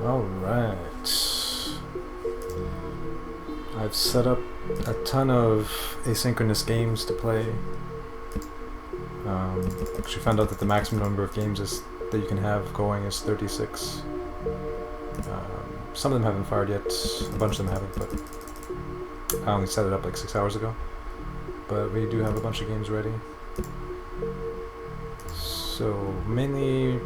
Alright. I've set up a ton of asynchronous games to play. Actually found out that the maximum number of games that you can have going is 36. Some of them haven't fired yet, a bunch of them haven't, but I only set it up like 6 hours ago. But we do have a bunch of games ready. So mainly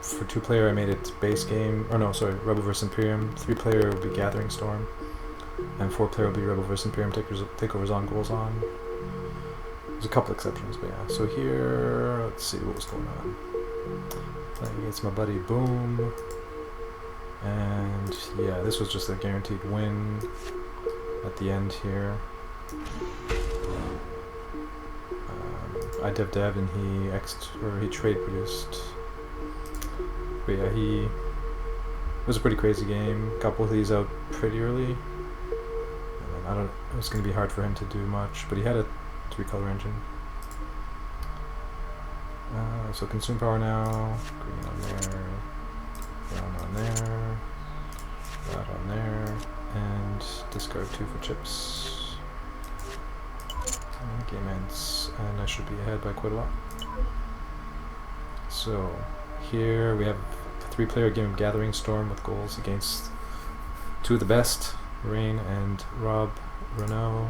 for 2-player I made it base game, or no, sorry, Rebel vs Imperium. 3-player will be Gathering Storm, and 4-player will be Rebel vs Imperium takeovers on, goals on. There's a couple exceptions, but yeah. So here, let's see what was going on. Playing against my buddy Boom, and yeah, this was just a guaranteed win at the end here. I dev and he trade produced. But yeah, it was a pretty crazy game. A couple of these out pretty early. And it was going to be hard for him to do much, but he had a 3-color engine. So consume power now. Green on there, brown on there, that on there, and discard 2 for chips. Game ends, and I should be ahead by quite a lot. So here we have a 3-player game of Gathering Storm with goals against 2 of the best, Rain and Rob Renault.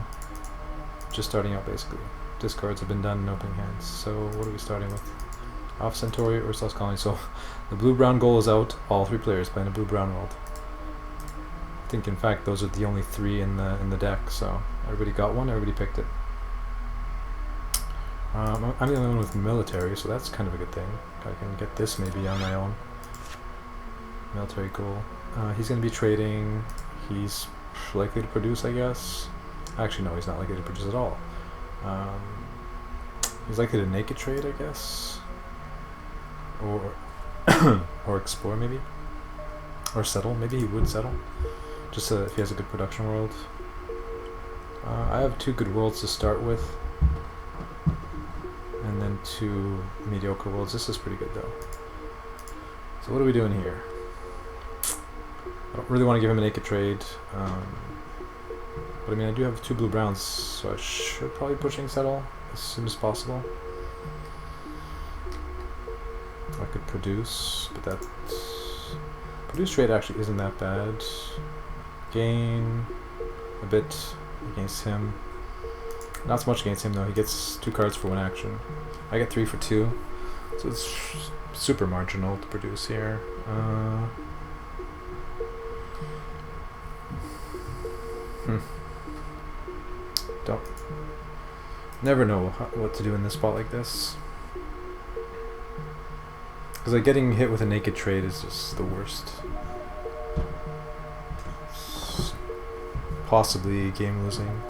Just starting out basically. Discards have been done, no opening hands. So what are we starting with? Off Centauri or South Colony. So the blue-brown goal is out. All 3 players playing a blue-brown world. I think in fact those are the only 3 in the deck. So everybody got one. Everybody picked it. I'm the only one with military, so that's kind of a good thing. I can get this maybe on my own. Military goal. He's going to be trading. He's likely to produce, I guess. Actually, no, he's not likely to produce at all. He's likely to naked trade, I guess. Or or explore, maybe. Or settle. Maybe he would settle. Just if he has a good production world. I have 2 good worlds to start with. And then 2 mediocre worlds. This is pretty good though. So what are we doing here? I don't really want to give him a naked trade. But I mean, I do have 2 blue browns, so I should probably be pushing settle as soon as possible. I could produce, but that produce trade actually isn't that bad. Gain a bit against him. Not so much against him though. He gets 2 cards for 1 action. I get 3 for 2, so it's super marginal to produce here. Never know what to do in this spot like this. Because like getting hit with a naked trade is just the worst. Possibly game losing.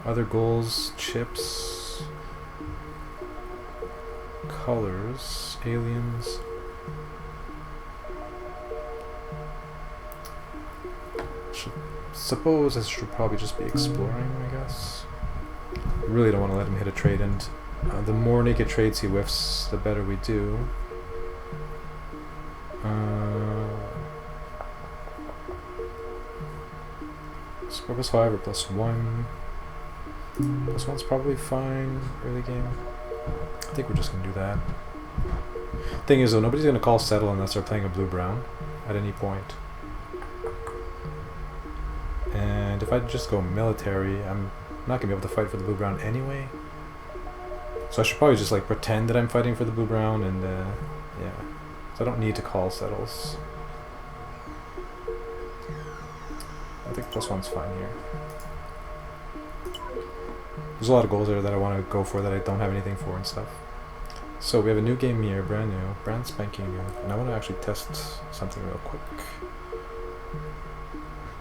Other goals, chips, colors, aliens. Suppose I should probably just be exploring, I guess. I really don't want to let him hit a trade, and the more naked trades he whiffs, the better we do. Purpose, however, +1. +1's probably fine early game. I think we're just gonna do that. Thing is though, nobody's gonna call settle unless they're playing a blue-brown at any point. And if I just go military, I'm not gonna be able to fight for the blue-brown anyway. So I should probably just like pretend that I'm fighting for the blue-brown, and yeah. So I don't need to call settles. I think +1's fine here. There's a lot of goals there that I want to go for that I don't have anything for and stuff. So we have a new game here, brand spanking new. And I want to actually test something real quick.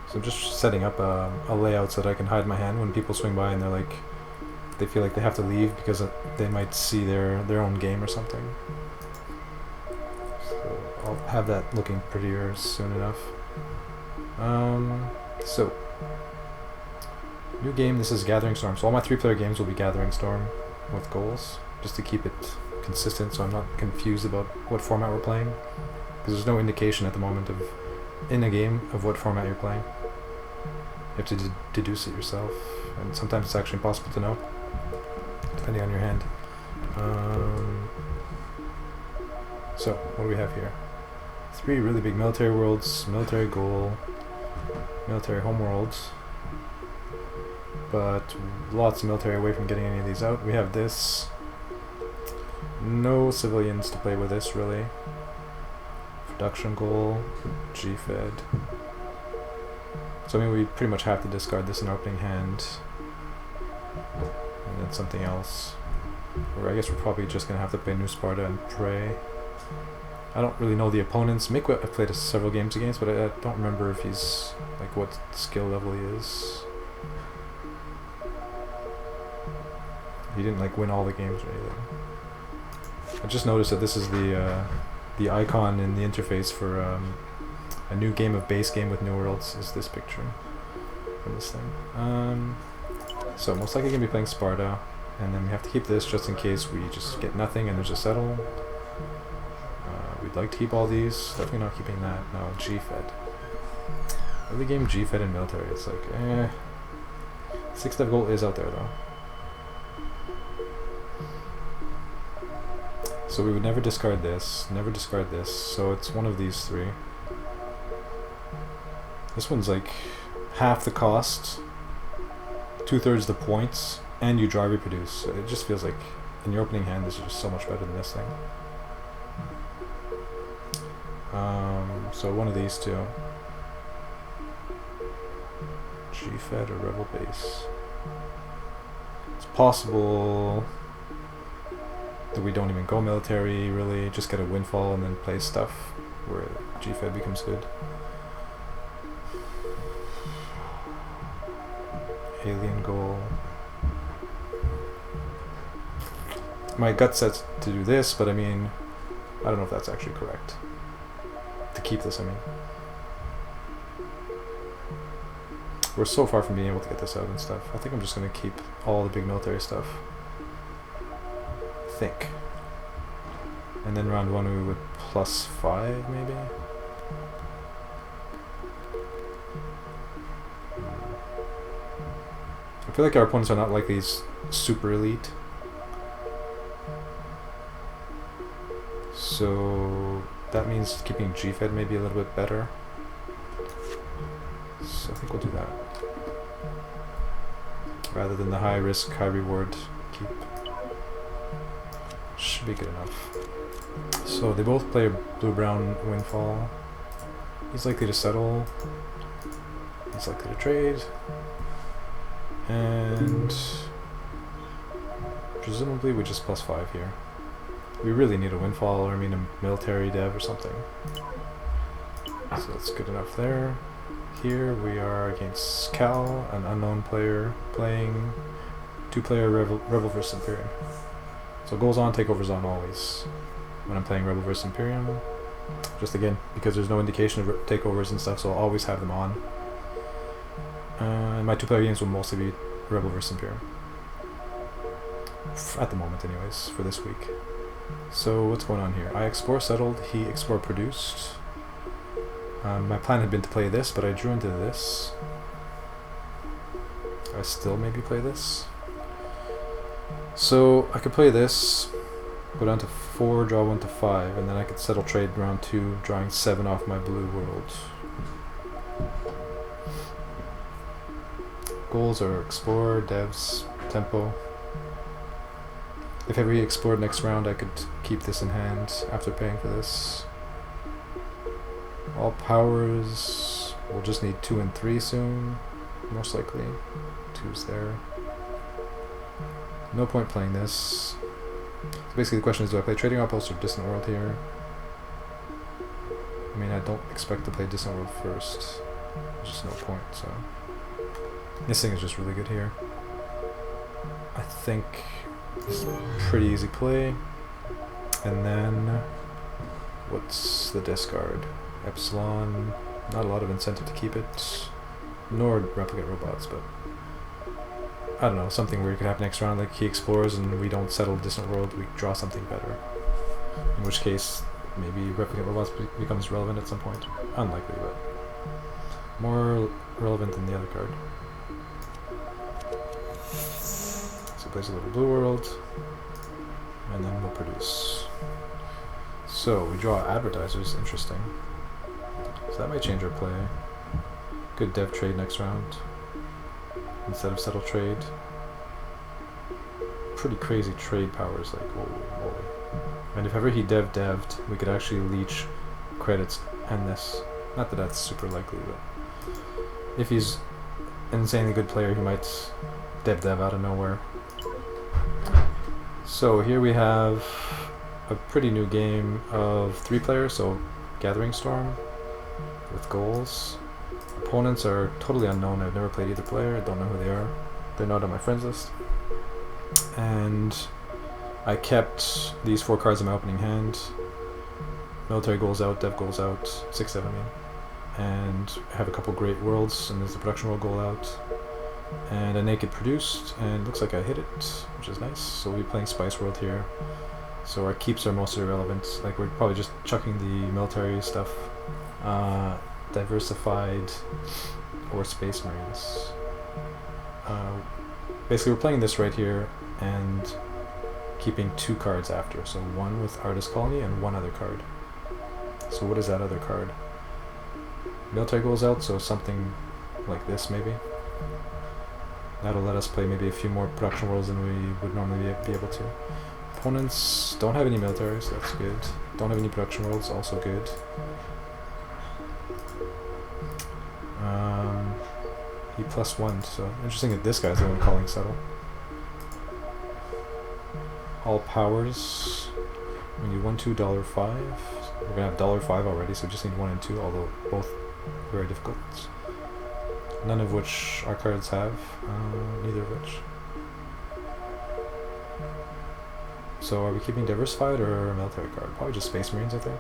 So I'm just setting up a layout so that I can hide my hand when people swing by and they feel like they have to leave because they might see their own game or something. So I'll have that looking prettier soon enough. So, new game, this is Gathering Storm. So all my 3-player games will be Gathering Storm with goals. just to keep it consistent so I'm not confused about what format we're playing. Because there's no indication at the moment of, in a game, of what format you're playing. You have to deduce it yourself, and sometimes it's actually impossible to know, depending on your hand. So, what do we have here? 3 really big military worlds, military goal, military homeworlds, but lots of military away from getting any of these out. We have this. No civilians to play with this, really. Production goal, G-Fed. So I mean, we pretty much have to discard this in our opening hand. And then something else. Or I guess we're probably just going to have to play New Sparta and pray. I don't really know the opponents. Mikwa I've played several games against, but I don't remember if he's, like, what skill level he is. He didn't, like, win all the games or anything. I just noticed that this is the icon in the interface for a new game of base game with New Worlds is this picture from this thing. So most likely going to be playing Sparta, and then we have to keep this just in case we just get nothing and there's a settle. We'd like to keep all these. Definitely not keeping that. No, G-Fed. Early game G-Fed in military. It's like, eh. 6-dev goal is out there though. So we would never discard this. Never discard this. So it's one of these 3. This one's like half the cost, 2/3 the points, and you draw reproduce. So it just feels like in your opening hand this is just so much better than this thing. So one of these 2. G-Fed or Rebel Base. It's possible that we don't even go military, really, just get a windfall and then play stuff where G-Fed becomes good. Alien goal. My gut says to do this, but I mean, I don't know if that's actually correct. To keep this, I mean. We're so far from being able to get this out and stuff. I think I'm just going to keep all the big military stuff. I think. And then round 1 we would +5 maybe? I feel like our opponents are not like these super elite. So that means keeping G-Fed maybe a little bit better. So I think we'll do that. Rather than the high risk, high reward keep. Should be good enough. So they both play a blue-brown windfall. He's likely to settle. He's likely to trade. And presumably we just +5 here. We really need a windfall, or I mean a military dev or something. So that's good enough there. Here we are against Cal, an unknown player, playing 2-player Rebel vs Imperium. So goals on, takeovers on always when I'm playing Rebel vs Imperium. Just again, because there's no indication of takeovers and stuff, so I'll always have them on. My 2-player games will mostly be Rebel vs Imperium. At the moment anyways, for this week. So what's going on here? I explore settled, he explore produced. My plan had been to play this, but I drew into this. I still maybe play this. So I could play this, go down to 4, draw 1 to 5, and then I could settle trade round 2, drawing 7 off my blue world. Goals are explore, devs, tempo. If ever he explored next round, I could keep this in hand after paying for this. All powers, we'll just need 2 and 3 soon, most likely. 2's there. No point playing this. So basically the question is, do I play Trading Outpost or Distant World here? I mean, I don't expect to play Distant World first. There's just no point, so. This thing is just really good here. I think this is a pretty easy play. And then, what's the discard? Epsilon, not a lot of incentive to keep it, nor replicate robots, but I don't know, something weird could happen next round, like he explores and we don't settle a distant world, we draw something better. In which case, maybe Replicant Robots becomes relevant at some point. Unlikely, but more relevant than the other card. So plays a little blue world, and then we'll produce. So we draw advertisers, interesting. So that might change our play. Good dev trade next round instead of settle trade. Pretty crazy trade powers, like holy. And if ever he dev'd, we could actually leech credits and this. Not that that's super likely, but if he's an insanely good player, he might dev out of nowhere. So here we have a pretty new game of 3 players, so Gathering Storm with goals. Opponents are totally unknown. I've never played either player. I don't know who they are. They're not on my friends list. And I kept these 4 cards in my opening hand. Military goals out, dev goals out, 6-7 I mean. And I have a couple great worlds, and there's a production world goal out. And a naked produced, and looks like I hit it, which is nice. So we'll be playing Spice World here. So our keeps are mostly irrelevant. Like we're probably just chucking the military stuff. Diversified or Space Marines. Basically we're playing this right here and keeping 2 cards after. So 1 with Artist Colony and 1 other card. So what is that other card? Military goes out, so something like this maybe. That'll let us play maybe a few more production worlds than we would normally be able to. Opponents don't have any military, so that's good. Don't have any production worlds, also good. He +1, so interesting that this guy's the one calling settle. All powers. We need $1, $2, $5. We're gonna have $5 already, so we just need 1 and 2, although both very difficult. None of which our cards have, neither of which. So are we keeping diversified or a military card? Probably just Space Marines, I think.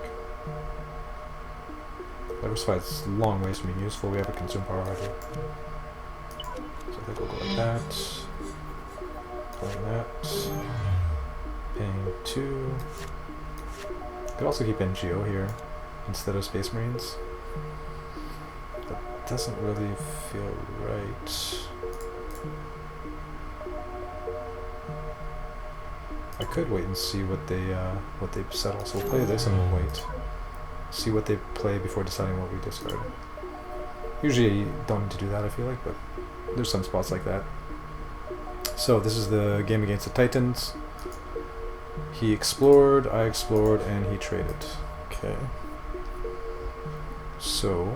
Diversified's a long ways from being useful. We have a consume power already. So I think we'll go like that. Playing that. Paying 2. Could also keep NGO here instead of Space Marines. That doesn't really feel right. I could wait and see what they settle. So we'll play this and we'll wait. See what they play before deciding what we discard. Usually you don't need to do that, I feel like, but there's some spots like that. So this is the game against the Titans. He explored, I explored, and he traded. Okay. So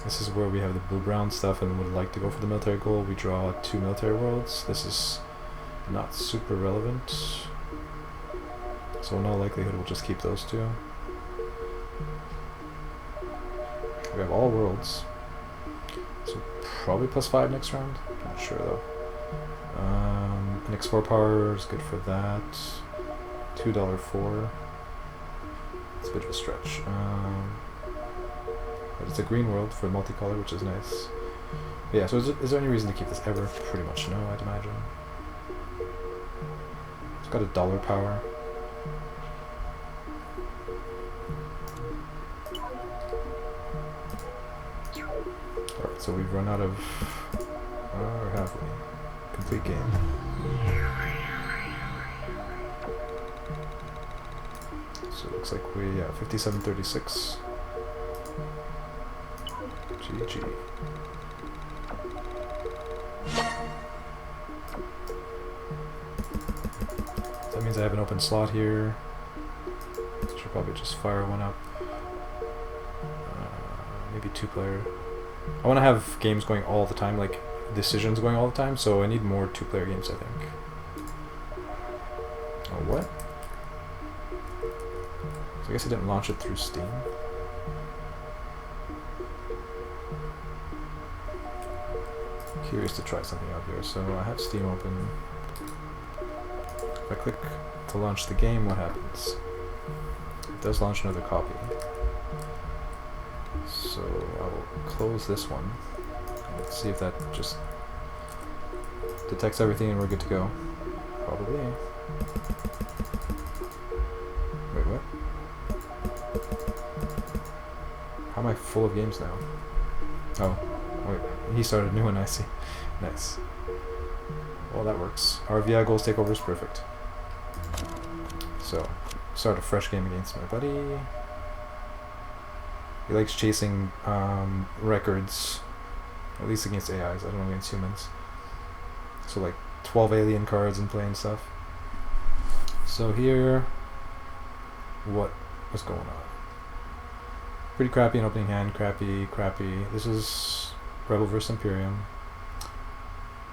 this is where we have the blue-brown stuff and would like to go for the military goal. We draw 2 military worlds. This is not super relevant. So in all likelihood we'll just keep those 2. We have all worlds. So probably +5 next round. Not sure though. An Explore power is good for that. $2, 4. It's a bit of a stretch. But it's a green world for multicolor, which is nice. But yeah, so is there any reason to keep this ever? Pretty much no, I'd imagine. It's got a $1 power. Alright, so we've run out of... or have we? Complete game. So it looks like we, 57-36. GG. That means I have an open slot here. Should probably just fire one up. Maybe 2-player. I want to have games going all the time, like decisions going all the time, so I need more 2-player games, I think. Oh, what? So I guess I didn't launch it through Steam. Curious to try something out here. So I have Steam open. If I click to launch the game, what happens? It does launch another copy. So I will close this one. Let's see if that just Detects everything and we're good to go. Probably. Wait, what? How am I full of games now? Oh, wait. He started a new one, I see. Nice. Well, that works. RVI goals takeover is perfect. So, start a fresh game against my buddy. He likes chasing records, at least against AIs. I don't know against humans. So like 12 alien cards in play and stuff. So here, what's going on? Pretty crappy in opening hand. Crappy. This is Rebel vs Imperium.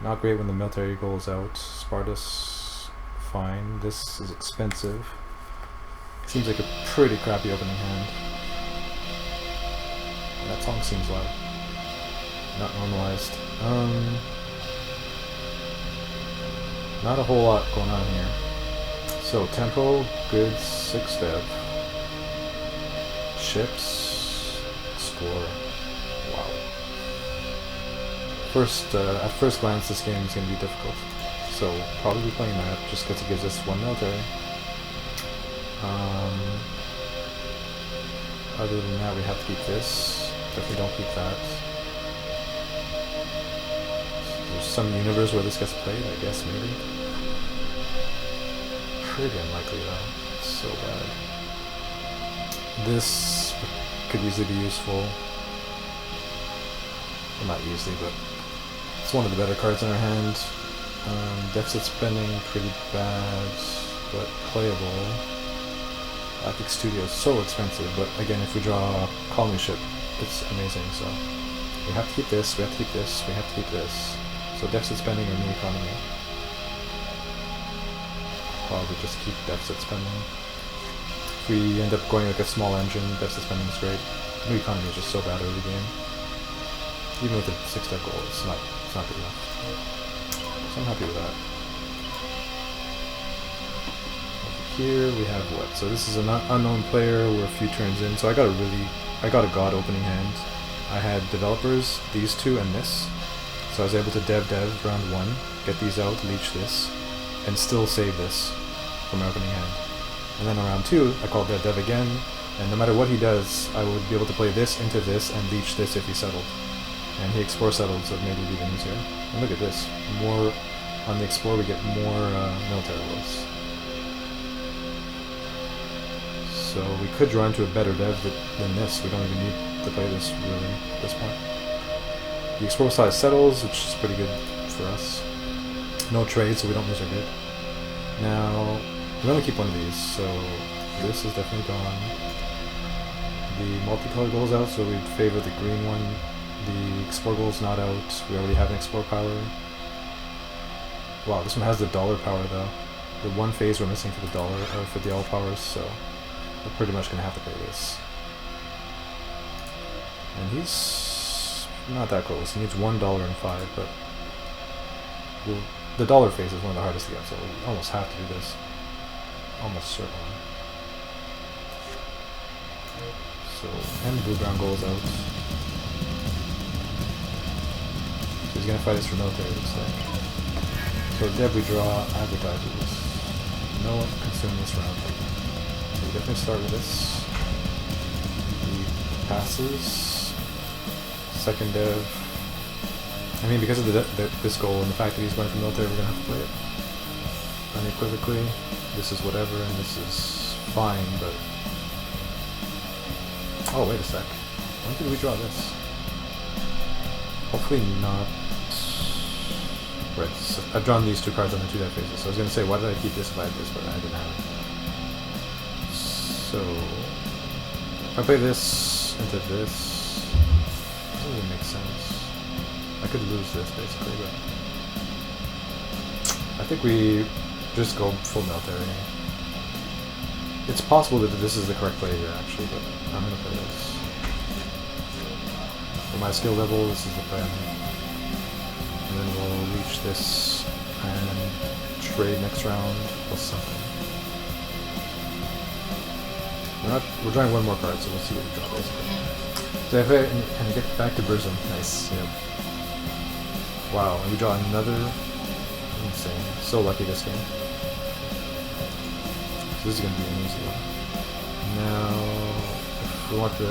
Not great when the military goes out. Spartus, fine. This is expensive. Seems like a pretty crappy opening hand. That song seems loud. Not normalized. Not a whole lot going on here. So tempo, goods, 6 dev. Ships, explore. Wow. At first glance, this game is going to be difficult. So probably playing that just because it gives us 1 military. Other than that, we have to keep this. Definitely don't keep that. There's some universe where this gets played, I guess, maybe. Pretty unlikely though. It's so bad. This could easily be useful. Well, not easily, but it's one of the better cards in our hand. Deficit spending, pretty bad, but playable. Epic Studio is so expensive, but again, if we draw a colony ship, it's amazing. So we have to keep this, we have to keep this, we have to keep this. So deficit spending or new economy. Probably just keep deficit spending. If we end up going like a small engine, deficit spending is great. New economy is just so bad early game. Even with a 6-step goal, it's not good enough. So I'm happy with that. Here we have what? So this is an unknown player. We're a few turns in. So I got a god opening hand. I had developers, these two and this. So I was able to dev round 1, get these out, leech this, and still save this from my opening hand. And then on round 2, I called dev again, and no matter what he does, I would be able to play this into this and leech this if he settled. And he explore settled, so it made it even easier. And look at this. More on the explore, we get more military rolls. So we could draw into a better dev than this. We don't even need to play this really at this point. The explore size settles, which is pretty good for us. No trade, so we don't lose our bid. Now, we only keep one of these, so this is definitely gone. The multicolor goes out, so we'd favor the green one. The explore goal's not out. We already have an explore power. Wow, this one has the dollar power though. The one phase we're missing for the dollar, or for the all powers, so we're pretty much gonna have to play this. And he's not that close. He needs $1 and 5, but the dollar phase is one of the hardest to get, so we almost have to do this. Almost certainly. So, and the blue-brown goal's out. So he's gonna fight us for military, looks like. So dev we draw advertises. No one consume this round. So we definitely start with this. He passes. Second dev. I mean, because of this goal and the fact that he's going for military, we're gonna have to play it unequivocally. This is whatever, and this is fine, but... Oh, wait a sec. When did we draw this? Hopefully not... Right, so I've drawn these 2 cards on the 2 dev phases, so I was gonna say, why did I keep this if I had this, but I didn't have it. So... if I play this into this... it doesn't really make sense. I could lose this, basically, but... I think we just go full military. It's possible that this is the correct play here, actually, but I'm gonna play this. For my skill level, this is the plan. And then we'll reach this and trade next round plus something. We're drawing 1 more card, so we'll see what we draw, basically. So if and get back to Burzum. Nice, yep. Wow, and we draw another Insane. So lucky this game. So this is going to be an easy one. Now, if we want the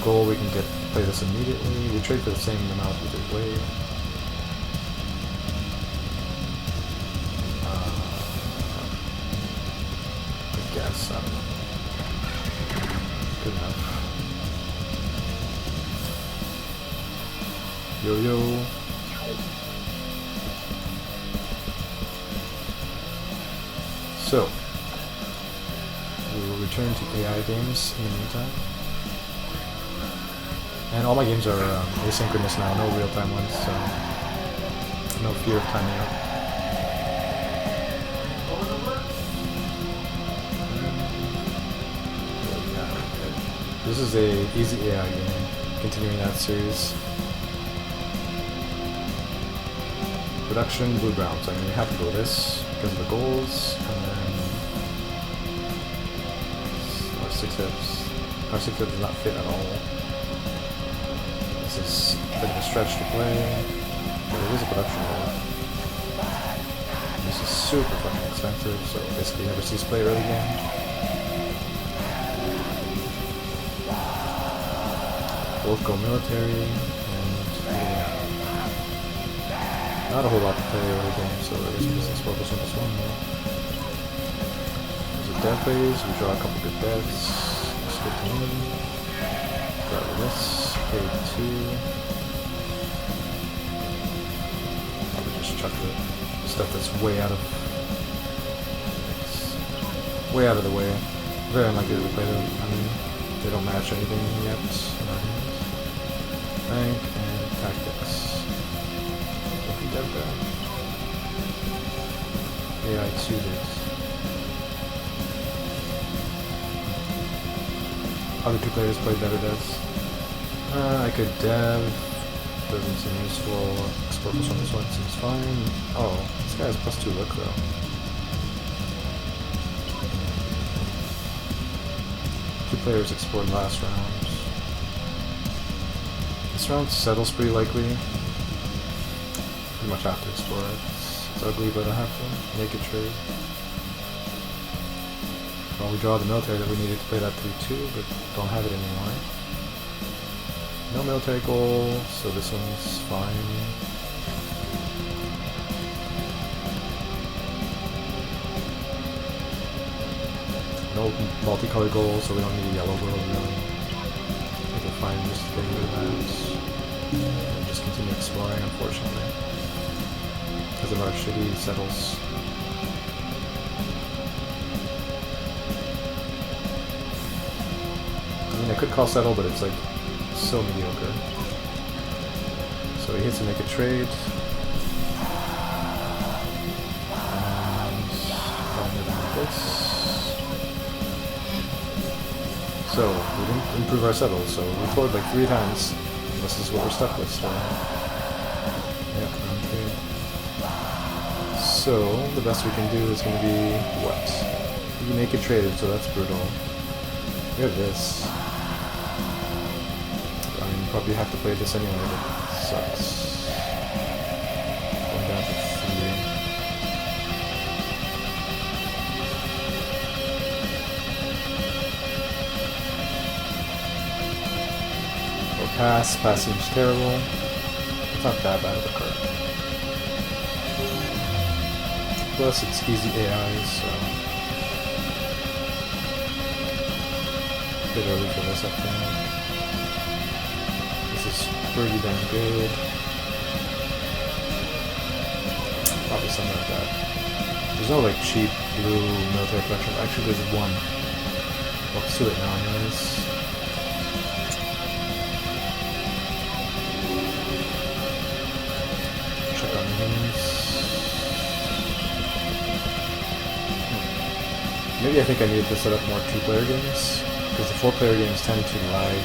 goal, we can play this immediately. We trade for the same amount either way. I guess, I don't know. Good enough. Yo. So, we will return to AI games in the meantime. And all my games are asynchronous now, no real-time ones, so no fear of timing out. This is a easy AI game, continuing that series. Production, blue-brown, so I mean you have to go this because of the goals, and then R6 hips. R6 hips does not fit at all. This is a bit of a stretch to play, but it is a production goal. This is super fucking expensive, so basically you never cease to play early game. Both go military, and yeah. Not a whole lot to play early game, so I guess we just focus on this one more. There's a dev phase, we draw a couple good devs. Let's get to me. Grab this, pay 2. Probably just chuck the stuff that's way out of the way. Very unlikely to play them. I mean, they don't match anything yet in our hands. Rank and tactics. AI suited. Other two players play better devs. I could dev. Doesn't seem useful. Export plus on this one seems fine. Oh, this guy has +2 look though. Two players explored last round. This round settles pretty likely. Pretty much have to explore it. It's ugly, but I have to make a trade. Well, we draw the military that we needed to play that 3-2, but don't have it anymore. No military goal, so this one's fine. No multicolor goal, so we don't need a yellow world really. I think we're fine just getting rid of that. And just continue exploring, unfortunately. Because of our shitty settles. I mean, I could call settle, but it's like so mediocre. So he hits to make a trade. And this. So we didn't improve our settles, so we toured like 3 times. This is what we're stuck with still. Yep, okay. So, the best we can do is going to be what? We make it traded, so that's brutal. We have this. I mean, probably have to play this anyway, but it sucks. Going down to 3. Or pass. Pass seems terrible. It's not that bad of a card. Plus, it's easy AI, so a bit early for this, I think. This is pretty damn good. Probably something like that. There's no like cheap blue military production. Actually, there's one. Let's do it now, anyways. Check on these. Maybe I think I needed to set up more 2-player games, because the 4-player games tend to lag.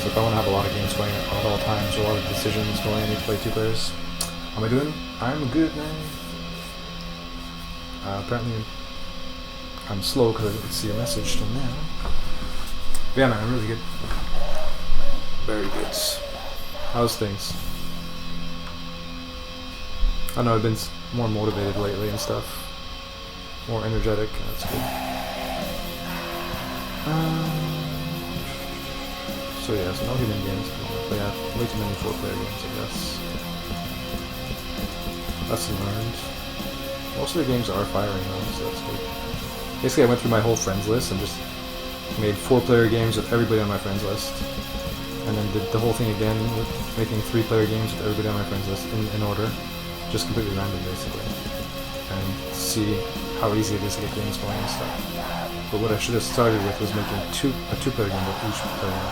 So if I want to have a lot of games going at all times, or a lot of decisions going, I need to play 2 players. How am I doing? I'm good, man. Apparently I'm slow because I didn't see a message till now. But yeah, man, I'm really good. Very good. How's things? I know I've been more motivated lately and stuff. More energetic, that's good. So yeah, so no human games. But yeah, way too many 4-player games, I guess. Lesson learned. Most of the games are firing though, so that's good. Basically, I went through my whole friends list and just made 4-player games with everybody on my friends list. And then did the whole thing again with making 3-player games with everybody on my friends list in order. Just completely random, basically. And see how easy it is to get games going and stuff. But what I should have started with was making a 2-player game with each player.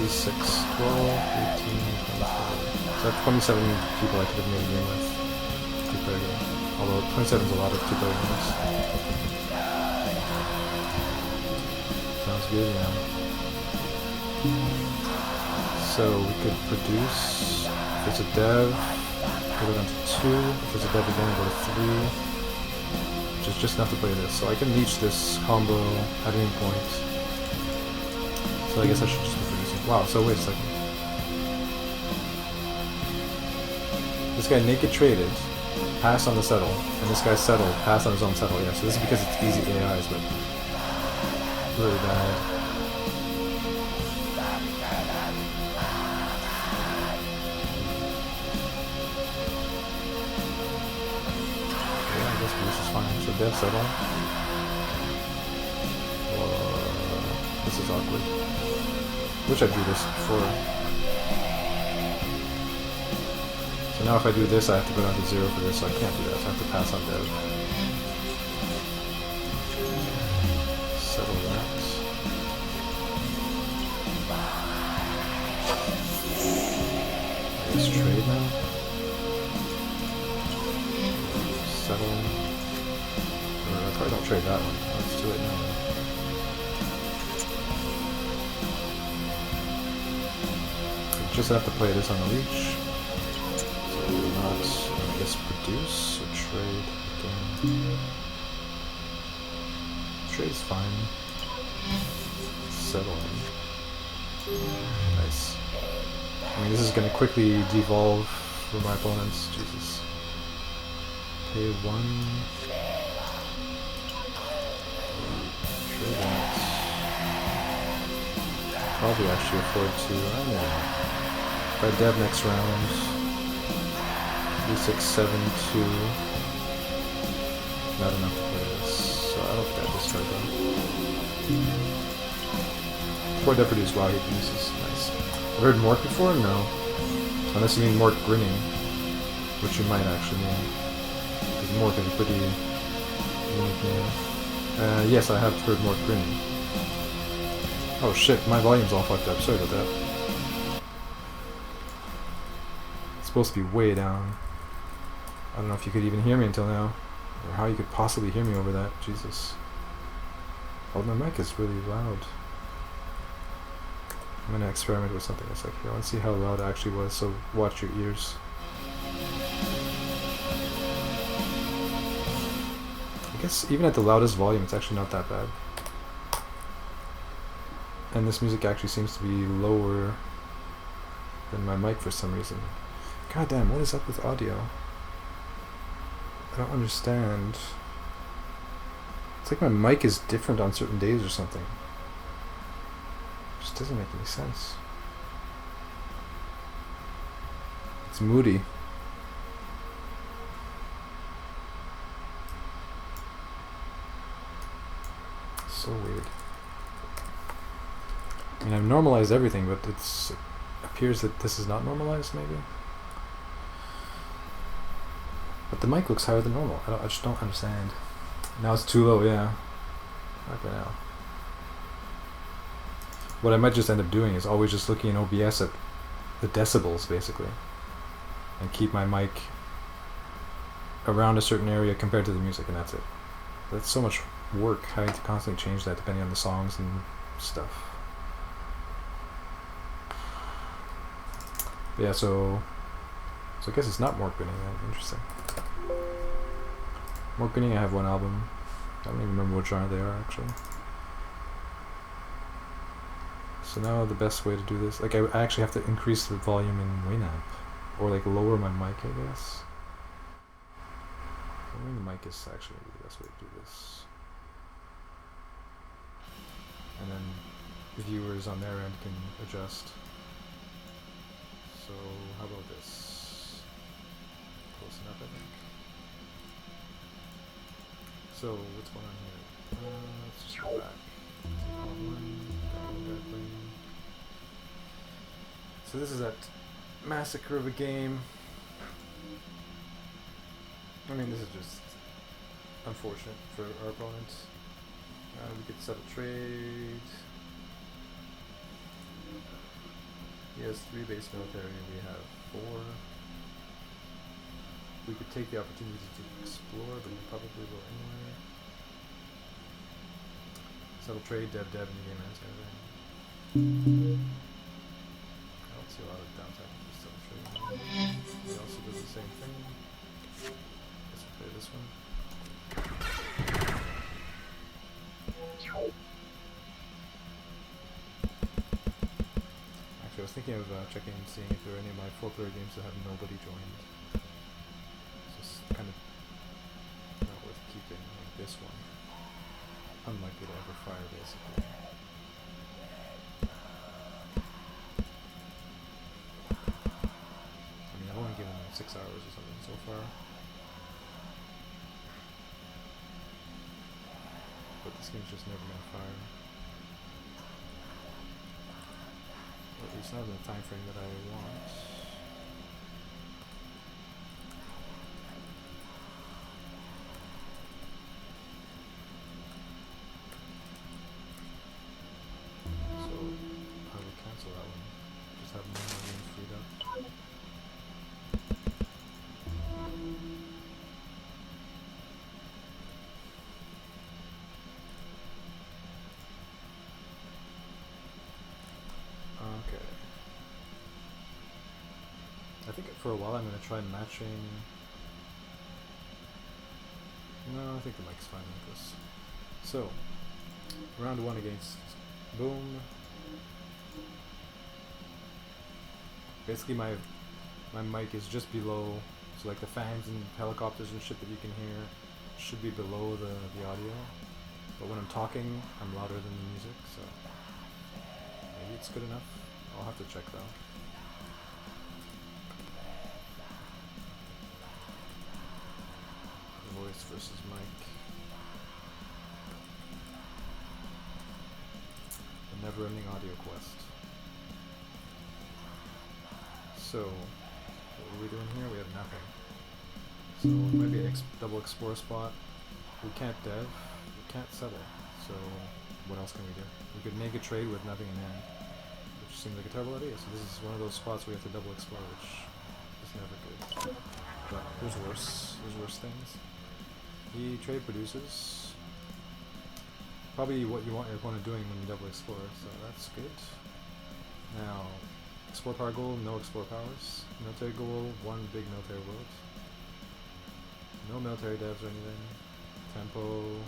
3, 6, 12, 18, 24. So I have 27 people I could have made a game with. 2-player game. Although 27 is a lot of 2-player games. Sounds good, yeah. So we could produce, if it's a dev, go down to 2, if there's a dev again, go to 3, which is just enough to play this. So I can reach this combo at any point. So I guess I should just be producing. Wow, so wait a second. This guy naked traded, passed on the settle, and this guy settled, passed on his own settle. Yeah, so this is because it's easy AIs, but really bad. So dev settle. This is awkward. Wish I drew this before. So now if I do this, I have to go down to 0 for this, so I can't do that, so I have to pass on dev. Settle that. I guess trade now. Settle. I don't trade that one. Let's do it now. I just have to play this on the reach. So we will not, I guess, produce or trade again. Trade's fine. Settling. Nice. I mean, this is going to quickly devolve for my opponents. Jesus. Pay 1. Probably actually afford to, I don't know. If I dev next round, 3, 6, 7, 2. Not enough to play this, so I don't think I discard them. Before dev produce, wow, he produces, nice. I've heard Mork before? No. Unless you mean Mork grinning, which you might actually mean. Because Mork is a pretty unique name. Yes, I have heard Mork grinning. Oh shit, my volume's all fucked up. Sorry about that. It's supposed to be way down. I don't know if you could even hear me until now. Or how you could possibly hear me over that. Jesus. Oh, my mic is really loud. I'm gonna experiment with something that's like here. I want to see how loud it actually was, so watch your ears. I guess even at the loudest volume, it's actually not that bad. And this music actually seems to be lower than my mic for some reason. God damn, what is up with audio? I don't understand. It's like my mic is different on certain days or something. It just doesn't make any sense. It's moody. So weird. I mean, I've normalized everything, but it appears that this is not normalized, maybe? But the mic looks higher than normal. I just don't understand. Now it's too low, yeah. Okay, now. What I might just end up doing is always just looking in OBS at the decibels, basically. And keep my mic around a certain area compared to the music, and that's it. That's so much work having to constantly change that depending on the songs and stuff. Yeah, so I guess it's not Mork grinning then. Interesting. Mork grinning, I have one album. I don't even remember what genre they are actually. So now the best way to do this, like I actually have to increase the volume in Winamp, or like lower my mic, I guess. Lowering the mic is actually the best way to do this. And then the viewers on their end can adjust. So how about this? Close enough, I think. So what's going on here? Let's just go back. So this is that massacre of a game. I mean, this is just unfortunate for our opponents. We could settle trade. He has 3 base military, we have 4. We could take the opportunity to explore, but we probably will anyway. Settle trade, dev, and the game ends kind of thing. I don't see a lot of downside to just settle trade. He also does the same thing. Guess we'll play this one. Actually, I was thinking of checking and seeing if there are any of my 4-player games that have nobody joined. It's just kind of not worth keeping, like this one. Unlikely to ever fire, basically. I mean, I've only given them 6 hours or something so far. But this game's just never gonna fire. Or at least not in the time frame that I want. Cancel that one. Just have more games freed up. Okay. I think for a while I'm going to try matching. No, I think the mic's fine like this. So, round 1 against Boom. Basically my mic is just below, so like the fans and helicopters and shit that you can hear should be below the audio. But when I'm talking, I'm louder than the music, so maybe it's good enough. I'll have to check though. Voice versus mic. The never-ending audio quest. So, what are we doing here? We have nothing. So, it might be an double explore spot. We can't dev, we can't settle. So, what else can we do? We could make a trade with nothing in hand, which seems like a terrible idea. So, this is one of those spots where we have to double explore, which is never good. But there's worse things. The trade produces probably what you want your opponent doing when you double explore, so that's good. Now, explore power goal, no explore powers. Military goal, 1 big military world. No military devs or anything. Tempo,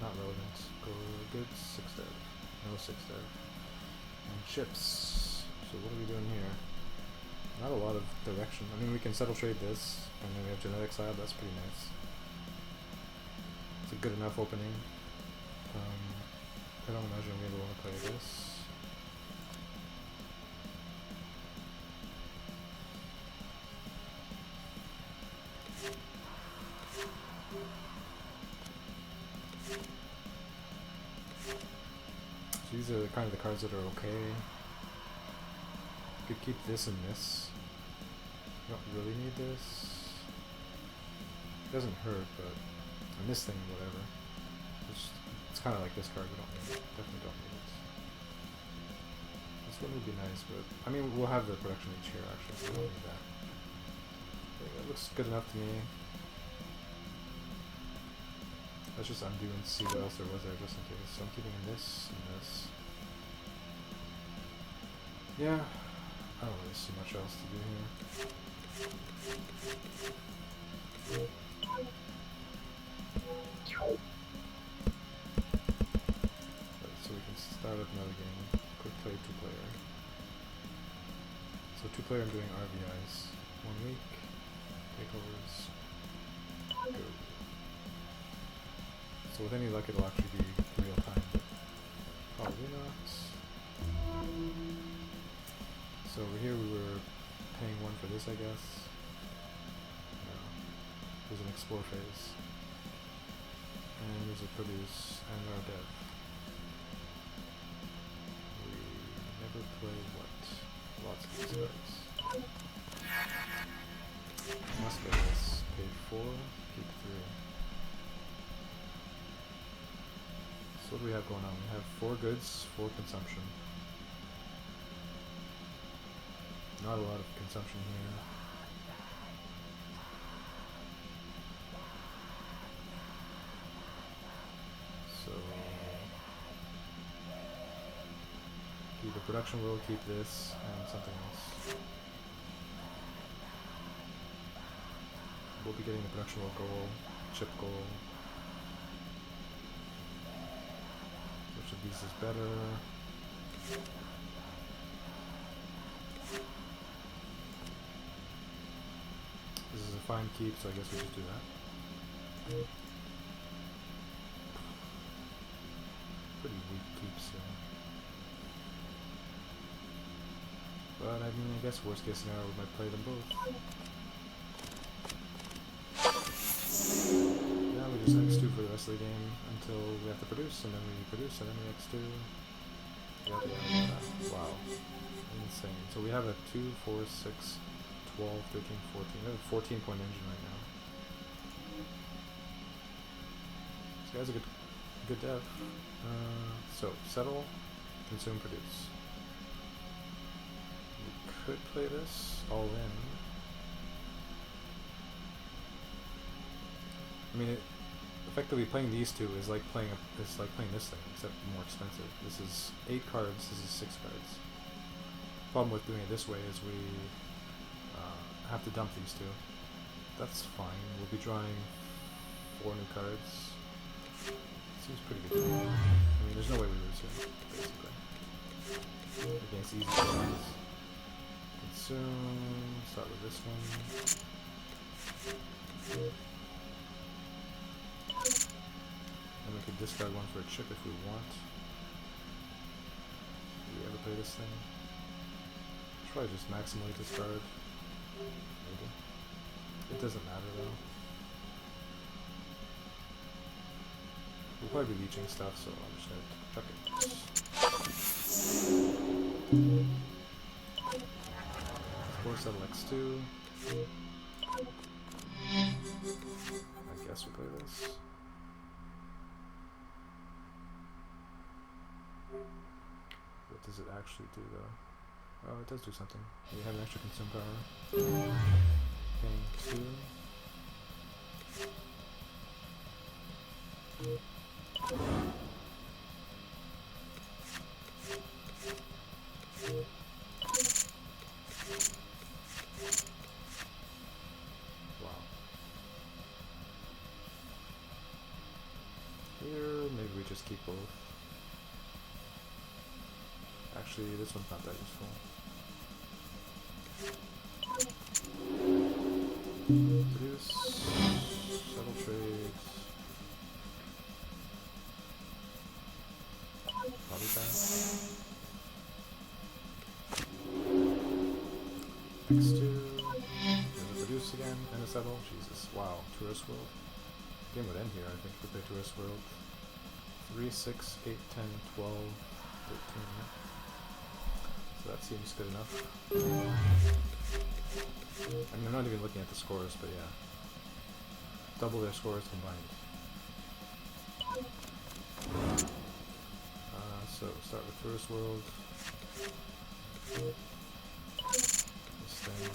not relevant. Go good, 6 dev. No 6 dev. And ships. So what are we doing here? Not a lot of direction. I mean, we can settle trade this, and then we have genetic side, that's pretty nice. It's a good enough opening. I don't imagine we ever want to play this. So these are kind of the cards that are okay. You could keep this and this. You don't really need this. It doesn't hurt, but and this thing, whatever. It's kind of like this card. We don't need it. Definitely don't need it. This one would be nice, but I mean, we'll have the production each here actually, so we don't need that. I think that looks good enough to me. Let's just undo and see what else there was there just in case. So I'm keeping this and this. Yeah, I don't really see much else to do here. So we can start up another game. quick play 2-player. So 2-player I'm doing RVIs. 1 week, takeovers, go. So with any luck it'll actually be real time, but probably not. So over here we were paying 1 for this, I guess. No. There's an explore phase. And there's a produce and our dev. We never play what? Lots of these cards. Must play this. Paid 4, keep 3. So what do we have going on? We have 4 goods, 4 consumption. Not a lot of consumption here. So keep the production world, keep this, and something else. We'll be getting the production world goal, chip goal. Which of these is better? This is a fine keep, so I guess we just do that. Pretty weak keeps, so. But I mean, I guess worst case scenario we might play them both. Now we just X2 for the rest of the game until we have to produce, and then we produce, and then we X2. Yada yada yada. Wow. Insane. So we have a 2, 4, 6, 12, 13, 14. We have a 14-point engine right now. This guy's a good dev. So, settle, consume, produce. We could play this all in. I mean, effectively playing these two is like playing this thing, except more expensive. This is 8 cards. This is 6 cards. Problem with doing it this way is we have to dump these two. That's fine. We'll be drawing 4 new cards. Seems pretty good to me. I mean, there's no way we lose here, basically. Against easy cards. Consume. Start with this one. And we could discard 1 for a chip if we want. Do we ever play this thing? Should probably just maximally discard. Maybe. It doesn't matter though. We'll probably be leeching stuff, so I'm just gonna chuck it. Force settle X2. I guess we play this. What does it actually do though? Oh, it does do something. We have an extra consume power. Paying 2. Wow. Here, maybe we just keep both. Actually, this one's not that useful. Produce, settle trades. Probably fast. X2. There's a produce again, and a settle. Jesus, wow. Tourist World. Game would end here, I think, if we play Tourist World. 3, 6, 8, 10, 12, 13. So that seems good enough. I mean, I'm not even looking at the scores, but yeah. Double their scores combined. So, start with Tourist World. This thing.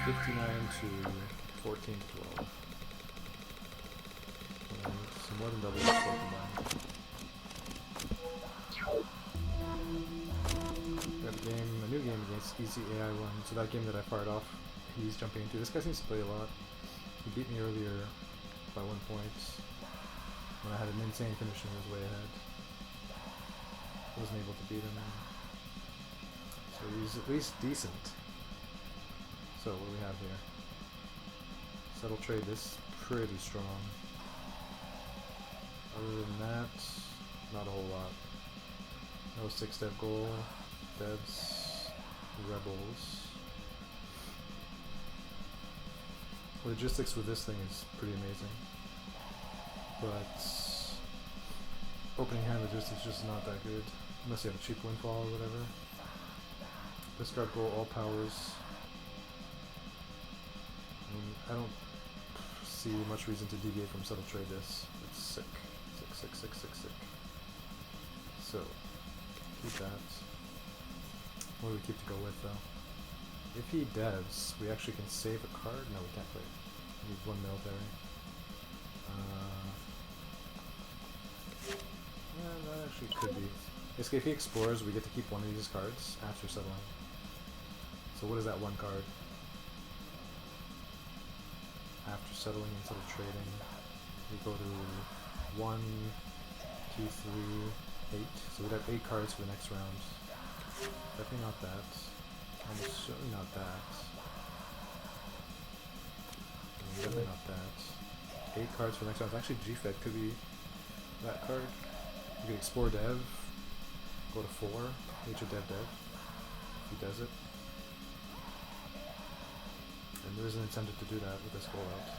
59 to 14 to 12. And some more than double the score combined. Got a new game against Easy AI1. So that game that I fired off, he's jumping into. This guy seems to play a lot. He beat me earlier by 1 point when I had an insane finish and he was way ahead. Wasn't able to beat him. So he's at least decent. So what do we have here? Settle trade, this pretty strong. Other than that, not a whole lot. No 6-dev goal, devs, rebels. Logistics with this thing is pretty amazing. But opening hand logistics is just not that good. Unless you have a cheap windfall or whatever. Discard goal, all powers. I mean, I don't see much reason to deviate from settle trade this. It's sick. Sick. So, keep that. What do we keep to go with though? If he devs, we actually can save a card? No, we can't play it. We need 1 military. Yeah, that actually could be. Basically, if he explores, we get to keep one of these cards after settling. So what is that 1 card? After settling instead of trading, we go to 1, 2, 3, 8. So we'd have 8 cards for the next round. Definitely not that. Almost certainly not that. Definitely not that. 8 cards for the next round. Actually, G-Fed could be that card. You could explore dev, go to 4, H of dev. If he does it. And there is an incentive to do that with this goal out.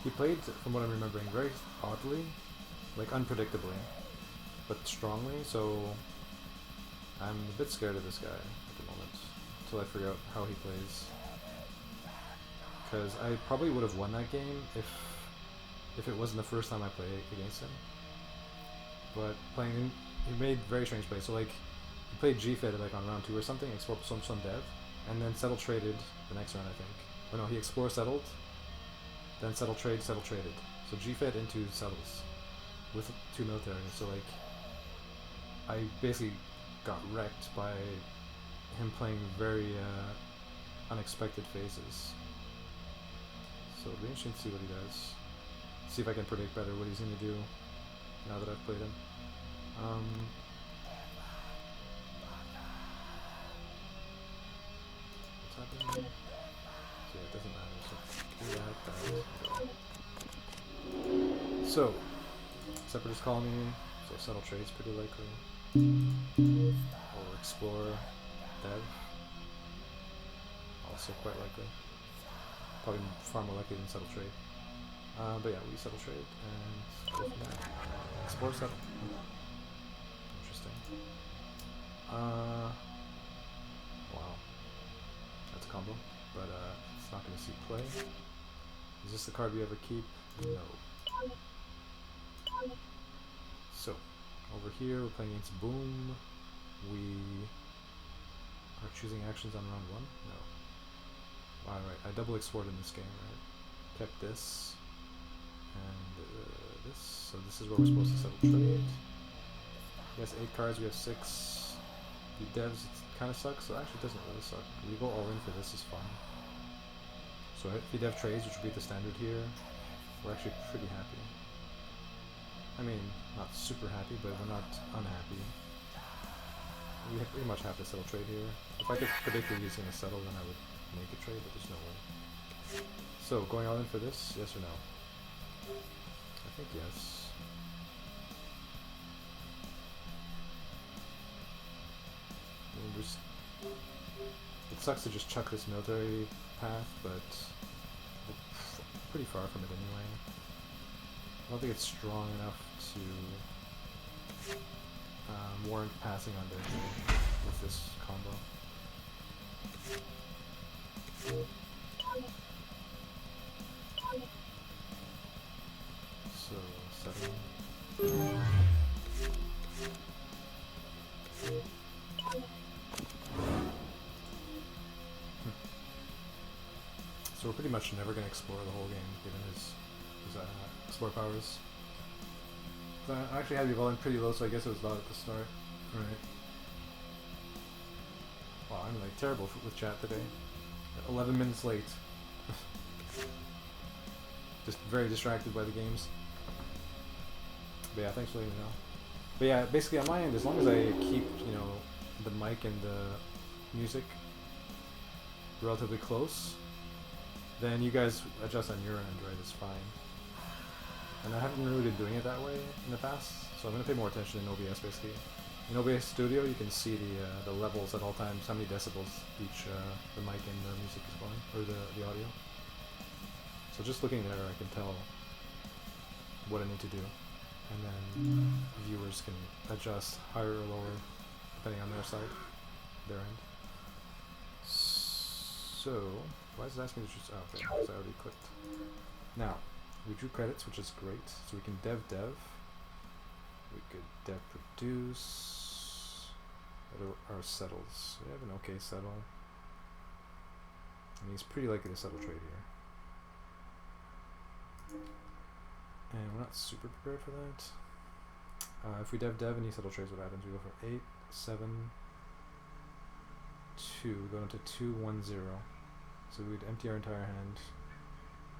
He played, from what I'm remembering, very oddly, like unpredictably, but strongly, so I'm a bit scared of this guy at the moment, until I figure out how he plays. Because I probably would have won that game if it wasn't the first time I played against him. But playing him, he made very strange plays. So like, he played G-Fed like on round 2 or something, explored some dev, and then settle traded the next round, I think. Oh no, he explore settled, then settle traded. So G-Fed into settles with 2 military. So like, I basically got wrecked by him playing very unexpected phases. So it'll be interesting to see what he does. See if I can predict better what he's going to do now that I've played him. What's happening here? So yeah, it doesn't matter. So do that. So, Separatist Colony, so settle trades pretty likely. Or explore dev. Also quite likely. Probably far more likely than settle trade. But yeah, we settle trade and go from there. Explore settle. Interesting. Wow. That's a combo. But it's not going to see play. Is this the card we ever keep? No. So, over here we're playing against Boom. We are choosing actions on round 1? No. Wow, right. I double explored in this game, right? Kept this. And this. So this is where we're supposed to settle trade. He has 8 cards, we have 6. The devs, it kind of sucks, so actually it doesn't really suck. We go all in for this is fine. So if he dev trades, which would be the standard here, we're actually pretty happy. I mean, not super happy, but we're not unhappy. We pretty much have to settle trade here. If I could predict that he's going to settle, then I would make a trade, but there's no way. So, going all in for this, yes or no? I think yes. I mean, it sucks to just chuck this military path, but we're pretty far from it anyway. I don't think it's strong enough to warrant passing on this with this combo. So, 7. So we're pretty much never going to explore the whole game, given his explore powers. So I actually had the volume pretty low, so I guess it was loud at the start. Alright. Wow, I'm like terrible with chat today. 11 minutes late. Just very distracted by the games. But yeah, thanks for letting me know. But yeah, basically on my end, as long as I keep, you know, the mic and the music relatively close, then you guys adjust on your end, right? It's fine. And I haven't really been doing it that way in the past, so I'm going to pay more attention in OBS basically. In OBS Studio, you can see the levels at all times, how many decibels each the mic and the music is going, or the audio. So just looking there, I can tell what I need to do, and then viewers can adjust higher or lower depending on their side, their end. So why does it ask me to choose? Oh, okay, because I already clicked. Now we drew credits, which is great. So we can dev. We could dev produce. What are our settles? We have an okay settle. I mean, he's pretty likely to settle trade here. And we're not super prepared for that. If we dev and he settle trades, what happens? We go for 8, 7, 2. Go into 2, 1, 0. So we'd empty our entire hand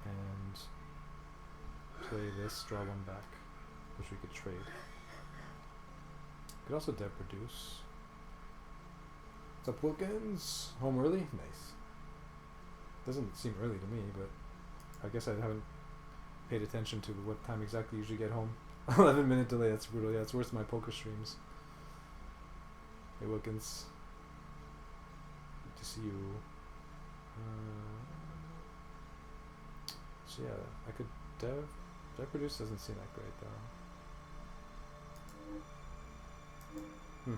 and play this, draw one back, which we could trade. Could also dev produce. What's up, Wilkins? Home early? Nice. Doesn't seem early to me, but I guess I haven't paid attention to what time exactly you usually get home. 11-minute delay, that's brutal. Yeah, it's worse than my poker streams. Hey, Wilkins. Good to see you. So yeah, I could dev produce doesn't seem that great though.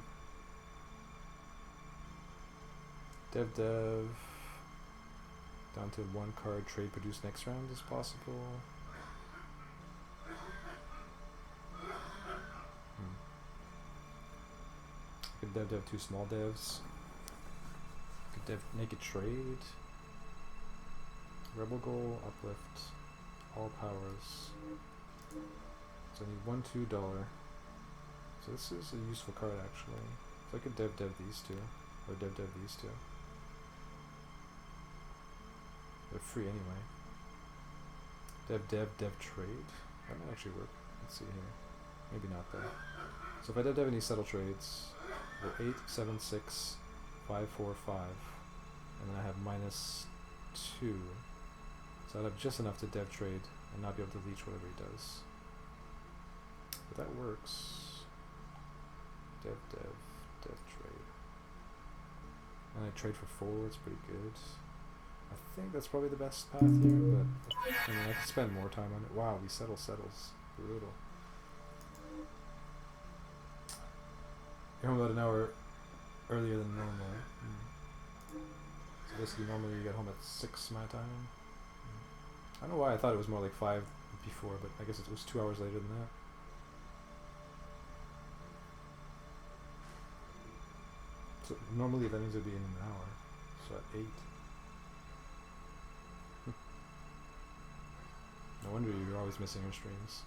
Dev down to 1 card, trade produce next round is possible. Could dev 2 small devs. Could dev naked trade. Rebel goal, uplift, all powers. So I need $1, $2. So this is a useful card actually. So I could dev these two, or dev these two. They're free anyway. Dev trade. That might actually work. Let's see here. Maybe not though. So if I dev any settle trades, we're 8, 7, 6, 5, 4, 5, and then I have -2. So I'd have just enough to dev trade and not be able to leech whatever he does. But that works. Dev trade. And I trade for 4, it's pretty good. I think that's probably the best path here, but I mean I could spend more time on it. Wow, we settles. Brutal. You're home about an hour earlier than normal. So basically normally you get home at 6 my time. I don't know why I thought it was more like 5 before, but I guess it was 2 hours later than that. So normally that means it'd be in an hour. So at 8. No wonder you're always missing your streams.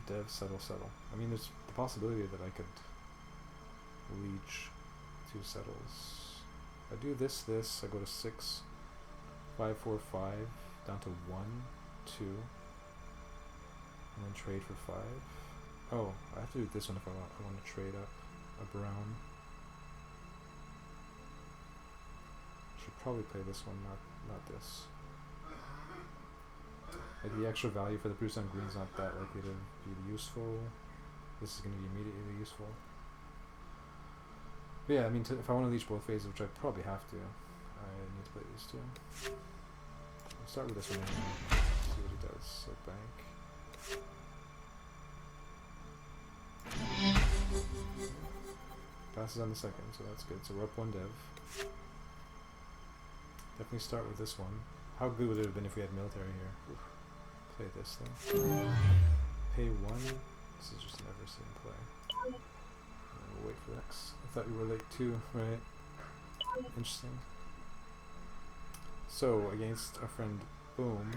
Dev, settle. I mean, there's the possibility that I could leech 2 settles. If I do this, I go to 6, 5, 4, 5, down to 1, 2, and then trade for 5. Oh, I have to do this one if I want to trade up a brown. Should probably play this one, not this. Like the extra value for the produce on green is not that likely to be useful. This is going to be immediately useful. But yeah, I mean, if I want to leech both phases, which I probably have to, I need to play these two. I'll start with this one anyway. See what he does. So bank. Passes on the second, so that's good. So we're up 1 dev. Definitely start with this one. How good would it have been if we had military here? Oof. Play this then. Pay 1. This is just never seen play. And we'll wait for X. I thought you were late too, right? Interesting. So against our friend Boom,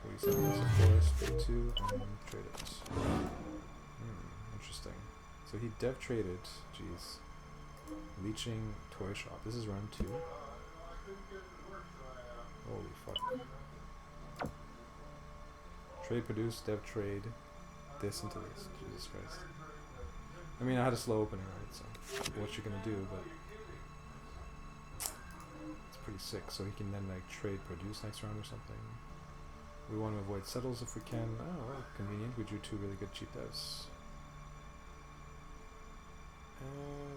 we send this a forest, pay 2, and trade it. Interesting. So he dev traded, jeez. Leeching toy shop. This is round 2. Holy fuck. Trade produce, dev trade, this into this. Jesus Christ. I mean, I had a slow opening, right? So, what you're gonna do, but it's pretty sick. So he can then like trade produce next round or something. We want to avoid settles if we can. Oh, well, convenient. We drew 2 really good cheap devs.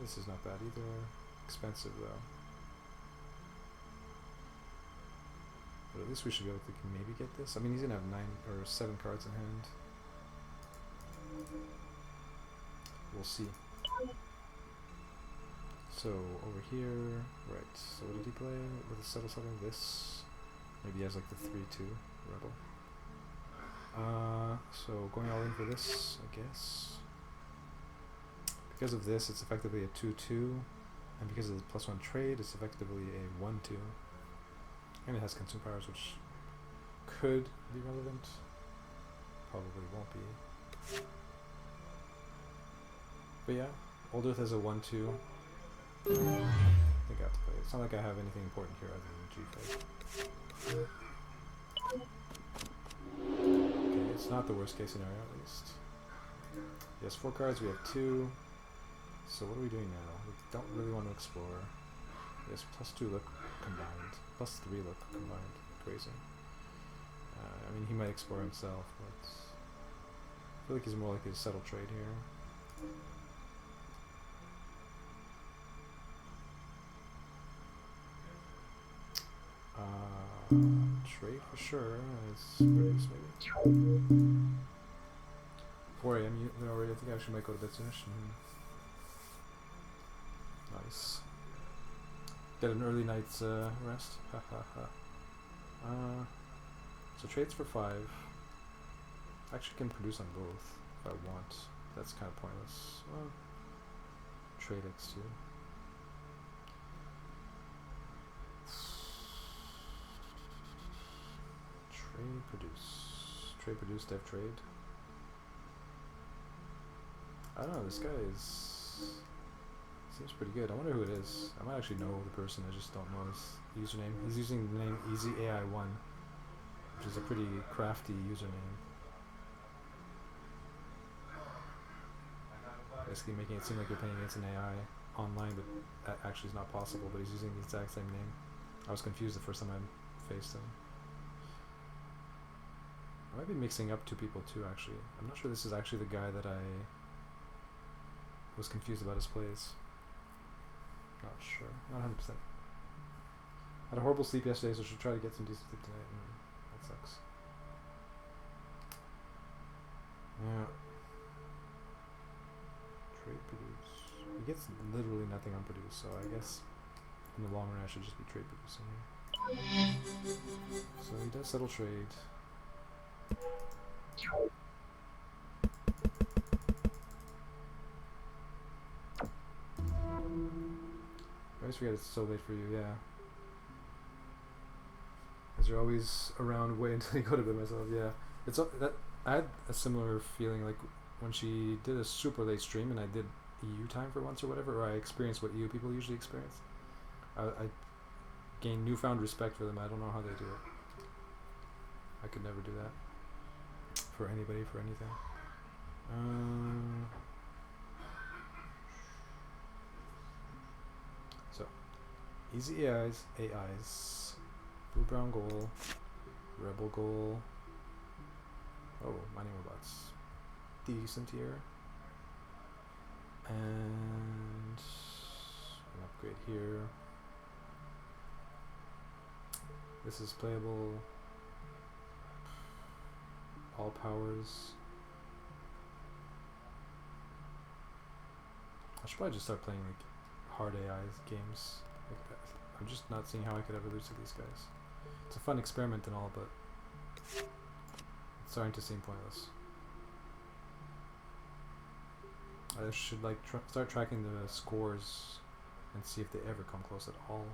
This is not bad either. Expensive though. But at least we should be able to maybe get this. I mean, he's gonna have 9 or 7 cards in hand. We'll see. So over here, right. So what did he play with a settle something? This. Maybe he has like the 3/2 rebel. So going all in for this, I guess. Because of this, it's effectively a 2/2, and because of the +1 trade, it's effectively a 1/2. And it has consume powers, which could be relevant. Probably won't be. But yeah, Old Earth has a 1/2. I think I have to play it. It's not like I have anything important here other than G5. Okay, it's not the worst case scenario at least. He has 4 cards, we have 2. So what are we doing now? We don't really want to explore. Yes, +2 look combined. +3 look combined. Crazy. I mean, he might explore himself, but I feel like he's more likely to settle trade here. Trade for sure. It's produce maybe. 4 AM already. I think I actually might go to bed soonish. Nice. Get an early night's rest. Ha ha ha. So trades for 5. Actually can produce on both if I want. That's kind of pointless. Well, trade X2. Trade produce. Trade produce, dev trade. I don't know, this guy is... seems pretty good. I wonder who it is. I might actually know the person, I just don't know his username. He's using the name EasyAI1, which is a pretty crafty username. Basically making it seem like you're playing against an AI online, but that actually is not possible, but he's using the exact same name. I was confused the first time I faced him. I might be mixing up 2 people too, actually. I'm not sure this is actually the guy that I was confused about his plays. Not sure. Not 100%. Had a horrible sleep yesterday, so I should try to get some decent sleep tonight, and that sucks. Yeah. Trade produce. He gets literally nothing on produce, so I guess in the long run I should just be trade producing here. So he does settle trade. I always forget it's so late for you, yeah. As you're always around, wait until you go to bed myself, yeah. It's that I had a similar feeling like when she did a super late stream and I did EU time for once or whatever, or I experienced what EU people usually experience. I gained newfound respect for them. I don't know how they do it. I could never do that. For anybody, for anything. So, easy AIs, blue brown goal, rebel goal. Oh, mining robots. Decent here. And an upgrade here. This is playable. All powers. I should probably just start playing like hard AI games. Like, I'm just not seeing how I could ever lose to these guys. It's a fun experiment and all, but it's starting to seem pointless. I should like start tracking the scores and see if they ever come close at all.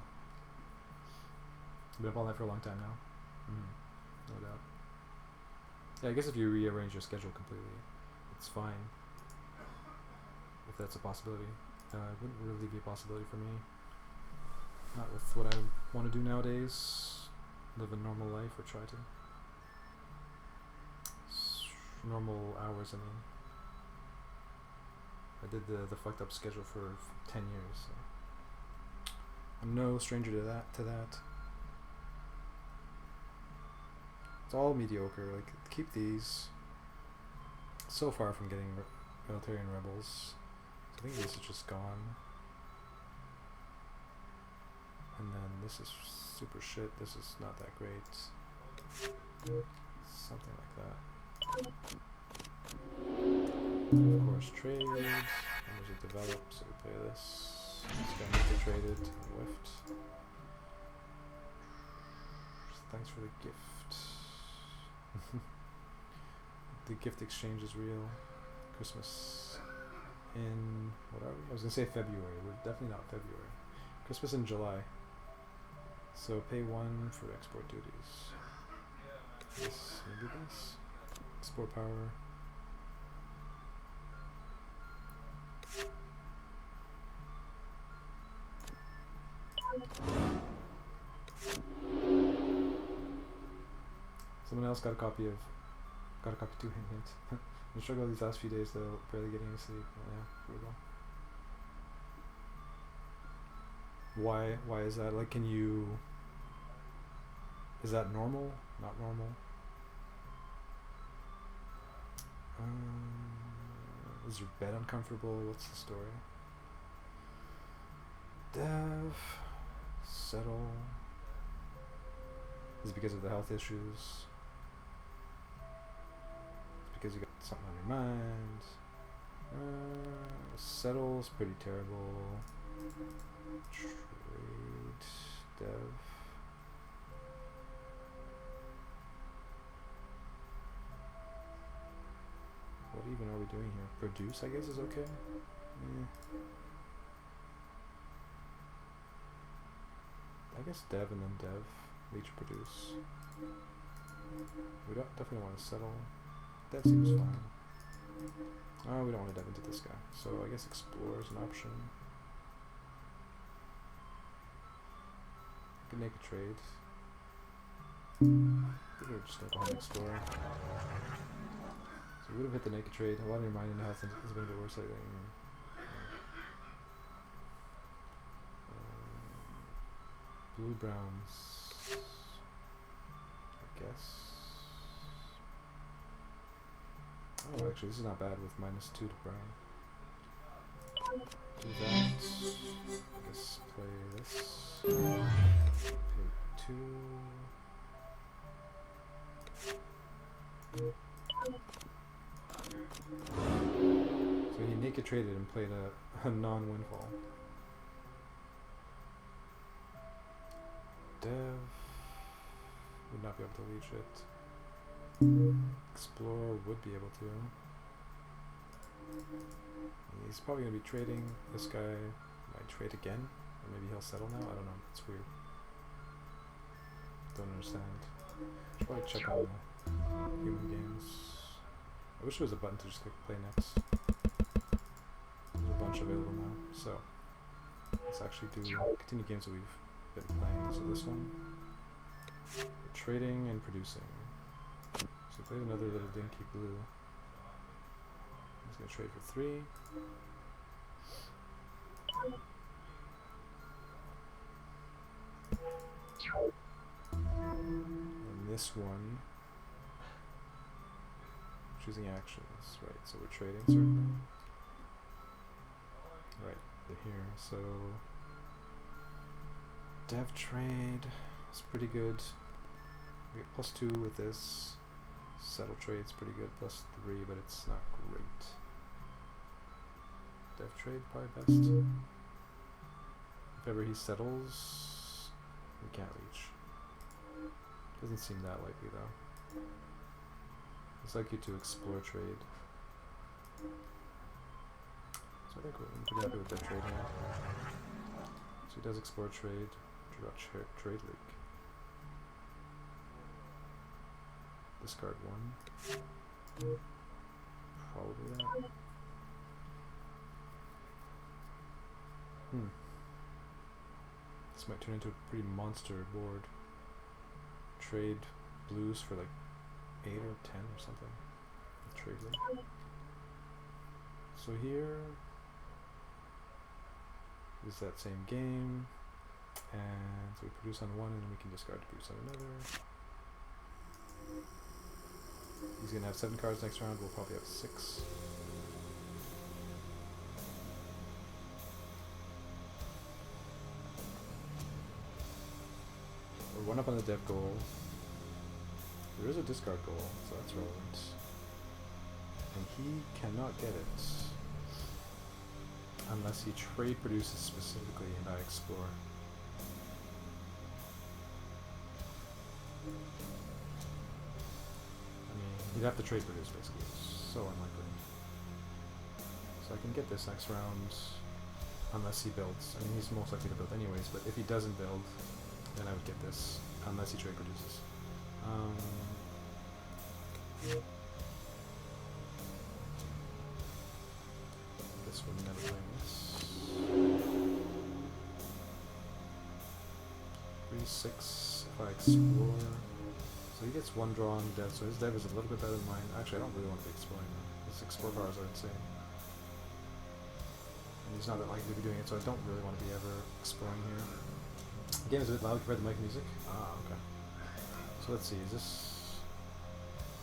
I've been up all night for a long time now. No doubt. Yeah, I guess if you rearrange your schedule completely, it's fine. if that's a possibility. It wouldn't really be a possibility for me. Not with what I want to do nowadays. Live a normal life, or try to. Normal hours, I mean. I did the fucked up schedule for 10 years, so I'm no stranger to that. It's all mediocre. Like, keep these. So far from getting military and rebels. So I think this is just gone. And then this is super shit. This is not that great. Something like that. Of course, trade. And there's a develop, so we play this. This guy needs to trade it and whiffed. Thanks for the gift. The gift exchange is real. Christmas in, what are we? I was gonna say February. We're definitely not February. Christmas in July. So pay 1 for export duties. This, maybe this. Export power. Someone else got a copy 2, hint hint. I'm struggling these last few days though, barely getting any sleep. Yeah, here we go. Why is that? Like, is that normal? Not normal? Is your bed uncomfortable? What's the story? Dev, settle. Is it because of the health issues? Because you got something on your mind. Settle's pretty terrible. Trade, dev. What even are we doing here? Produce, I guess, is okay. I guess dev and then dev. Each produce. We definitely want to settle. Dev seems fine. Oh, we don't want to dev into this guy. So I guess explore is an option. We can make a trade. I think we're just going to go ahead and explore. So we would have hit the naked trade. A lot of your mind and health has been a bit worse lately. Blue browns, I guess. Oh, actually, this is not bad with -2 to brown. Do that. I guess play this. Pay 2. So he naked traded and played a non-windfall. Dev would not be able to reach it. Explorer would be able to. He's probably going to be trading. This guy might trade again. Or maybe he'll settle now. I don't know. It's weird. Don't understand. Should probably check on the human games. I wish there was a button to just click play next. There's a bunch available now. So let's actually continue games that we've been playing. So this one. We're trading and producing. So we played another little dinky blue. He's going to trade for 3. And this one, choosing actions, right, so we're trading certainly. Right, they're here, so dev trade is pretty good. We get +2 with this. Settle trade's pretty good, +3, but it's not great. Dev trade probably best. If ever he settles, we can't reach. Doesn't seem that likely though. It's likely to explore trade. So I think we're pretty happy with that trade here. So he does explore trade, draw trade leak. Discard 1. Probably that. This might turn into a pretty monster board. Trade blues for like 8 or 10 or something. Trade them. So here is that same game, and so we produce on one and then we can discard to produce on another. He's gonna have 7 cards next round, we'll probably have 6. We're 1 up on the dev goal. There is a discard goal, so that's relevant. And he cannot get it unless he trade produces specifically and I explore. I mean, he'd have to trade produce basically. It's so unlikely. So I can get this next round unless he builds. I mean, he's most likely to build anyways, but if he doesn't build, then I would get this unless he trade produces. This one never playing this. 3-6 if I explore. So he gets 1 draw on dev, so his dev is a little bit better than mine. Actually, I don't really want to be exploring though. His explore powers are insane. And he's not that likely to be doing it, so I don't really want to be ever exploring here. The game is a bit loud compared to mic music. Ah, okay. So let's see, is this...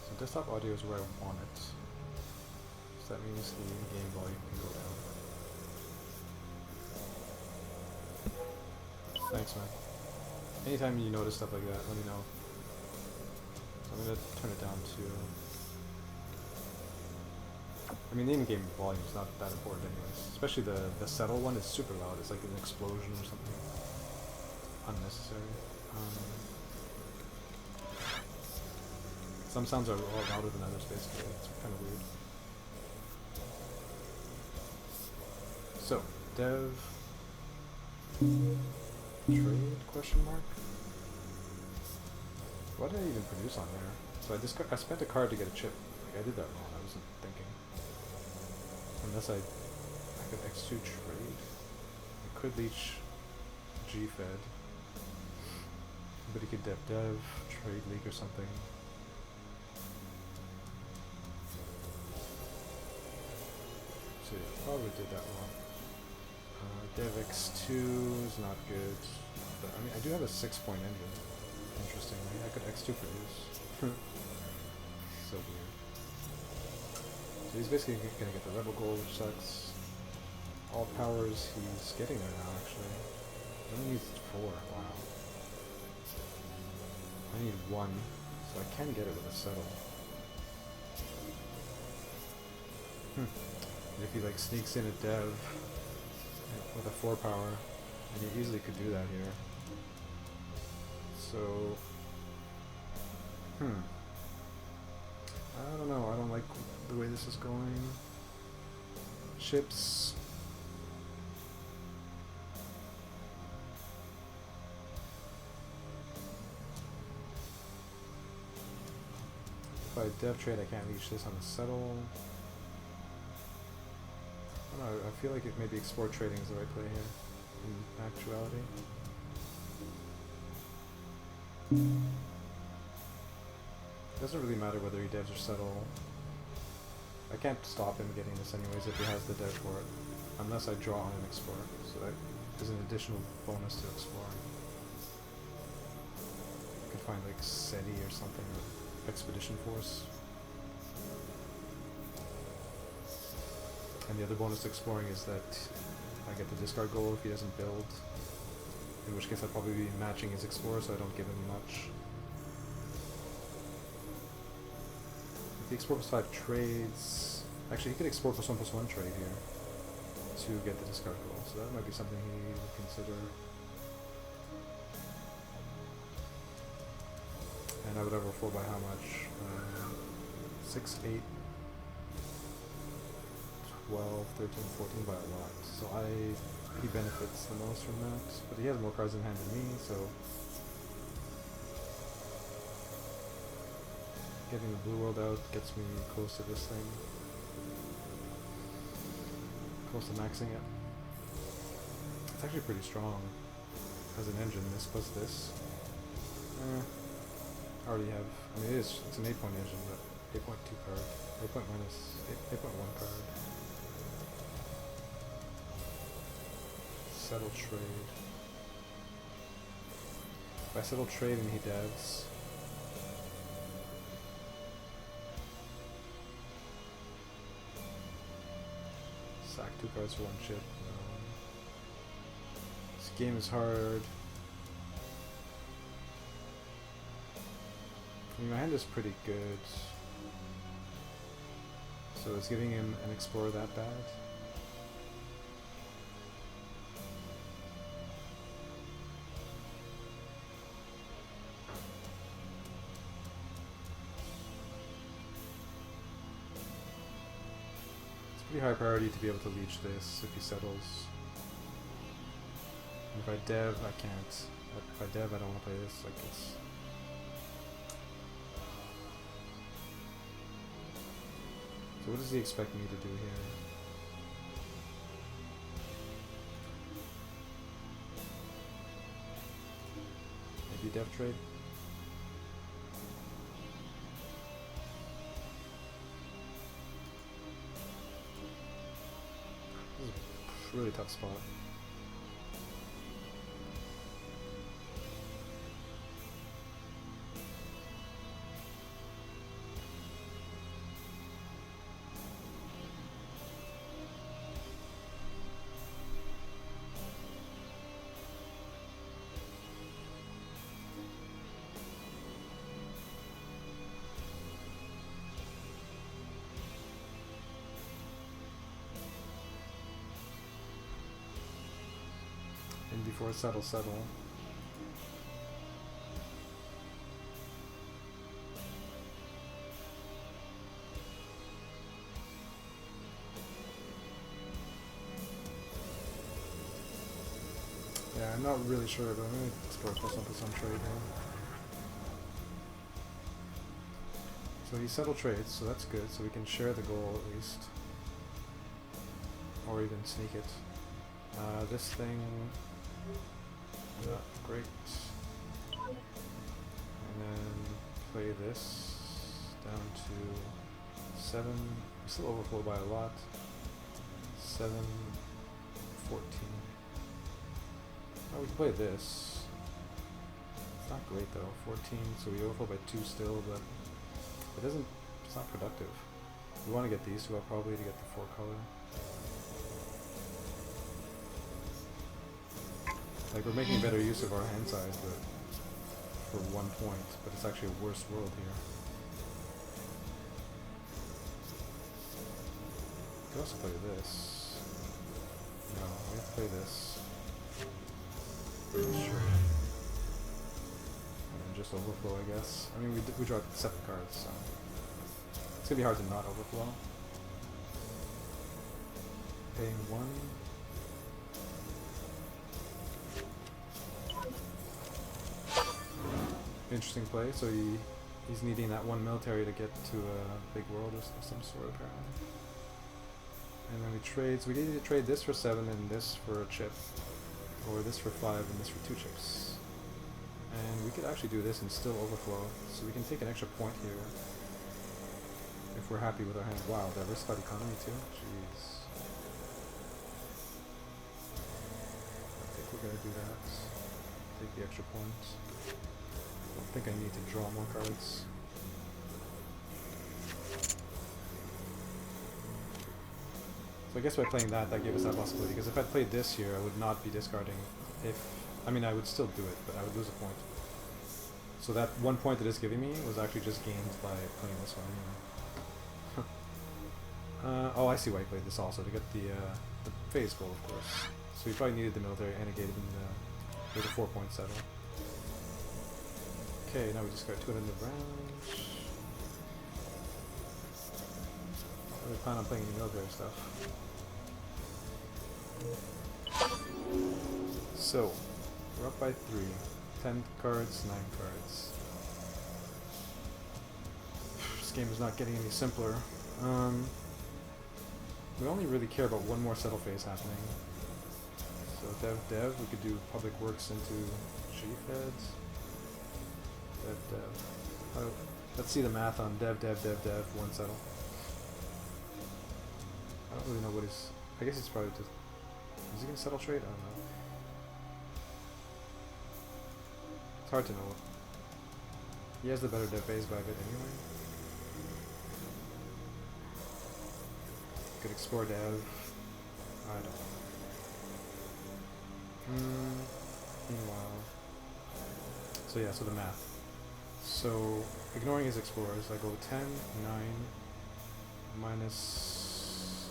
So desktop audio is where I want it. So that means the in-game volume can go down. Thanks, man. Anytime you notice stuff like that, let me know. So I'm gonna turn it down to... I mean, the in-game volume is not that important anyways. Especially the settle one is super loud. It's like an explosion or something. Unnecessary. Some sounds are louder than others, basically. It's kind of weird. So, dev... Trade, question mark? What did I even produce on there? So I spent a card to get a chip. Like, I did that wrong, I wasn't thinking. Unless I could X2 trade. I could leech G-Fed. But he could dev, trade leak or something. So yeah, probably did that wrong. Dev X2 is not good. But I mean, I do have a 6-point engine. Interestingly, I could X2 produce. So weird. So he's basically gonna get the rebel gold, which sucks. All powers, he's getting there now actually. He only needs 4, wow. I need 1, so I can get it with a settle. And if he like sneaks in a dev with a 4 power, and he easily could do that here. So, I don't know, I don't like the way this is going. Chips. If I dev trade, I can't reach this on the settle. I don't know, I feel like maybe explore trading is the right play here, in actuality. Doesn't really matter whether he devs or settle. I can't stop him getting this anyways if he has the dev for it, unless I draw on an explore, so that is an additional bonus to exploring. You could find like SETI or something, or Expedition Force. And the other bonus to exploring is that I get the discard goal if he doesn't build, in which case I'll probably be matching his explorer so I don't give him much. If the explore +5 trades... Actually, he could explore +1/+1 trade here to get the discard goal, so that might be something he would consider. And I would overflow by how much? 6, 8, 12, 13, 14 by a lot. So he benefits the most from that. But he has more cards in hand than me, so getting the blue world out gets me close to this thing. Close to maxing it. It's actually pretty strong as an engine, this plus this. I already have, I mean it's an 8-point engine, but 8.2 card. 8-point minus 8.1 card. Settle trade. If I settle trade and he devs, sack 2 cards for 1 chip. This game is hard. I mean, my hand is pretty good. So is giving him an Explorer that bad? Pretty high priority to be able to leech this if he settles. And if I dev, I can't. If I dev, I don't want to play this. Like it's. So what does he expect me to do here? Maybe dev trade? Really tough spot. And before settle. Yeah, I'm not really sure, but I'm going to explore plus some trade here. So he settled trades, so that's good, so we can share the goal at least. Or even sneak it. This thing, not great. And then play this down to 7. We still overflow by a lot. 7, 14. Oh, we can play this. It's not great though. 14, so we overflow by 2 still, but it's not productive. We want to get these two up probably to get the 4 color. Like, we're making better use of our hand size, but for 1 point, but it's actually a worse world here. We could also play this. No, we have to play this. Sure. And just overflow, I guess. I mean, we draw 7 cards, so it's gonna be hard to not overflow. Paying 1. Interesting play, so he's needing that 1 military to get to a big world of some sort apparently. And then we trade, so we need to trade this for 7 and this for a chip. Or this for 5 and this for 2 chips. And we could actually do this and still overflow, so we can take an extra point here. If we're happy with our hand. Wow, diversified economy too? Jeez. I think we're gonna do that. Take the extra point. I don't think I need to draw more cards. So I guess by playing that gave us that possibility, because if I played this here, I would not be discarding I mean, I would still do it, but I would lose a point. So that 1 point that it's giving me was actually just gained by playing this one anyway. Oh, I see why I played this also, to get the phase goal, of course. So he probably needed the military and it gave him the 4-point settle. Okay, now we just got 2 in the branch. I really plan on playing any military stuff. So, we're up by 3. 10 cards, 9 cards. This game is not getting any simpler. We only really care about 1 more settle phase happening. So dev, we could do public works into G-feds. Dev. Let's see the math on dev, one settle. I don't really know what he's... I guess it's probably just... Is he gonna settle trade? I don't know. It's hard to know. He has the better dev phase by a bit anyway. Could explore dev. I don't know. Meanwhile... So yeah, so the math. So, ignoring his explorers, I go 10, 9, minus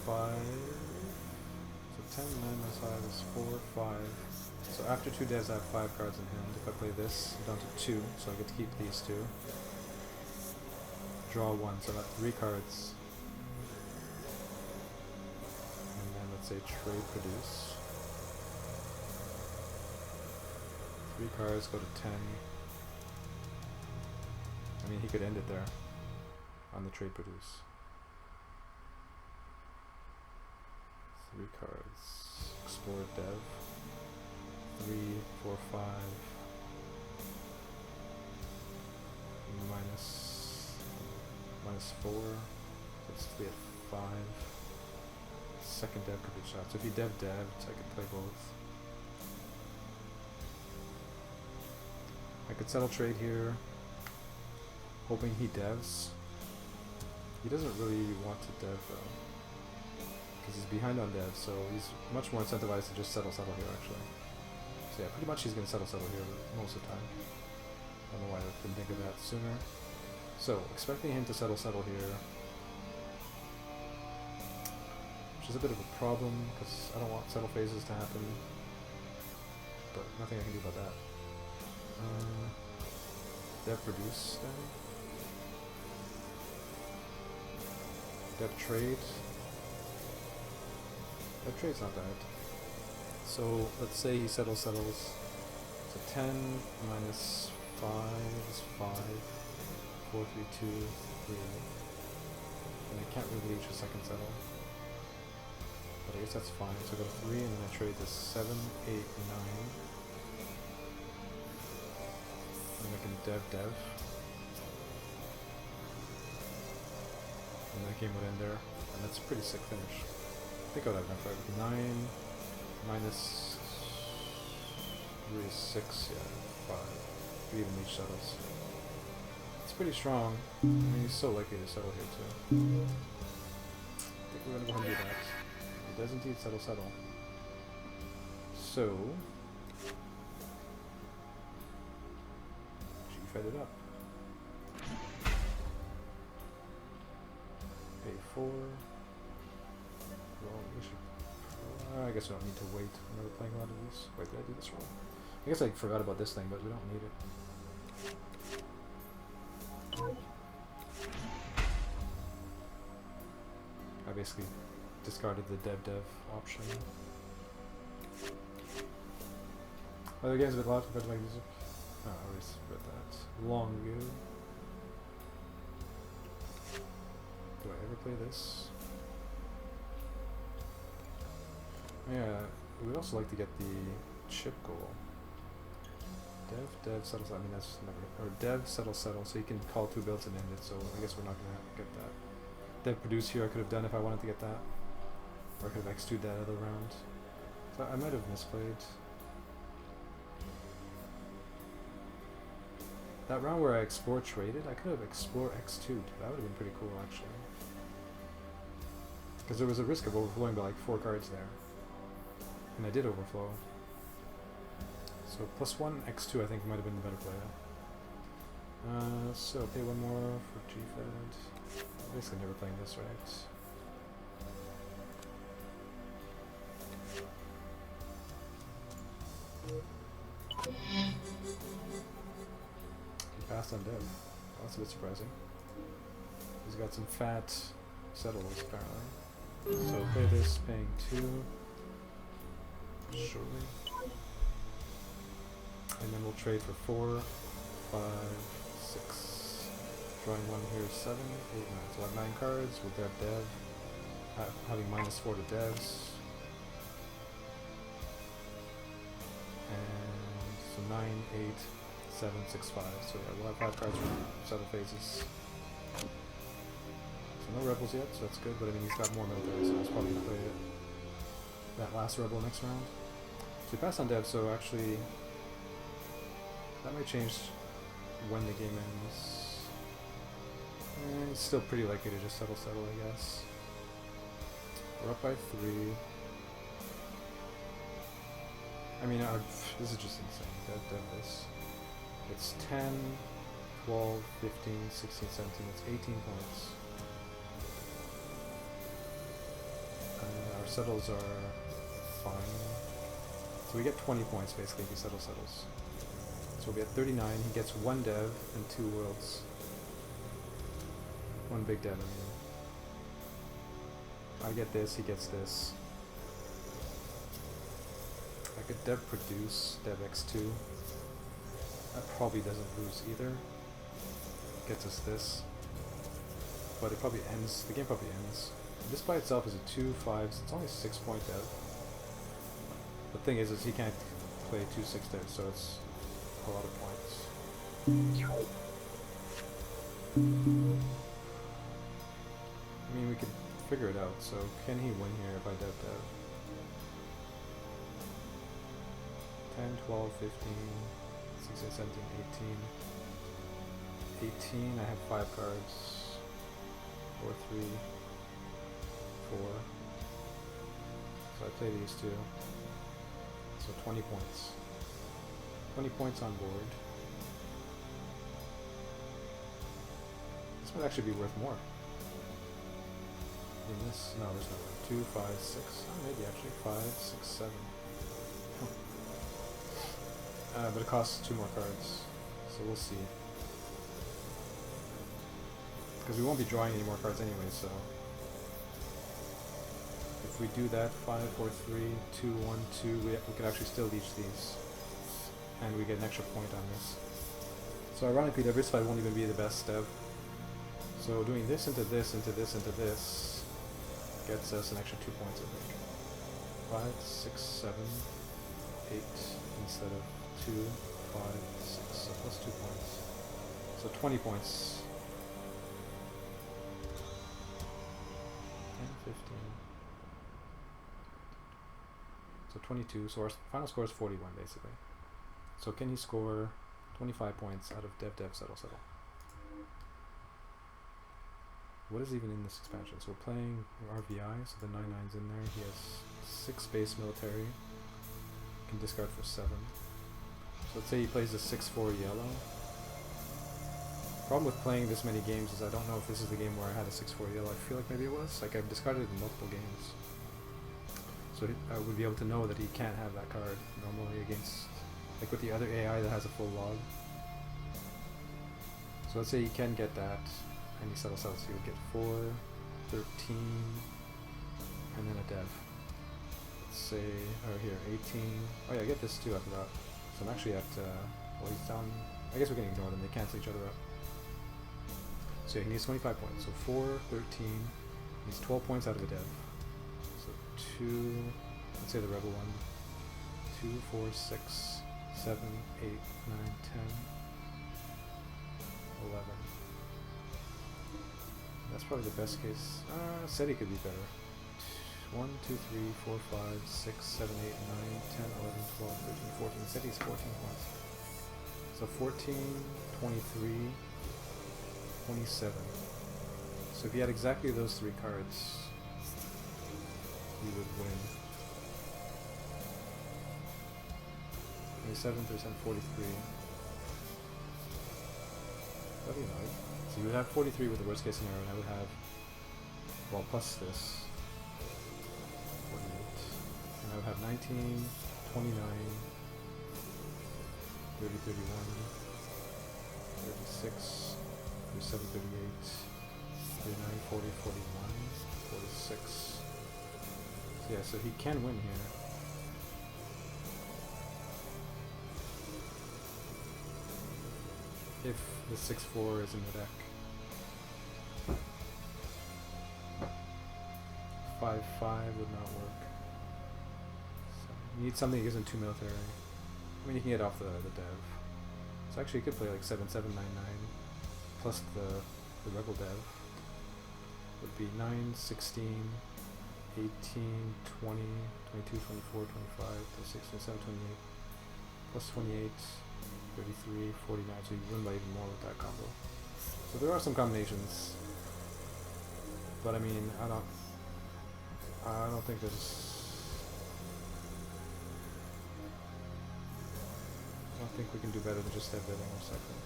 5. So 10, 9 minus 5 is 4, 5. So after 2 devs I have 5 cards in hand. If I play this, I'm down to 2, so I get to keep these 2. Draw 1, so I got 3 cards. And then let's say trade produce. 3 cards, go to 10. I mean, he could end it there on the trade produce. 3 cards. Explore dev. 3, 4, 5. Minus 4. That's 3 at 5. Second dev could be shot. So if he dev'd, I could play both. I could settle trade here, hoping he devs. He doesn't really want to dev though, because he's behind on dev, so he's much more incentivized to just settle here actually. So yeah, pretty much he's going to settle here most of the time. I don't know why I couldn't think of that sooner. So, expecting him to settle here, which is a bit of a problem, because I don't want settle phases to happen, but nothing I can do about that. Dev produce then. Dev trade. Dev trade's not bad. So let's say he settles. So 10 minus 5 is 5. 4, 3, 2, 3. And I can't really reach a second settle. But I guess that's fine. So I go to 3 and then I trade this 7, 8, 9. And I can dev. And that game would end there. And that's a pretty sick finish. I think I would have enough for 9 minus 3 is 6, yeah, 5. Could even reach settles. It's pretty strong. I mean, he's so likely to settle here too. I think we're gonna go ahead and do that. He does indeed settle. So... fed it up. Pay 4. Well, we should... I guess we don't need to wait when we're playing a lot of these. Wait, did I do this wrong? I guess I forgot about this thing, but we don't need it. I basically discarded the dev option. Other games with lots of better music. Oh, I already read that long ago. Do I ever play this? Yeah, we'd also like to get the chip goal. Dev, settles. I mean, that's never. Or dev, settle. So you can call 2 builds and end it. So I guess we're not gonna get that. Dev produce here I could have done if I wanted to get that, or I could have X2'd that other round. So I might have misplayed. That round where I explore traded, I could have explore X2'd. That would have been pretty cool actually. Because there was a risk of overflowing by like 4 cards there. And I did overflow. So +1 X2 I think might have been the better play. So pay 1 more for G-Fed. Basically never playing this, right? He passed on dev. Oh, that's a bit surprising. He's got some fat settles apparently. So play this, paying 2. Surely. And then we'll trade for 4, 5, 6. Drawing 1 here, 7, 8, 9. So I have 9 cards with dev. Having -4 to devs. And so 9, 8, 7, 6, 5. So yeah, we'll have 5 cards for settle phases. So no rebels yet, so that's good, but I mean he's got more military, so he's probably gonna play that last rebel next round. So he passed on dev, so actually that might change when the game ends. And it's still pretty likely to just settle, I guess. We're up by 3. I mean, this is just insane. Dev this. It's 10, 12, 15, 16, 17. It's 18 points. Our settles are fine. So we get 20 points basically if he settles. So we'll be at 39. He gets 1 dev and 2 worlds. 1 big dev, I mean. I get this, he gets this. I could dev produce, dev x2. That probably doesn't lose either. Gets us this. But it probably ends, the game probably ends. This by itself is a 2, 5, so it's only 6 point dev. The thing is he can't play 2, 6 dev, so it's a lot of points. I mean, we could figure it out, so can he win here if I dev? 10, 12, 15, 16, 17, 18. 18, I have 5 cards. 4, 3, 4. So I play these 2. So 20 points. 20 points on board. This might actually be worth more. In this? No, there's no way. 2, 5, 6. Oh, maybe actually 5, 6, 7. But it costs 2 more cards, so we'll see. Because we won't be drawing any more cards anyway, so if we do that, 5, 4, 3, 2, 1, 2, we could actually still leech these, and we get an extra point on this. So ironically, diversified won't even be the best dev. So doing this into this into this into this gets us an extra 2 points, I think. 5, 6, 7, 8 instead of 2, 5, 6, so plus 2 points. So 20 points. 10, 15. So 22, so our final score is 41 basically. So can he score 25 points out of dev, settle? What is even in this expansion? So we're playing RVI, so the 9/9's in there. He has 6 base military. Can discard for 7. So let's say he plays a 6/4 yellow. Problem with playing this many games is I don't know if this is the game where I had a 6/4 yellow. I feel like maybe it was. Like I've discarded it in multiple games. So I would be able to know that he can't have that card normally against, like with the other AI that has a full log. So let's say he can get that, and he settles out, so he would get 4, 13, and then a dev. Let's say, oh here, 18. Oh yeah, I get this too, I forgot. So I'm actually at, well he's down, I guess we can ignore them, they cancel each other out. So he needs 25 points, so 4, 13, he's 12 points out of a dev. So 2, let's say the rebel one, 2, 4, 6, 7, 8, 9, 10, 11. That's probably the best case. SETI could be better. 1, 2, 3, 4, 5, 6, 7, 8, 9, 10, 11, 12, 13, 14. SETI's 14 points. So 14, 23, 27. So if he had exactly those 3 cards, he would win. 27, 37, 43. That'd be nice. So you would have 43 with the worst case scenario, and I would have, well, plus this, 48. And I would have 19, 29, 30, 31, 36, 37, 38, 39, 40, 41, 46. So yeah, so he can win here. If the 6/4 is in the deck. 5/5 would not work. So you need something that gives him 2 military. I mean, you can get off the dev. So actually, you could play like 7-7-9-9 plus the rebel dev. Would be 9, 16, 18, 20, 22, 24, 25, 26, 27, 28, plus 28, 33, 49. So you win by even more with that combo. So there are some combinations, but I mean, I don't think there's. I don't think we can do better than just have building or second.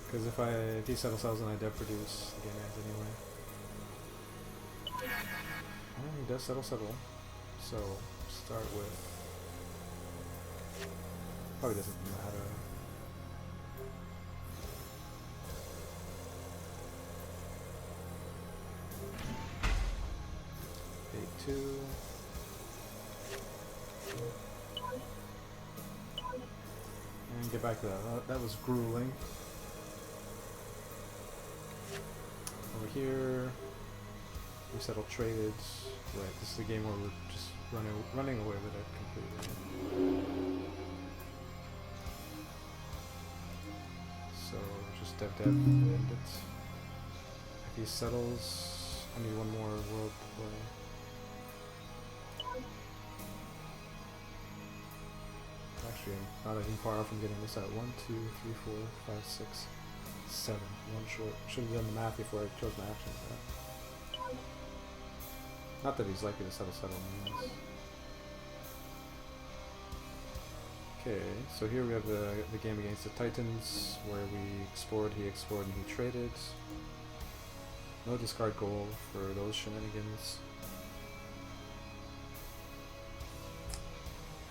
Because if he settles cells and I dev produce, the game ends anyway. Oh, he does settle. So start with. Probably doesn't matter. Two. And get back to that. That was grueling. Over here, we settled traded. Right, this is a game where we're just running away with it completely. So just dev and end it. If he settles, I need one more world to play. Actually, I'm not even far off from getting this out. 1, 2, 3, 4, 5, 6, 7. One short. Should have done the math before I chose my actions. Not that he's likely to settle. Means. Okay, so here we have the game against the Titans, where we explored, he explored, and he traded. No discard goal for those shenanigans.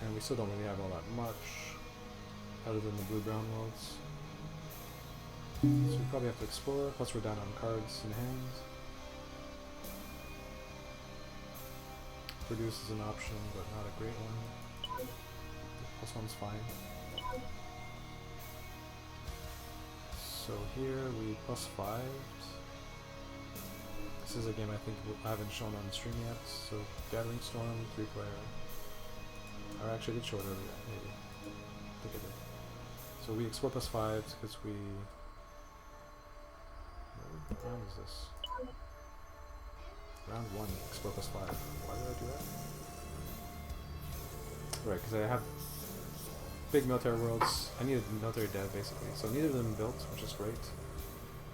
And we still don't really have all that much, other than the blue-brown worlds. So we probably have to explore, plus we're down on cards in hand. Produce is an option, but not a great one. Plus one's fine. So here we plus 5. This is a game I think I haven't shown on stream yet, so Gathering Storm, 3-player. Or actually, I did show it earlier, maybe. I think I did. So we explore plus 5 because we. What round is this? Round 1, explore plus 5. Why did I do that? Right, because I have big military worlds. I needed military dev basically, so neither of them built, which is great.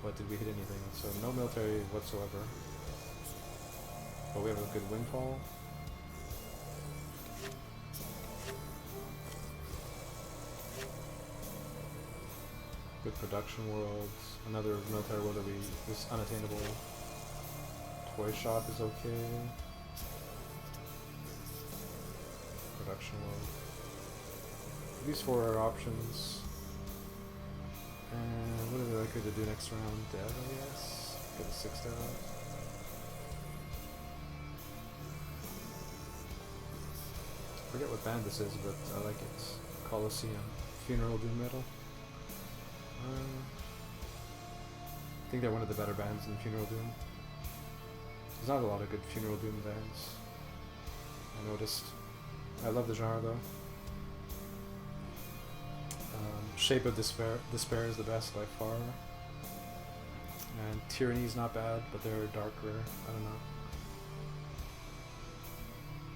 But did we hit anything? So no military whatsoever. But we have a good windfall. Good production world, another military world that is unattainable. Toy shop is okay. Production world. These 4 are options. And what are we likely to do next round? Dev, I guess. Get a 6 dev. I forget what band this is, but I like it. Coliseum. Funeral Doom Metal. I think they're one of the better bands in Funeral Doom. There's not a lot of good Funeral Doom bands, I noticed. I love the genre though. Shape of Despair is the best by far. And Tyranny's not bad, but they're darker. I don't know.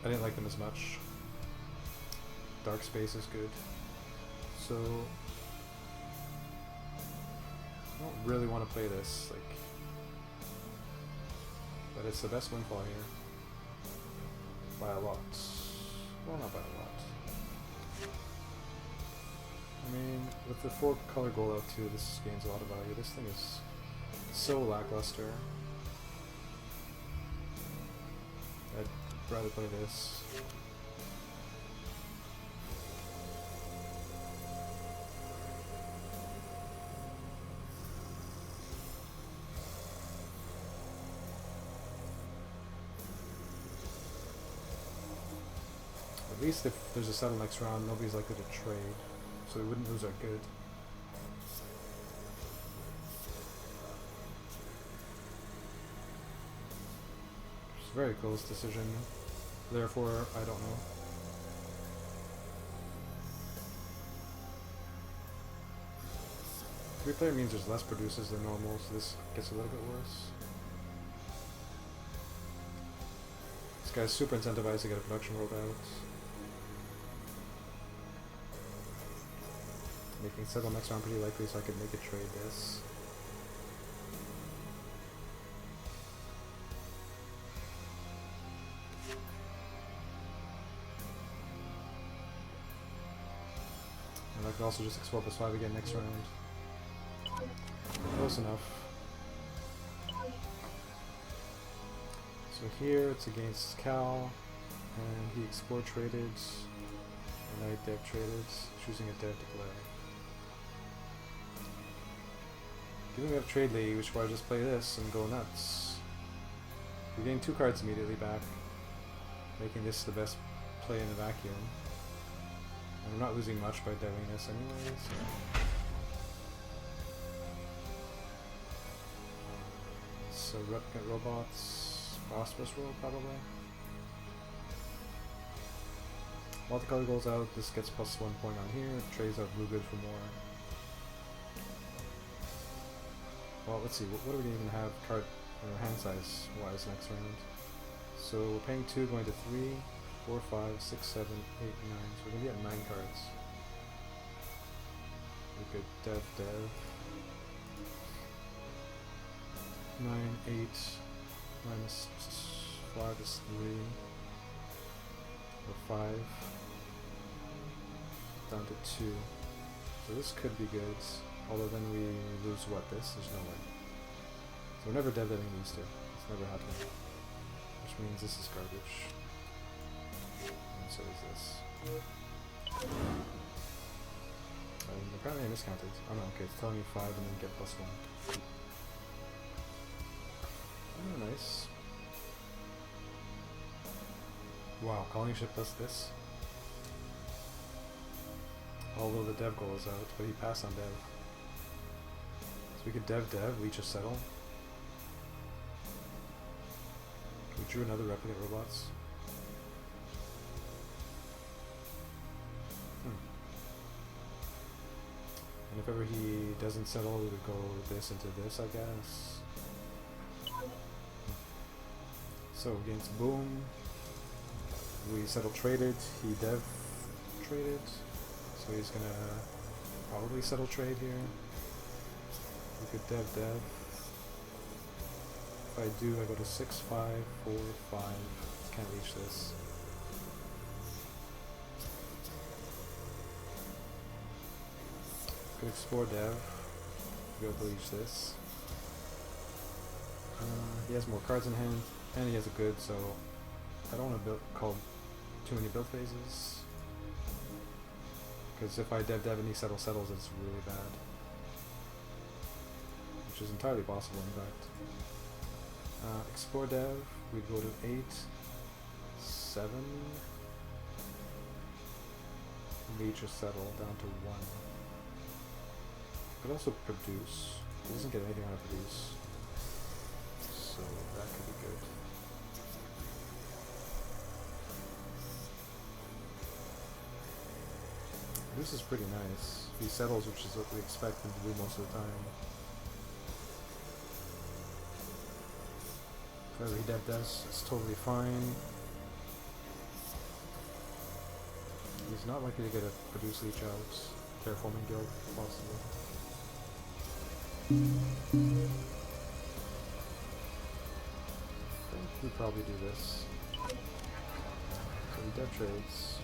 I didn't like them as much. Dark Space is good. So I don't really want to play this, like, but it's the best windfall here. By a lot. Well, not by a lot. I mean, with the 4 color goal out too, this gains a lot of value. This thing is so lackluster. I'd rather play this. At least if there's a settle next round, nobody's likely to trade, so we wouldn't lose our good. It's a very close decision. Therefore, I don't know. Three-player means there's less producers than normal, so this gets a little bit worse. This guy's super incentivized to get a production rolled out. Making settle next round pretty likely, so I could make a trade this. And I could also just explore +5 again next round. Close enough. So here it's against Cal, and he explore traded, and I dev traded, choosing a dev to play. Given we have trade league, we should probably just play this and go nuts. We're getting 2 cards immediately back, making this the best play in the vacuum. And we're not losing much by deving this anyway, so... So replicant robots, phosphorus roll probably. Multicolor goes out, this gets +1 point on here, trades out blue good for more. Well, let's see, what do we even have card hand size wise next round? So we're paying 2, going to 3, 4, 5, 6, 7, 8, 9. So we're gonna be at 9 cards. We could dev. 9, 8, minus 5 is 3, or 5, down to 2. So this could be good, although then we lose what, this? There's no way. So we're never dev-deving these two. It's never happening. Which means this is garbage. And so is this. Apparently I miscounted. Oh no, okay, it's telling me 5 and then get +1. Oh, nice. Wow, colony ship does this. Although the dev goal is out, but he passed on dev. So we could dev, leech a settle. We drew another replicant robots. And if ever he doesn't settle, we would go this into this, I guess. So against Boom, we settle traded, he dev traded, so he's gonna probably settle trade here. We could dev. If I do, I go to 6, 5, 4, 5, can't reach this. Could explore dev, be able to reach this. He has more cards in hand. And he has a good, so I don't want to call too many build phases. Because if I dev and he settles, it's really bad. Which is entirely possible, in fact. Explore dev, we go to 8, 7. Reach or settle down to 1. Could also produce. He doesn't get anything on a produce. So that could be good. This is pretty nice. He settles, which is what we expect him to do most of the time. If ever he devs, it's totally fine. He's not likely to get a produce leech out. Terraforming guild, possibly. I think we probably do this. So we dev trades.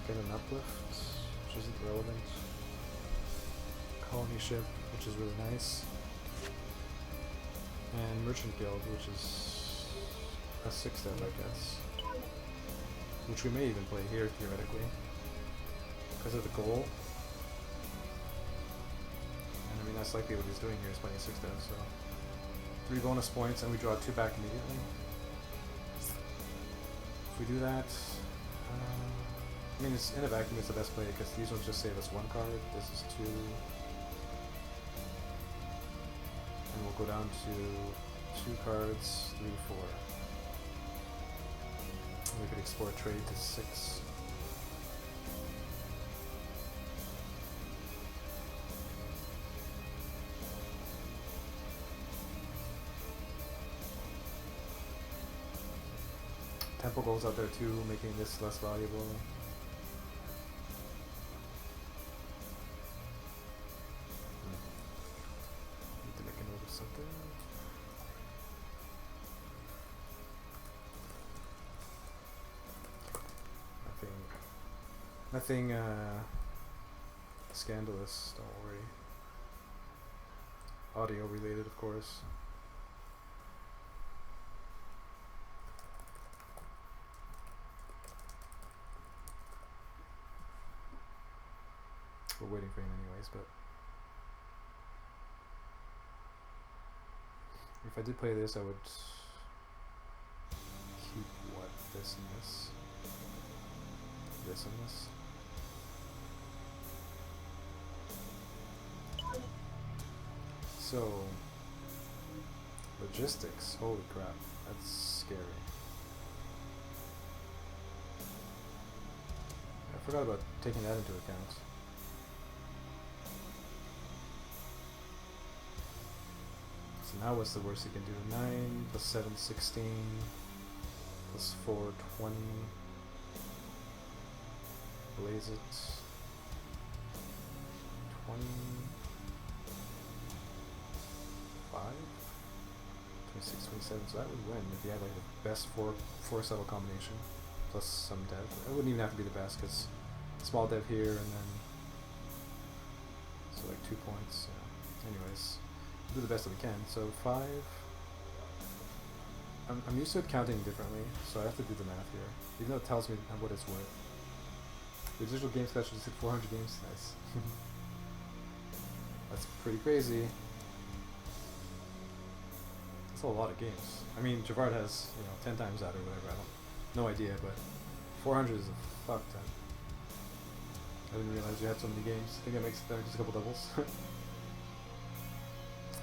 Get an uplift, which isn't relevant. Colony ship, which is really nice. And merchant guild, which is a 6 dev, I guess. Which we may even play here, theoretically. Because of the goal. And I mean, that's likely what he's doing here, is playing a 6 dev, so. 3 bonus points, and we draw 2 back immediately. If we do that, I mean, it's in a vacuum, it's the best play because these ones just save us 1 card. This is 2, and we'll go down to 2 cards, 3, 4. We could explore trade to 6. Tempo goals out there too, making this less valuable. Need to make a note of something. Nothing scandalous, don't worry. Audio related, of course. We're waiting for him anyways, but if I did play this, I would keep what? This and this. This and this. So, logistics, holy crap, that's scary. I forgot about taking that into account. So now what's the worst you can do? 9 plus 7, 16, plus 4, 20. Blaze it. 25? 26, 27, so that would win if you had like the best 4 settle combination, plus some dev. It wouldn't even have to be the best, because small dev here, and then, so like 2 points, yeah. Anyways, we'll do the best that we can. So 5, I'm used to it counting differently, so I have to do the math here, even though it tells me what it's worth. The digital game specialist hit 400 games, nice. That's pretty crazy. That's a lot of games. I mean, Javard has, 10 times that or whatever, no idea, but 400 is a fuck ton. I didn't realize you had so many games. I think that makes just a couple doubles.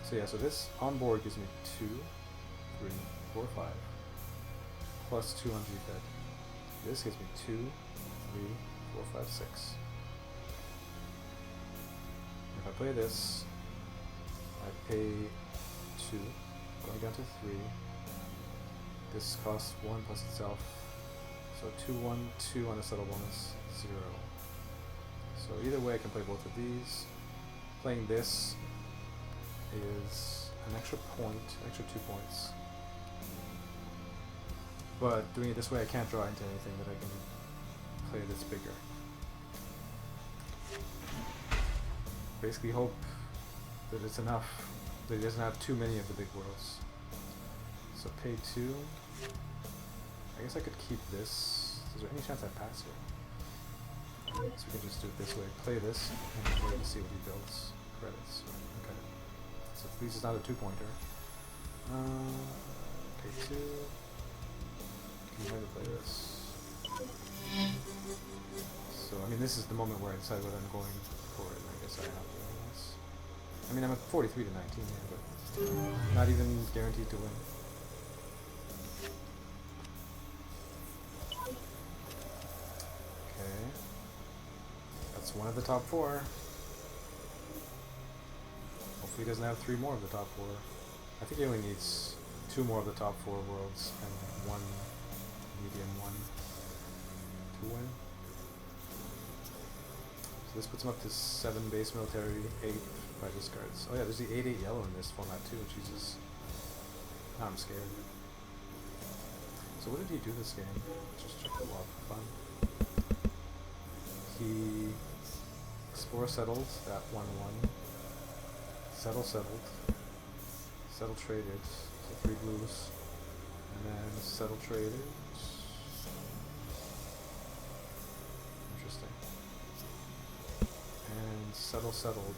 So yeah, so this on board gives me 2, 3, 4, 5, plus 200 fed. This gives me 2, 3, 4, 5, 6. If I play this, I pay 2, going down to 3. This costs 1 plus itself. So 2, 1, 2 on a settle bonus, 0. So either way I can play both of these. Playing this is an extra point, extra 2 points. But doing it this way I can't draw into anything that I can play that's bigger. Basically hope that it's enough, that he doesn't have too many of the big worlds. So pay 2. I guess I could keep this. Is there any chance I pass here? So we can just do it this way. Play this and wait to see what he builds. Credits. Okay. So at least it's not a 2-pointer. Pay 2. Can you play this? So, I mean, this is the moment where I decide whether I'm going for it. I guess I have to do this. I mean, I'm at 43 to 19 here, but not even guaranteed to win. Okay. That's one of the top 4. Hopefully he doesn't have 3 more of the top 4. I think he only needs 2 more of the top 4 worlds and 1 medium 1 to win. So this puts him up to 7 base military, 8 by discards. Oh yeah, there's the 8/8 yellow in this format too, Jesus. Now I'm scared. So what did he do this game? Just check the log for fun. He explore settled at 1/1. Settle settled. Settle traded. So 3 blues. And then settle traded. Interesting. And settle settled.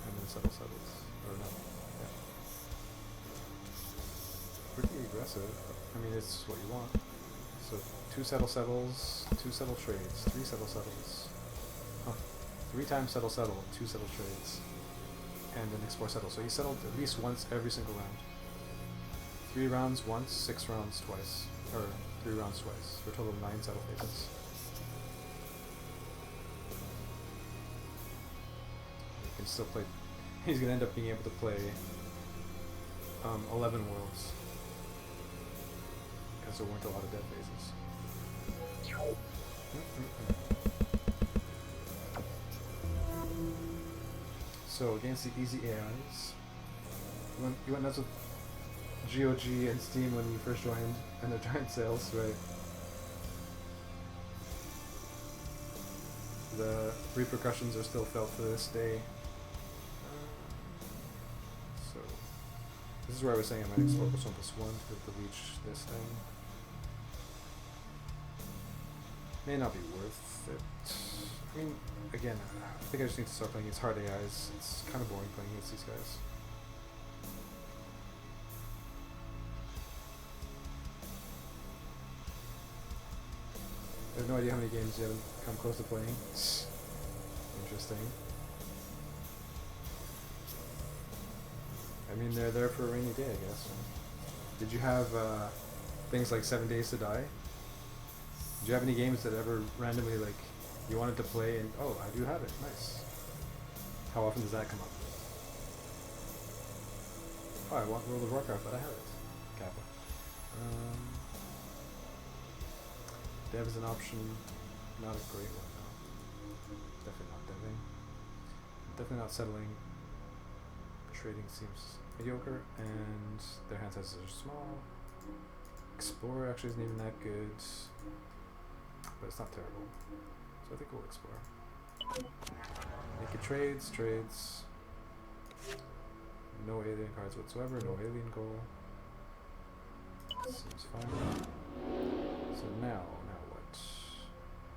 And then settle settled. Or no. Yeah. Pretty aggressive. I mean, it's what you want. So 2 settle settles, 2 settle trades, 3 settle settles. Huh. 3 times settle settle, 2 settle trades. And then explore settle. So he settled at least once every single round. 3 rounds once, 6 rounds twice. Or 3 rounds twice, for a total of 9 settle phases. You can still play. He's gonna end up being able to play 11 worlds because there weren't a lot of dead phases. So against the easy AIs, you went nuts with GOG and Steam when you first joined, and the giant sales, right? The repercussions are still felt to this day. So this is where I was saying I might explore +1/+1 to be able to reach this thing. May not be worth it. I mean, again, I think I just need to start playing against hard AIs. It's kind of boring playing against these guys. I have no idea how many games you haven't come close to playing. Interesting. I mean, they're there for a rainy day, I guess. Did you have things like 7 Days to Die? Did you have any games that ever randomly, like, you wanted to play and, oh, I do have it, nice. How often does that come up? Oh, I want World of Warcraft, but I have it. Kappa. Dev is an option, not a great one, no. Definitely not deving. Definitely not settling. Trading seems mediocre, and their hand sizes are small. Explorer actually isn't even that good, but it's not terrible. So I think we'll explore. Naked trades. No alien cards whatsoever, no alien goal. Seems fine. So now what?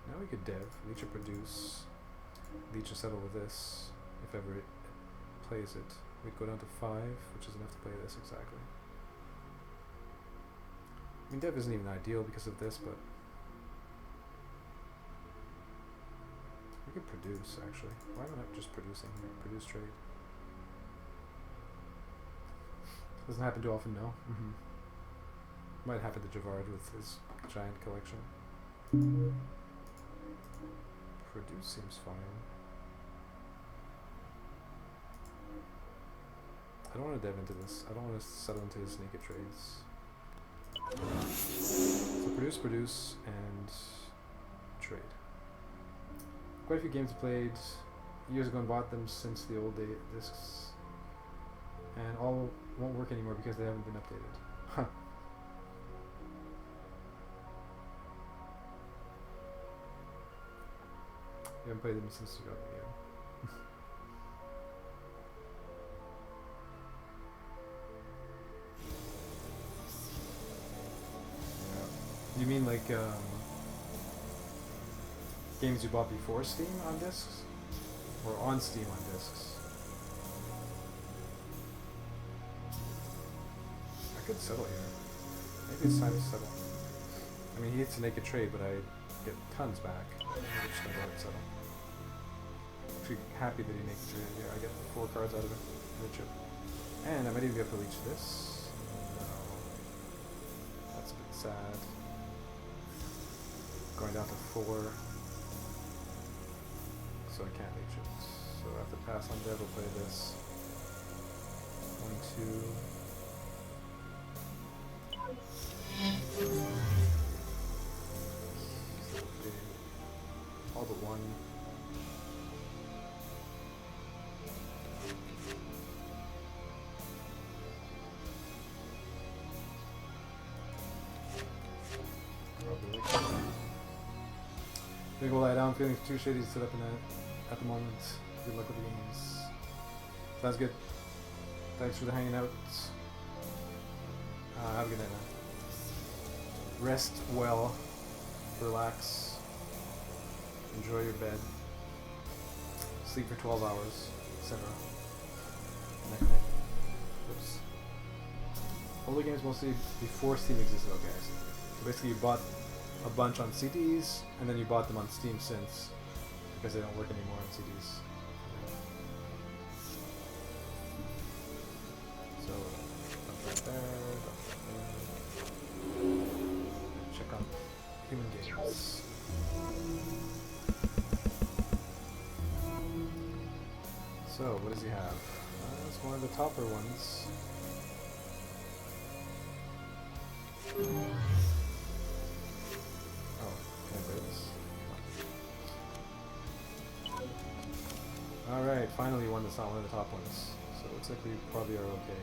Now we could dev, leech or produce, leech or settle with this, if ever it plays it. We'd go down to 5, which is enough to play this exactly. I mean, dev isn't even ideal because of this, but we could produce, actually. Why am I not just producing here? Produce trade. Doesn't happen too often, no. Might happen to Javard with his giant collection. Produce seems fine. I don't want to dive into this. I don't want to settle into his naked trades. So produce, and trade. Quite a few games I played years ago and bought them since the old day discs. And all won't work anymore because they haven't been updated. Huh. You haven't played them since you got the game. You mean like games you bought before Steam on discs? Or on Steam on discs? I could settle here. Maybe it's time to settle. I mean, he hits a naked trade, but I get tons back. I'm just gonna go ahead and settle. Actually happy that he naked traded here. I get 4 cards out of it in the chip. And I might even be able to leech this. No. That's a bit sad. Going down to 4. So I can't reach it. So I have to pass on dev, we'll play this. 1, 2. All but 1. Gonna go lie down, feeling too shitty to sit up in that at the moment. Good luck with the games. Sounds good. Thanks for the hanging out. Have a good night, man. Rest well. Relax. Enjoy your bed. Sleep for 12 hours, etc. Night. Oops. Older games mostly before Steam existed. Okay, I see. So basically, you bought a bunch on CDs, and then you bought them on Steam since, because they don't work anymore on CDs. So, dump that there, dump that there. Check on So, what does he have? It's one of the topper ones. Oh, can I play this? Alright, finally one that's not one of the top ones. So it looks like we probably are okay here.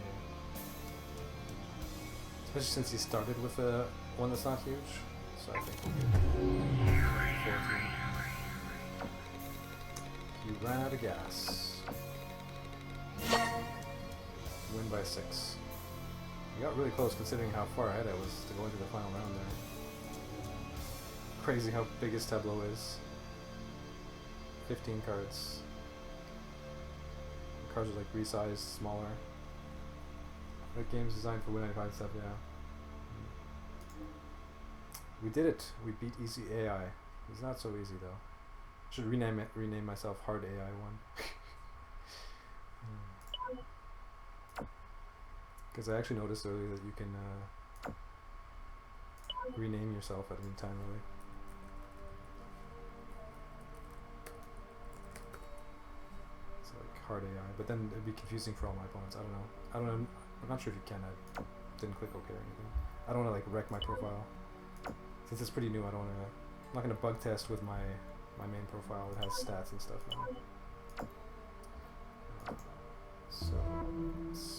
Especially since he started with a one that's not huge. So I think we'll get 14. He ran out of gas. Win by 6. We got really close considering how far ahead I was to go into the final round there. Crazy how big his tableau is. 15 cards. The cards are like resized, smaller. That game's designed for Win95 stuff, yeah. We did it! We beat Easy AI. It's not so easy though. Should rename myself Hard AI 1. Because I actually noticed earlier that you can rename yourself at any time, really. It's like Hard AI, but then it'd be confusing for all my opponents. I don't know. I'm not sure if you can. I didn't click OK or anything. I don't want to like wreck my profile. Since it's pretty new, I don't want to. I'm not going to bug test with my main profile that has stats and stuff now. So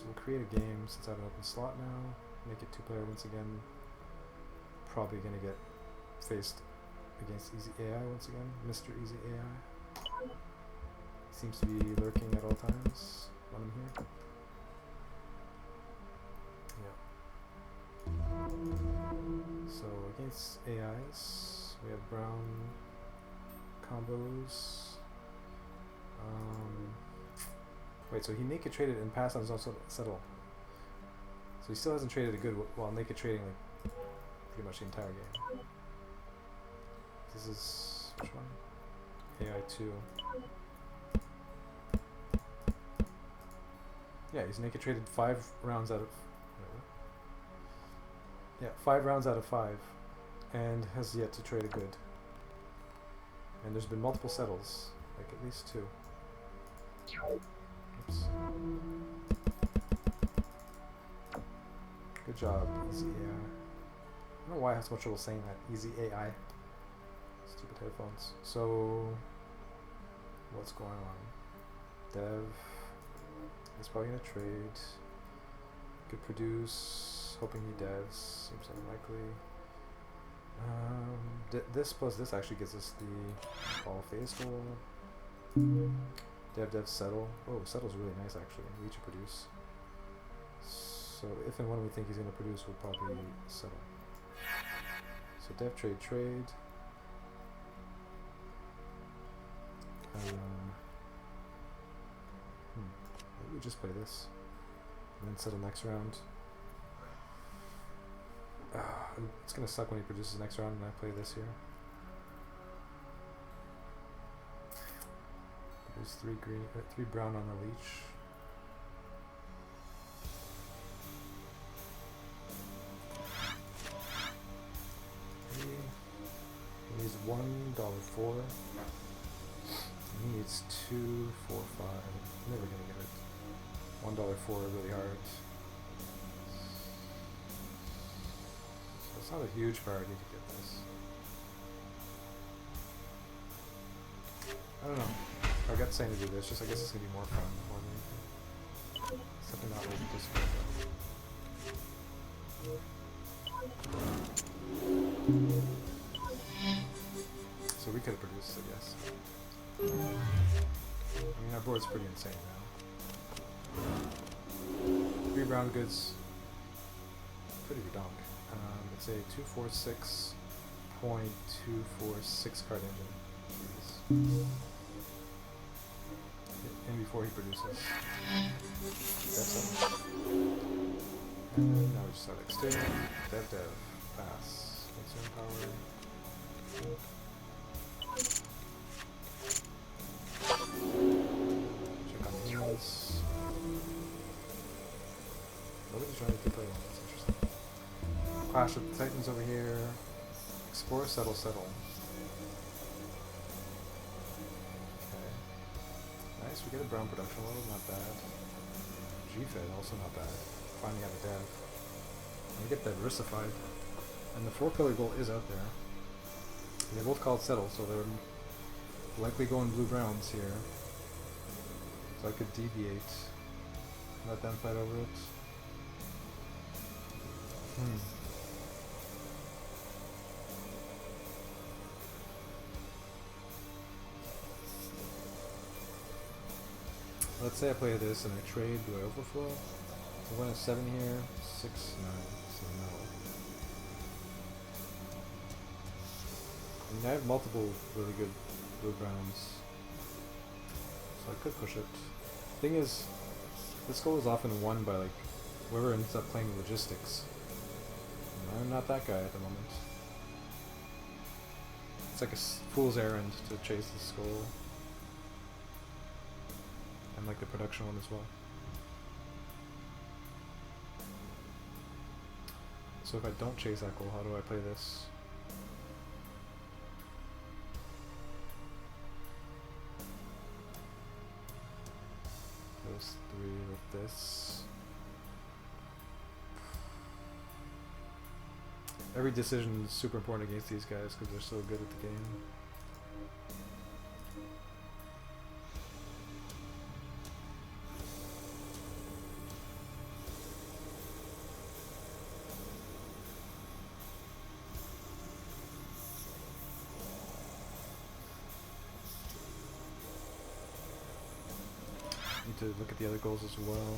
we'll create a game since I have an open slot now. Make it 2-player once again. Probably gonna get faced against Easy AI once again. Mr. Easy AI. Seems to be lurking at all times when I'm here. Yeah. So against AIs, we have brown combos. Wait, so he naked traded and passed on his own settle. So he still hasn't traded a good while naked trading like pretty much the entire game. This is which one? AI2. Yeah, he's naked traded 5 rounds out of whatever. Yeah, 5 rounds out of 5, and has yet to trade a good. And there's been multiple settles, like at least 2. Oops. Good job, Easy AI. I don't know why I have so much trouble saying that. Easy AI. Stupid headphones. So, what's going on? Dev is probably gonna trade. Could produce. Hoping he devs. Seems unlikely. This plus this actually gives us the all phase goal. Dev settle. Oh, settle's really nice actually. Reach and produce. So if and when we think he's going to produce, we'll probably settle. So dev trade. Maybe we just play this and then settle next round. It's going to suck when he produces next round and I play this here. There's 3 brown on the leech. He needs $1.04. He needs 2, 4, 5. Never gonna get it. $1.04 really hard. So it's not a huge priority to get this. I don't know. I got saying to do this, just I guess it's gonna be more fun more than anything. Something not really difficult though. So we could have produced it, yes. I mean, our board's pretty insane now. 3 brown goods. Pretty redonk. It's a 246.246 card engine. And before he produces. That's it. And now we just start exterior. Dev. Pass. Consume power. Check on heals. Nobody's trying to play one. That's interesting. Clash with the Titans over here. Explore, settle. Okay. Nice we get a brown production level, not bad. G-Fed, also not bad. Finally have a dev. And we get diversified. And the 4-color goal is out there. They both call it settle, so they're likely going blue-browns here. So I could deviate. Let them fight over it. Let's say I play this and I trade, do I overflow? So I'm going to 7 here, 6, 9, so no. I mean, I have multiple really good blue-browns, so I could push it. Thing is, this goal is often won by like whoever ends up playing logistics. And I'm not that guy at the moment. It's like a fool's errand to chase this goal. And like the production one as well. So if I don't chase that goal, how do I play this? Those 3 with this. Every decision is super important against these guys because they're so good at the game. Need to look at the other goals as well.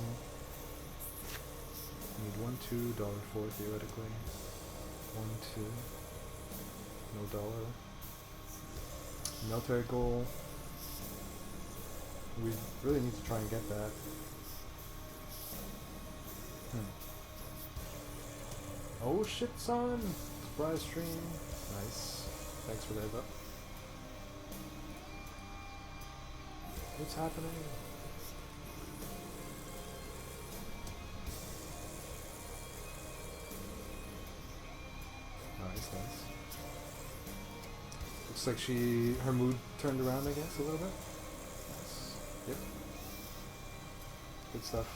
Need $1, $2, $4 theoretically. 1, 2. No dollar. Military goal. We really need to try and get that. Oh shit, son! Surprise stream. Nice. Thanks for that. What's happening? Nice, nice. Looks like her mood turned around, I guess, a little bit. Nice. Yep. Good stuff.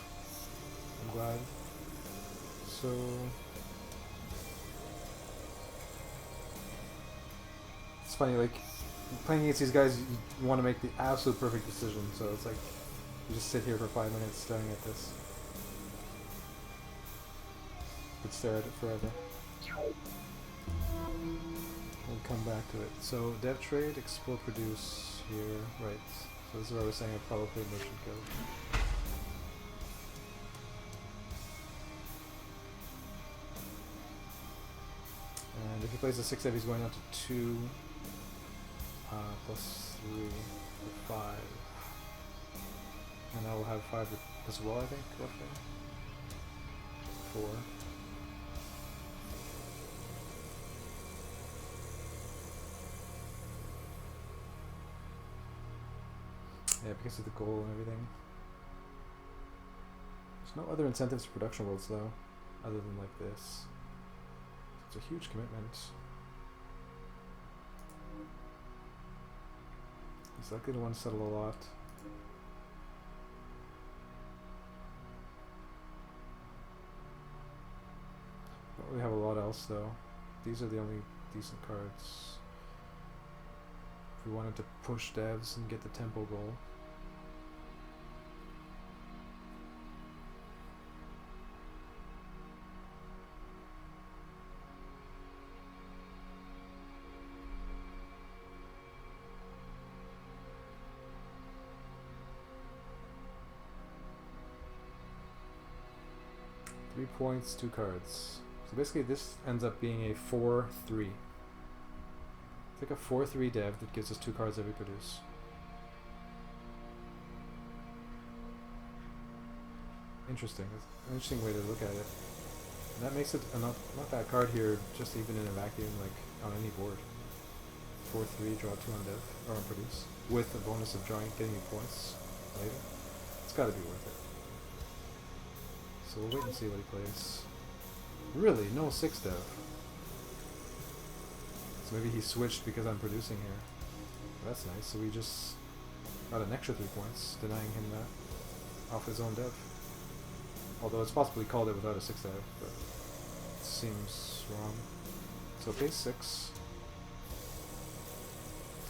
I'm glad. So... it's funny, like, playing against these guys, you want to make the absolute perfect decision, so it's like, you just sit here for 5 minutes staring at this. You could stare at it forever. We'll come back to it. So, dev trade, explore, produce here, right. So this is where I was saying I'd probably play merchant go. And if he plays a 6 dev, he's going down to 2, plus 3, 5. And I will have 5 as well, I think, roughly. 4. Yeah, because of the goal and everything. There's no other incentives for production worlds though, other than like this. It's a huge commitment. He's likely to want to settle a lot. Don't really have a lot else though. These are the only decent cards. If we wanted to push devs and get the tempo goal. Three points, 2 cards. So basically this ends up being a 4-3. It's like a 4-3 dev that gives us 2 cards that we produce. Interesting. That's an interesting way to look at it. And that makes it a not bad card here, just even in a vacuum, like on any board. 4-3, draw 2 on dev, or on produce, with a bonus of drawing, getting you points later. It's gotta be worth it. So we'll wait and see what he plays. Really? No 6 dev. So maybe he switched because I'm producing here. That's nice. So we just... got an extra 3 points, denying him that off his own dev. Although it's possibly called it without a 6 dev, but it seems wrong. So base 6.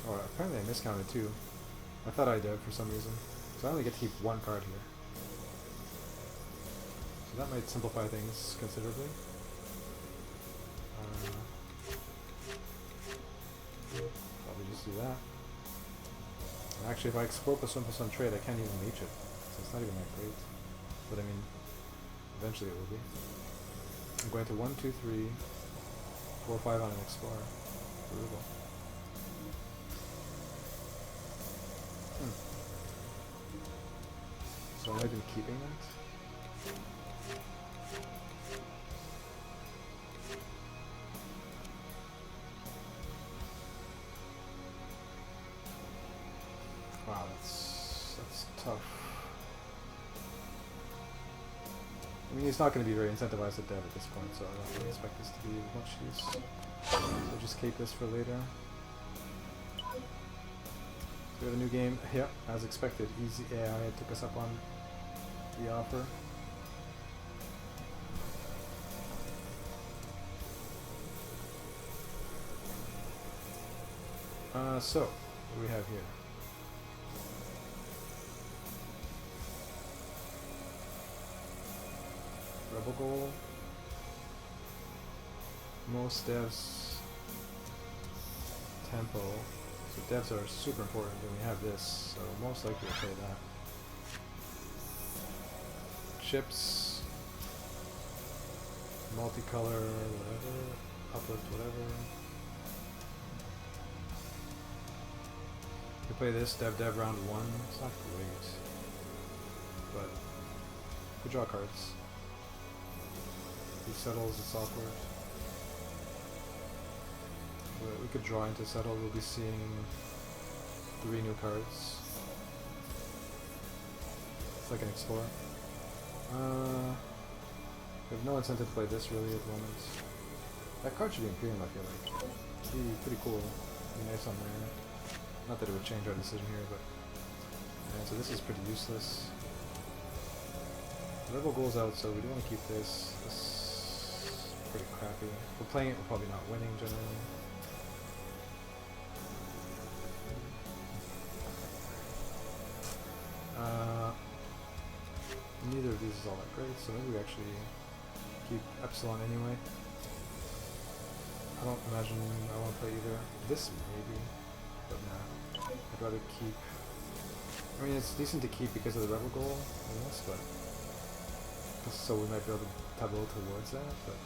Oh, apparently I miscounted too. I thought I dev for some reason. So I only get to keep 1 card here. So that might simplify things considerably. Probably just do that. And actually, if I explore +1/+1 trade, I can't even reach it. So it's not even that great. But I mean, eventually it will be. I'm going to 1, 2, 3, 4, 5 on an explorer. Brutal. So am I even keeping that? Wow, that's tough. I mean, he's not going to be very incentivized to dev at this point, so I don't really expect this to be much use. So just keep this for later. So we have a new game. Yep, as expected, Easy AI took us up on the offer. So, what do we have here? Rebel goal. Most devs tempo. So devs are super important, and we have this, so most likely we'll play that. Chips, multicolor, whatever, uplift, whatever. We play this, dev round 1. It's not great, but we draw cards. He settles, it's awkward. But we could draw into settle, we'll be seeing 3 new cards. It's like an explorer. We have no incentive to play this really at the moment. That card should be Imperium, I feel like. It'd be pretty cool. It'd be nice on there. Not that it would change our decision here, but... Yeah, so this is pretty useless. Rebel goes out, so we do want to keep this. This is pretty crappy. If we're playing it, we're probably not winning generally. Neither of these is all that great, so maybe we actually keep Epsilon anyway. I don't imagine I want to play either. This maybe, but nah. I'd rather keep... I mean, it's decent to keep because of the Rebel goal, I guess, but... So we might be able to tableau towards that, but...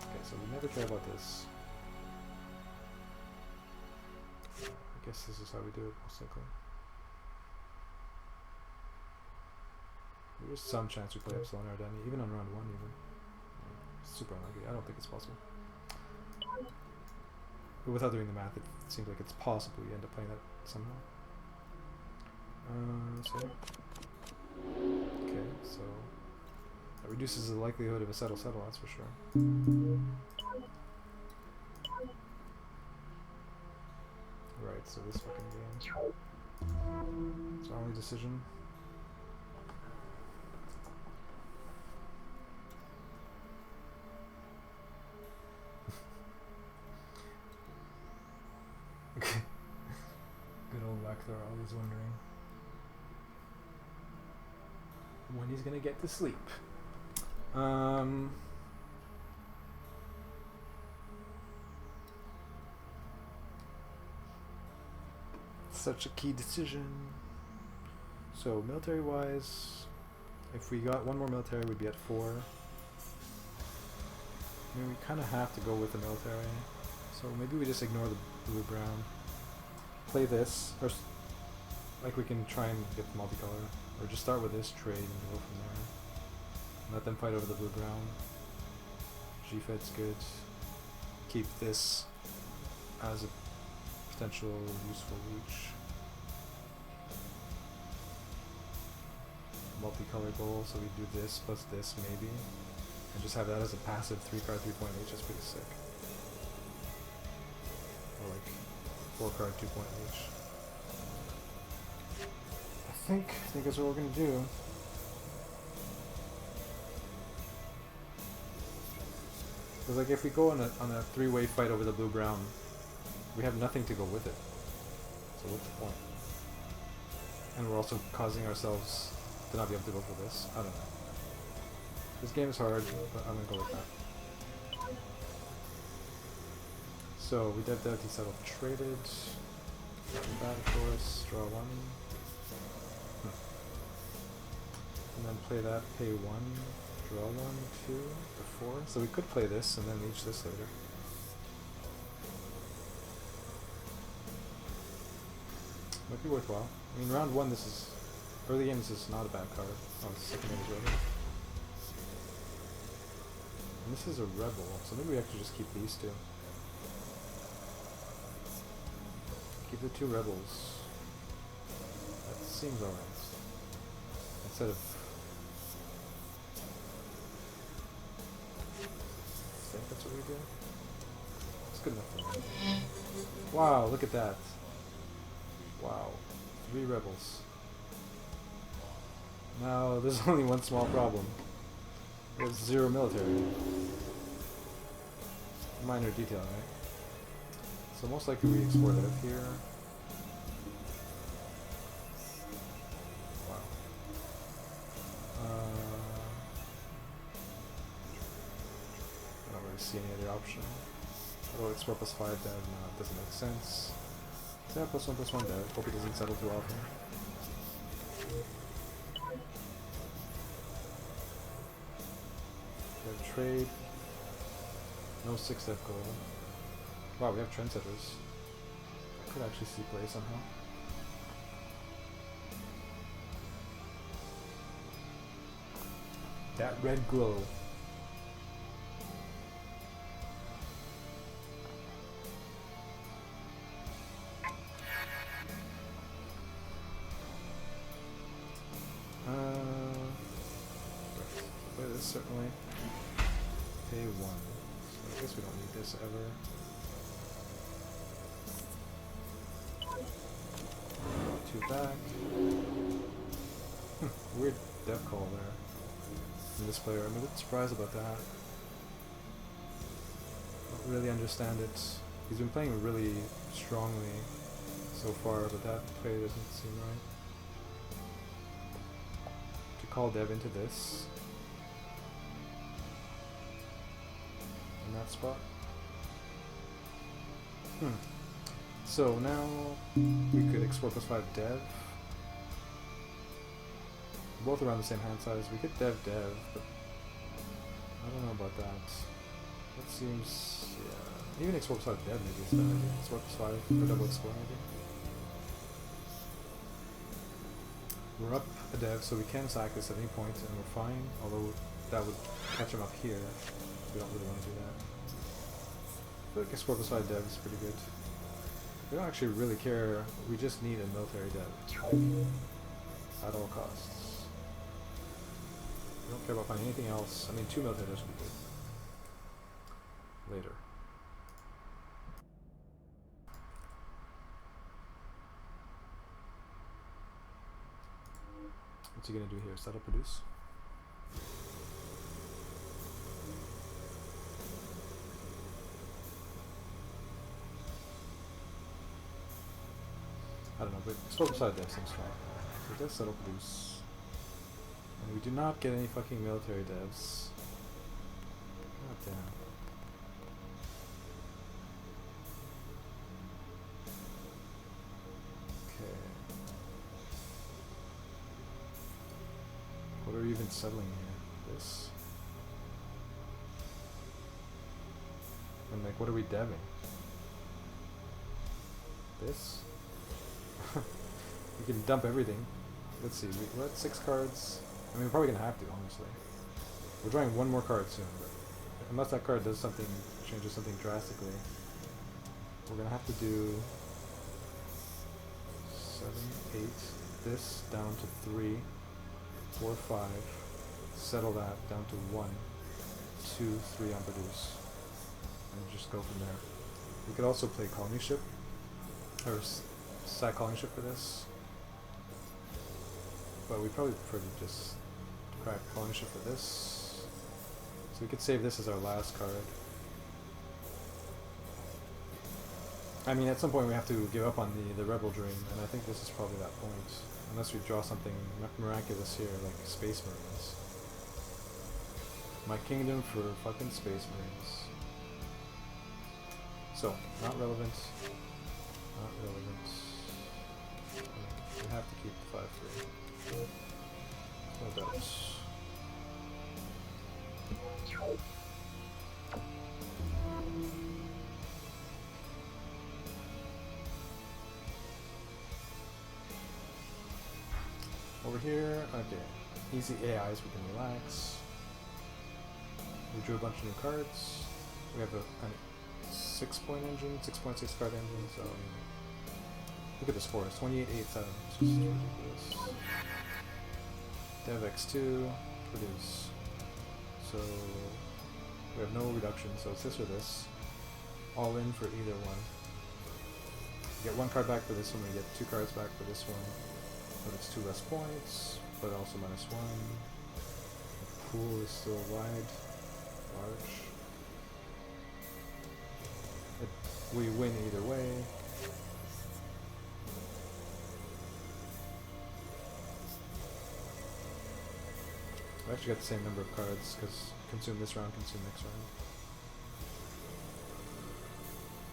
Okay, so we never care about this. I guess this is how we do it, most likely. There's some chance we play Epsilon or Ardani, even on round 1 even. Super unlikely, I don't think it's possible. But without doing the math, it seems like it's possible we end up playing that somehow. Okay, so that reduces the likelihood of a settle, that's for sure. Right, so this fucking game. It's our only decision. Good old Vector, always wondering when he's gonna get to sleep. Such a key decision. So military wise, if we got 1 more military, we'd be at 4. I mean, we kind of have to go with the military. So maybe we just ignore the blue-brown. Play this, or like we can try and get the multicolor, or just start with this trade and go from there. Let them fight over the blue-brown. G-Fed's good. Keep this as a potential useful reach. Multicolor goal, so we do this plus this maybe. And just have that as a passive 3-card 3-point leech. That's pretty sick. Or like 4-card 2-point leech. I think that's what we're gonna do. Because like if we go on a 3-way fight over the blue-brown, we have nothing to go with it. So what's the point? And we're also causing ourselves to not be able to go for this. I don't know. This game is hard, but I'm gonna go with that. So we dev he settled traded. Bad of course, draw 1. And then play that, pay 1, draw 1, 2, to 4. So we could play this and then leech this later. Might be worthwhile. I mean, round 1, this is... early game, this is not a bad card. Oh, second game is ready. And this is a rebel, so maybe we actually just keep these two. Keep the 2 rebels. That seems alright. Instead of... I think that's what we do. It's good enough for me. Wow, look at that. Wow. 3 rebels. Now, there's only one small problem. There's 0 military. Minor detail, right? So most likely we export out here. Wow. I don't really see any other option. Although export plus 5 dev, no, it doesn't make sense. Yeah, +1/+1 dev. Hope he doesn't settle too often. We have trade. No 6 dev goal. Wow, we have trendsetters. I could actually see play somehow. That red glow. Play this certainly. Pay 1. So I guess we don't need this ever. 2 back. Weird dev call there. From this player. I'm a bit surprised about that. Don't really understand it. He's been playing really strongly so far, but that play doesn't seem right. To call dev into this. In that spot. So now we could export +5 dev. Both around the same hand size. We could dev, but I don't know about that. That seems, yeah. Even export +5 dev maybe is a bad idea. Export +5 for double explore maybe. We're up a dev, so we can sack this at any point and we're fine. Although that would catch him up here. We don't really want to do that. I feel like export +5 dev is pretty good. We don't actually really care. We just need a military dev at all costs. We don't care about finding anything else. I mean, 2 military devs would be good. Later. What's he gonna do here? Settle produce? I don't know, but export beside dev seems fine. So it does settle produce. And we do not get any fucking military devs. God damn. Okay. What are we even settling here? This? And like, what are we deving? This? We can dump everything. Let's see, we're at 6 cards. I mean, we're probably gonna have to, honestly. We're drawing 1 more card soon, but unless that card does something, changes something drastically, we're gonna have to do 7, 8, this down to 3, 4, 5, settle that down to 1. 2/3 on produce, and just go from there. We could also play colony ship, or sack colony ship for this, but we probably prefer to just crack colony ship for this. So we could save this as our last card. I mean, at some point we have to give up on the Rebel Dream, and I think this is probably that point. Unless we draw something miraculous here, like Space Marines. My kingdom for fucking Space Marines. So, not relevant. Not relevant. We have to keep the 5/3. No doubts. Over here, okay. Easy AIs, we can relax. We drew a bunch of new cards. We have a 6-point engine, 6.6 card engine, so look at this for us, 2887. It's just ridiculous. Dev X2, produce. So we have no reduction, so it's this or this. All in for either one. We get 1 card back for this one, we get 2 cards back for this one. But it's 2 less points, but also -1. The pool is still wide, large. We win either way. We actually got the same number of cards, because consume this round, consume next round.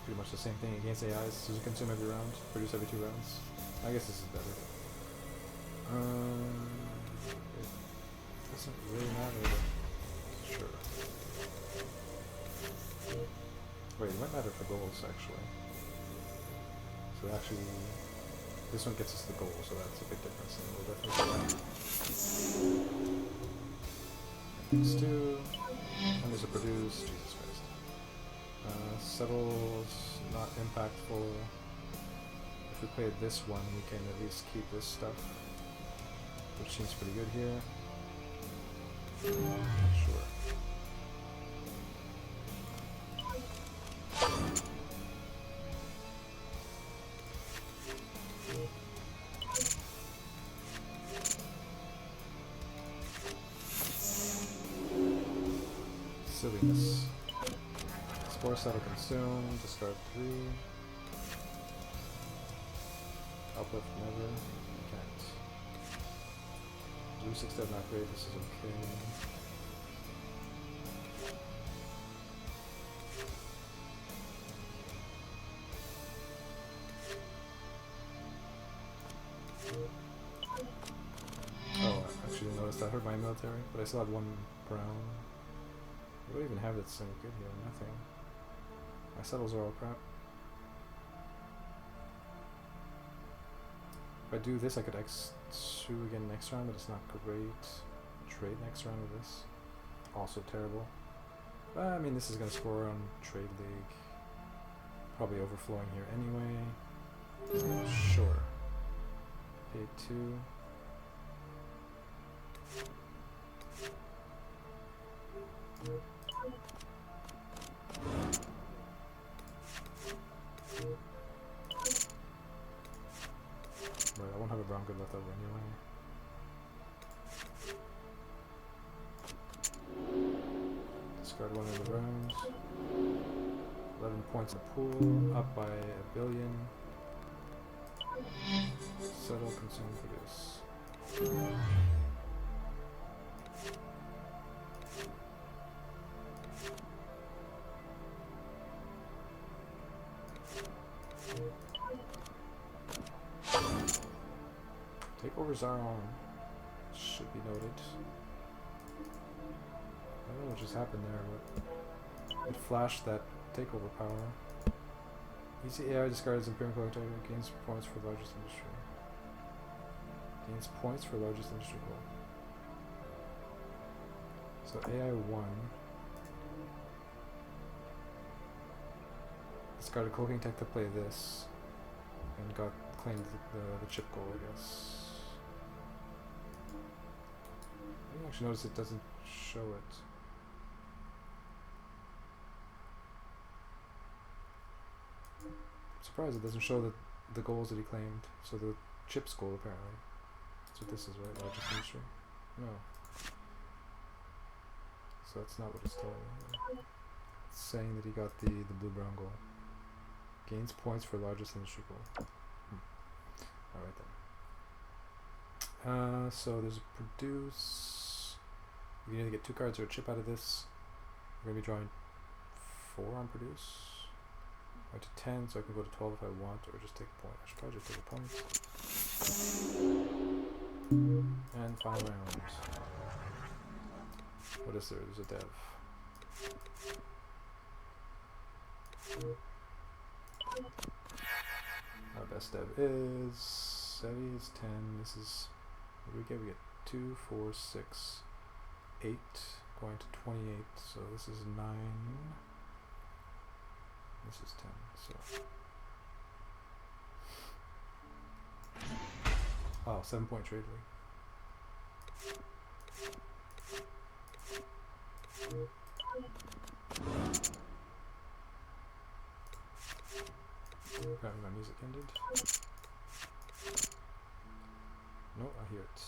Pretty much the same thing against AIs, so you consume every round, produce every 2 rounds. I guess this is better. It doesn't really matter, but sure. Wait, it might matter for goals, actually. So actually, this one gets us the goal, so that's a big difference, and we'll definitely do that. These 2, and there's a produce, Jesus Christ. Settle's not impactful. If we played this one, we can at least keep this stuff, which seems pretty good here. Sure. Silliness. Spore Settle consume, discard 3. Uplift never. Can't. Blue 6 dead, not great, this is okay. Oh, I actually noticed that hurt my military, but I still had 1 brown. What do I even have that's any good here? Nothing. My settles are all crap. If I do this, I could X2 again next round, but it's not great. Trade next round with this. Also terrible. But, I mean, this is going to score on Trade League. Probably overflowing here anyway. Sure. Pay 2. Right, I won't have a brown good left over anyway. Discard 1 in the round. 11 points in the pool, up by 1 billion. Settle, consume, produce. Takeovers are on. Should be noted. I don't know what just happened there, but it flashed that takeover power. Easy AI discards Imperial Collector, gains points for largest industry. Gains points for largest industry goal. So AI 1. Discarded cloaking tech to play this, and claimed the chip goal, I guess. I didn't actually notice it doesn't show it. surprised it doesn't show the goals that he claimed. So the chips goal apparently. That's what this is, right? Largest industry? No. So that's not what it's telling me. It's saying that he got the blue-brown goal. Gains points for largest industry goal. Alright then. So there's a produce. You can either get 2 cards or a chip out of this. We're going to be drawing 4 on produce. I went to 10, so I can go to 12 if I want, or just take a point. I should probably just take a point. And final round. What is there? There's a dev. Our best dev is Sevi is 10. This is, what do we get? We get 2, 4, 6, 8, going to 28. So this is 9. This is 10. So oh, 7-point trade league. Apparently my music ended. No, I hear it.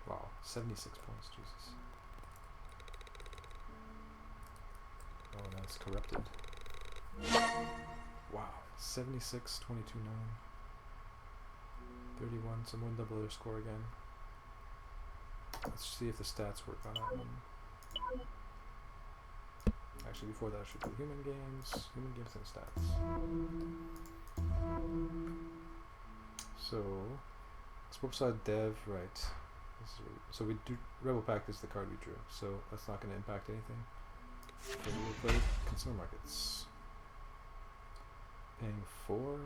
Wow, 76 points, Jesus. Oh, that's corrupted. Wow, 76, 22, 9. 31, someone double their score again. Let's see if the stats work on that one. Actually, before that I should do human games and stats. So, sport side dev, right. So we do, Rebel Pact is the card we drew, so that's not going to impact anything. So we will play consumer markets. Paying 4.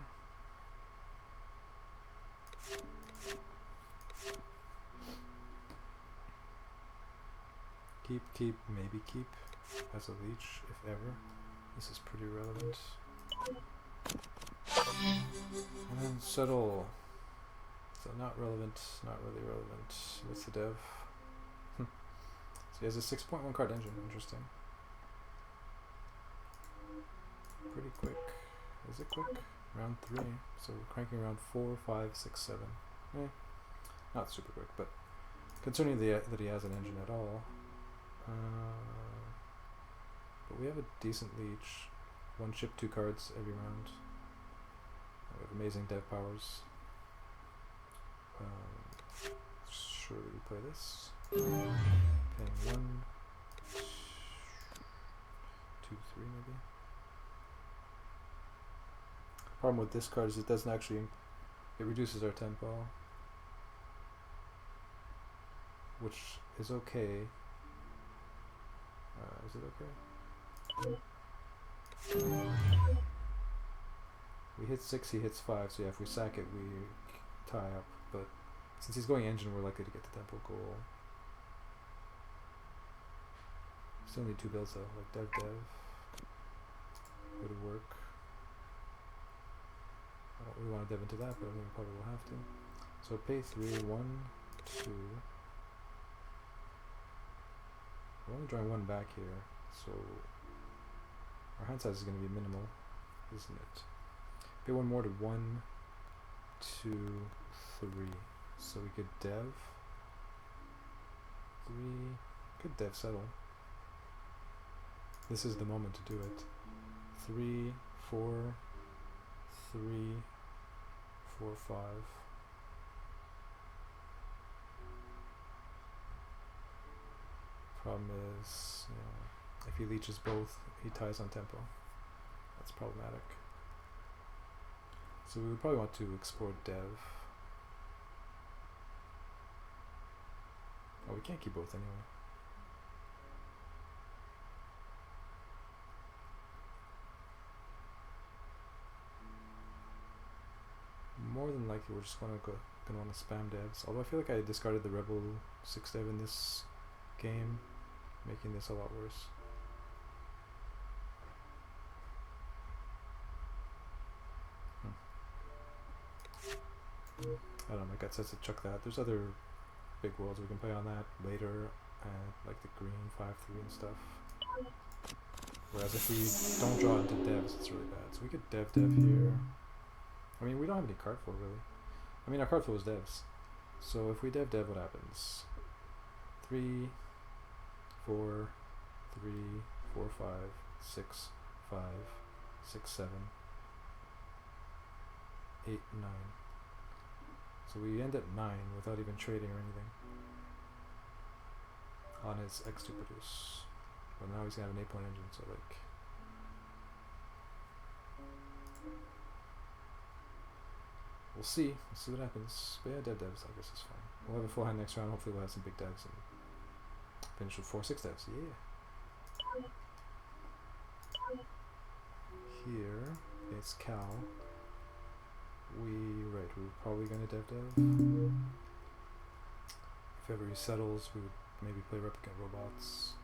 Keep, maybe keep as a leech, if ever. This is pretty relevant. And then settle. So not relevant, not really relevant. What's the dev? So he has a 6.1 card engine, interesting. Pretty quick. Is it quick? Round 3. So we're cranking around 4, 5, 6, 7. Not super quick, but concerning that he has an engine at all. But we have a decent leech. 1 chip, 2 cards every round. We have amazing dev powers. Surely we play this. Paying 1, 2, 3 maybe. Problem with this card is it doesn't actually, it reduces our tempo, which is okay. Is it okay? We hit 6, he hits 5, so yeah, if we sack it, we tie up. But since he's going engine, we're likely to get the tempo goal. Still need 2 builds though, like dev. Go to work. I don't really want to dev into that, but I think we probably will have to. So pay 3, 1, 2. We're only drawing 1 back here, so our hand size is going to be minimal, isn't it? Pay 1 more to 1, 2, 3. So we could dev 3. Could dev settle. This is the moment to do it. 3, 4, 3, 4, 5. Problem is, you know, if he leeches both, he ties on tempo. That's problematic. So we would probably want to explore dev. Oh, we can't keep both anyway. More than likely, we're just gonna want to spam devs. Although I feel like I discarded the Rebel 6 dev in this game, making this a lot worse. I don't know, my gut says to chuck that. There's other big worlds we can play on that later, like the green 5-3 and stuff. Whereas if we don't draw into devs, it's really bad. So we could dev here. I mean, we don't have any card flow, really. I mean, our card flow is devs. So if we dev, what happens? 3, 4, 3, 4, 5, 6, 5, 6, 7, 8, 9. So we end at 9 without even trading or anything on his X to produce. But now he's gonna have an 8-point engine, so like we'll see what happens. But yeah, devs I guess is fine. We'll have a full hand next round. Hopefully we'll have some big devs and finish with 4-6 devs. Yeah. Here it's Cal. We're probably gonna dev. If ever he settles, we would maybe play Replicant Robots.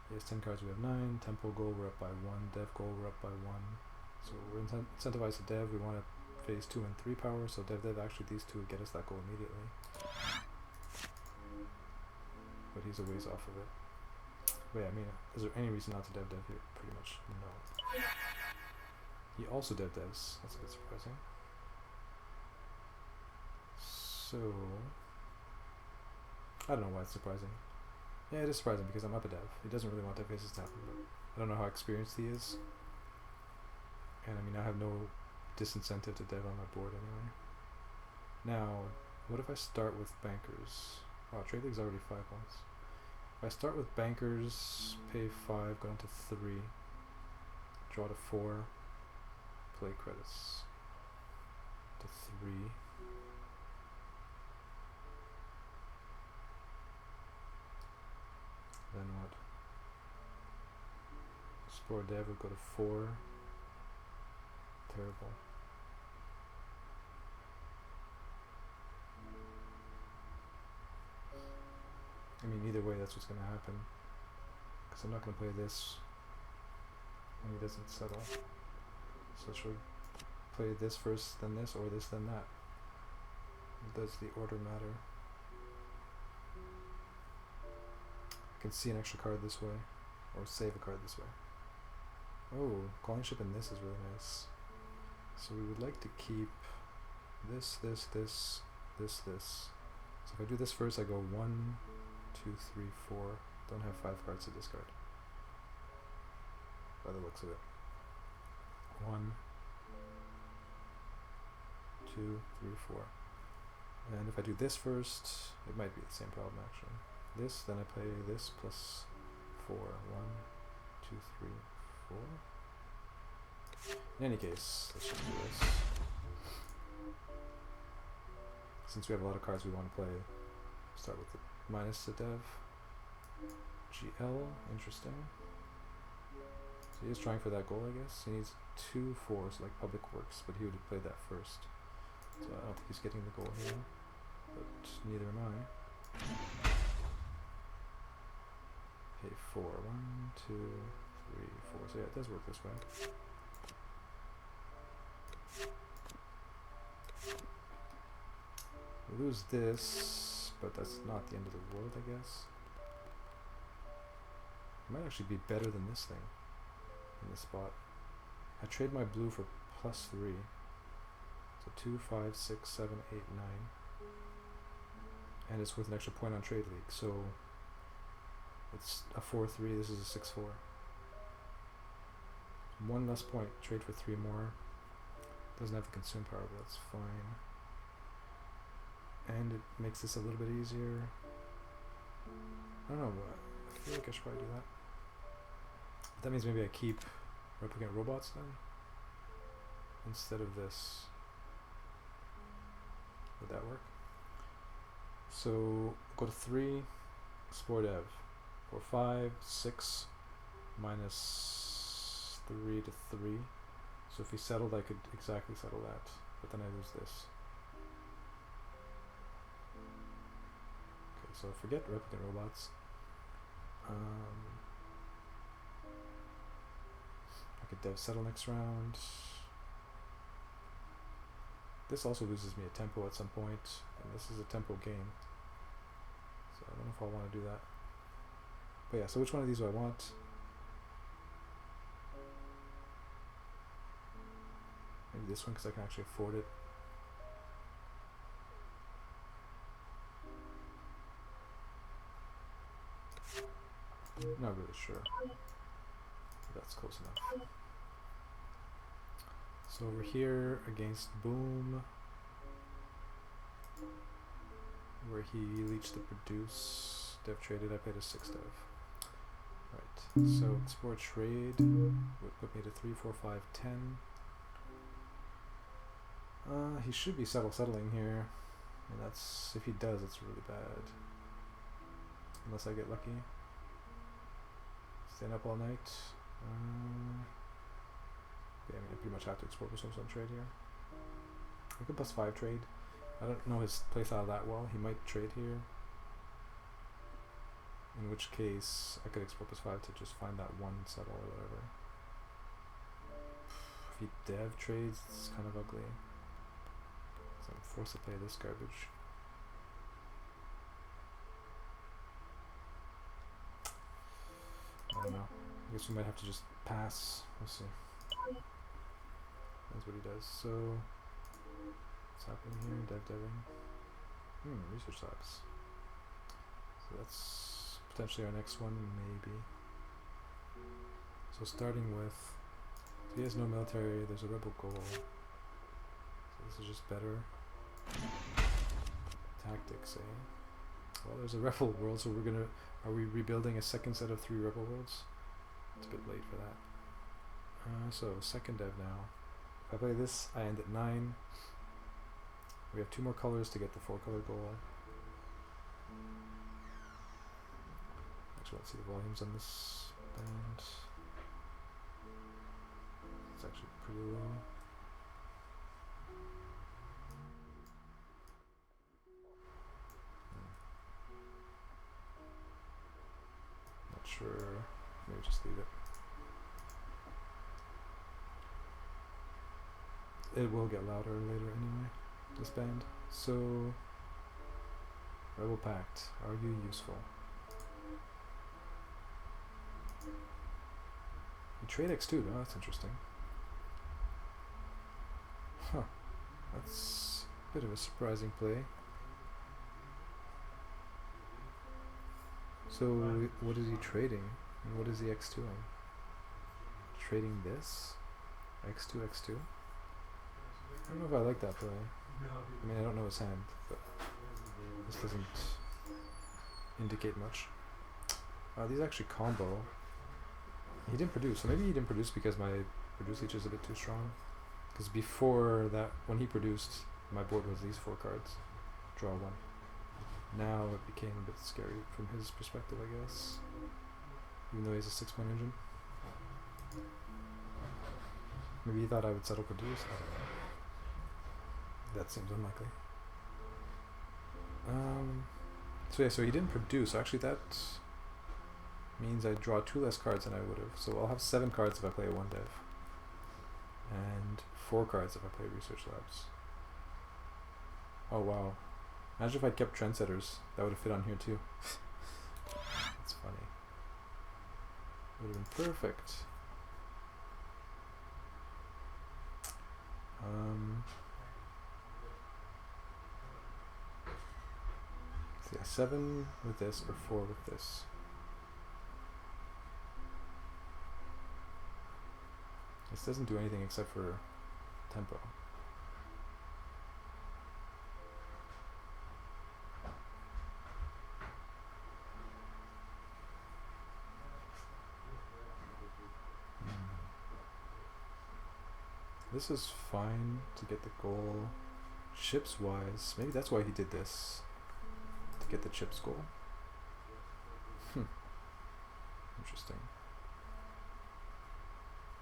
He has 10 cards, we have 9. Tempo goal, we're up by 1. Dev goal, we're up by 1. So we're incentivized to dev. We want to phase 2 and 3 power, so dev. Actually, these two would get us that goal immediately. But he's a ways off of it. But yeah, I mean, is there any reason not to dev here? Pretty much no. He also devs. That's a bit surprising. So I don't know why it's surprising. Yeah, it is surprising because I'm up a dev. He doesn't really want dev phases to happen, but I don't know how experienced he is. And I mean, I have no disincentive to dev on my board anyway. Now, what if I start with bankers? Wow, Trade League's already 5 points. If I start with bankers, pay 5, go down to 3, draw to 4, play credits to 3. Then what? Explore dev would go to 4. Terrible. I mean, either way, that's what's going to happen. Because I'm not going to play this when he doesn't settle. So should we play this first, then this, or this, then that? Does the order matter? I can see an extra card this way, or save a card this way. Oh, calling ship in this is really nice. So we would like to keep this. So if I do this first, I go 1, 2, 3, 4. Don't have 5 cards to discard, by the looks of it. 1, 2, 3, 4. And if I do this first, it might be the same problem actually. This, then I play this plus 4. 1, 2, 3, 4. In any case, let's just do this. Since we have a lot of cards we want to play, start with the minus to dev. GL, interesting. So he is trying for that goal, I guess. He needs 2 4s, like Public Works, but he would have played that first. So I don't think he's getting the goal here, but neither am I. Pay 4. 1, 2, 3, 4. So yeah, it does work this way. We lose this, but that's not the end of the world, I guess. It might actually be better than this thing in this spot. I trade my blue for +3. So 2, 5, 6, 7, 8, 9. And it's worth an extra point on Trade League. So it's a 4-3, this is a 6-4. 1 less point, trade for 3 more. Doesn't have the consume power, but that's fine. And it makes this a little bit easier. I don't know, I feel like I should probably do that. That means maybe I keep Replicant Robots then, instead of this. Would that work? So go to 3, explore dev. For 5, 6, minus 3 to 3. So if he settled, I could exactly settle that, but then I lose this. Okay, so forget Replicant Robots. I could dev settle next round. This also loses me a tempo at some point, and this is a tempo game. So I don't know if I want to do that. But yeah, so which one of these do I want? this one because I can actually afford it. Not really sure. But that's close enough. So over here against Boom, where he leached the produce, dev traded, I played a 6 dev. Right, so explore trade would put me to 3, 4, 5, 10. He should be settling here, and that's, if he does, it's really bad. Unless I get lucky. Staying up all night. Yeah, I mean, I pretty much have to explore for some trade here. I could +5 trade. I don't know his playstyle that well. He might trade here. In which case, I could explore +5 to just find that one settle or whatever. If he dev trades, it's kind of ugly. So I'm forced to play this garbage. I don't know. I guess we might have to just pass. We'll see. That's what he does. So, what's happening here? Deving. Research labs. So that's potentially our next one, maybe. So starting with, so he has no military, there's a rebel goal. So this is just better. Tactics, eh? Well, there's a rebel world, so are we rebuilding a second set of 3 rebel worlds? It's a bit late for that. So second dev now. If I play this, I end at 9. We have 2 more colors to get the 4 color goal. Actually, let's see the volumes on this band. It's actually pretty low. Not sure. Maybe just leave it. It will get louder later anyway, this band. So, Rebel Pact, are you useful? You trade X2, oh, that's interesting. Huh, that's a bit of a surprising play. So, what is he trading? And what is he X2ing? Trading this? X2, X2? I don't know if I like that play. I mean, I don't know his hand, but this doesn't indicate much. These actually combo. He didn't produce, so maybe he didn't produce because my produce leech is a bit too strong. Because before that, when he produced, my board was these 4 cards. Draw 1. Now it became a bit scary from his perspective, I guess. Even though he has a 6-point engine. Maybe he thought I would settle produce, I don't know. That seems unlikely. So yeah, so he didn't produce. So actually that means I draw 2 less cards than I would have. So I'll have 7 cards if I play a 1 dev. And 4 cards if I play Research Labs. Oh wow. Imagine if I'd kept Trendsetters. That would have fit on here too. That's funny. Would have been perfect. So yeah, 7 with this or 4 with this. This doesn't do anything except for tempo. This is fine to get the goal. Chips wise, maybe that's why he did this. To get the chips goal. Interesting.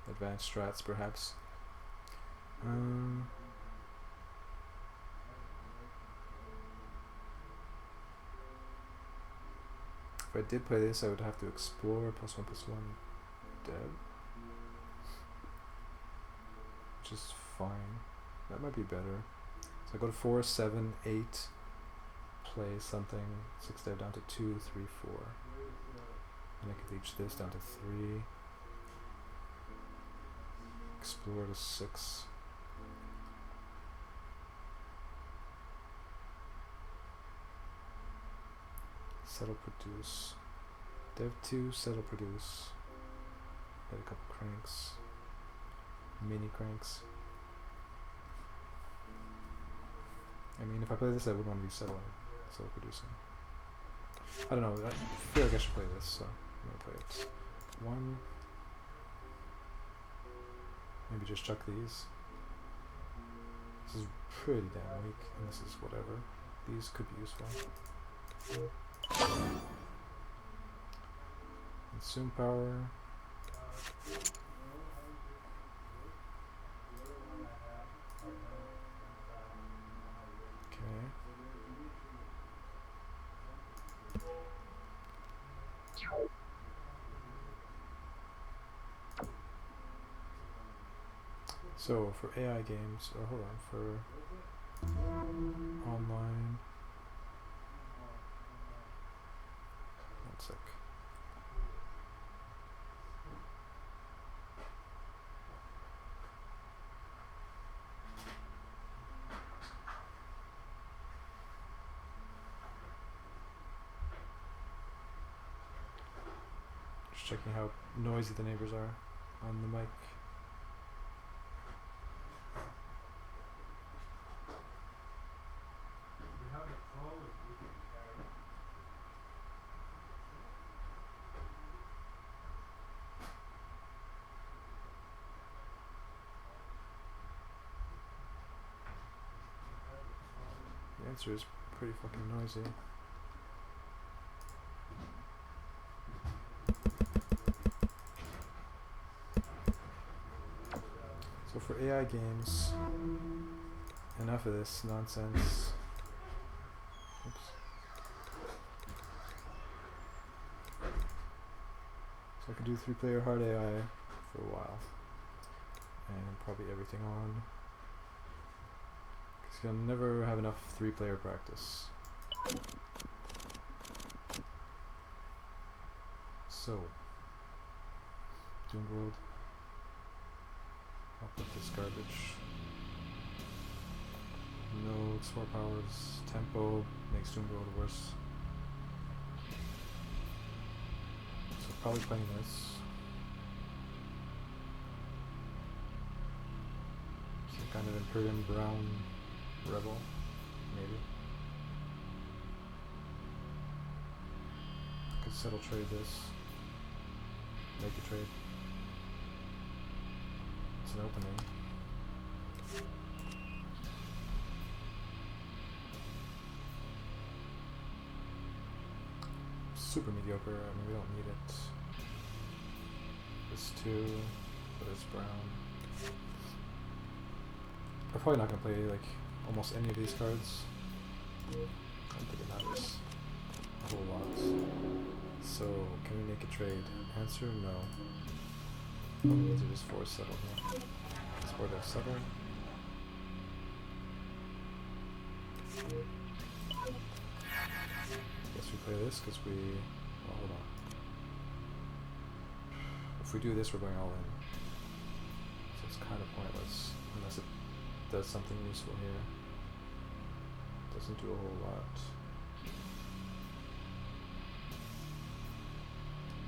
Advanced strats perhaps. If I did play this, I would have to explore +1/+1 dev. Which is fine. That might be better. So I go to 4, 7, 8, play something, 6 dev down to 2, 3, 4. And I could reach this down to 3. Explore to 6. Settle produce. Dev 2, settle produce. Got a couple cranks. Mini cranks. I mean, if I play this, I would want to be settle producing. I don't know, I feel like I should play this, so I'm gonna play it. 1. Maybe just chuck these. This is pretty damn weak, and this is whatever. These could be useful. Consume power. Okay. So for AI games, or hold on, for online. One sec. Just checking how noisy the neighbors are on the mic. The answer is pretty fucking noisy. So for AI games, enough of this nonsense. Oops. So I could do 3-player hard AI for a while. And probably everything on. Because you'll never have enough 3-player practice. So, Doom World. I'll put this garbage. No XOR powers. Tempo makes Doom World worse. So probably playing this. Some kind of Imperium Brown Rebel, maybe. Could settle trade this. Make a trade. It's an opening. Super mediocre, I mean we don't need it. This 2, but it's brown. I'm probably not going to play like almost any of these cards. I don't think it matters a whole lot. So, can we make a trade? Answer, no. These are just force settle here. Let's board our settle. Guess we play this because we... well, hold on. If we do this, we're going all in. So it's kind of pointless, unless it does something useful here. Doesn't do a whole lot.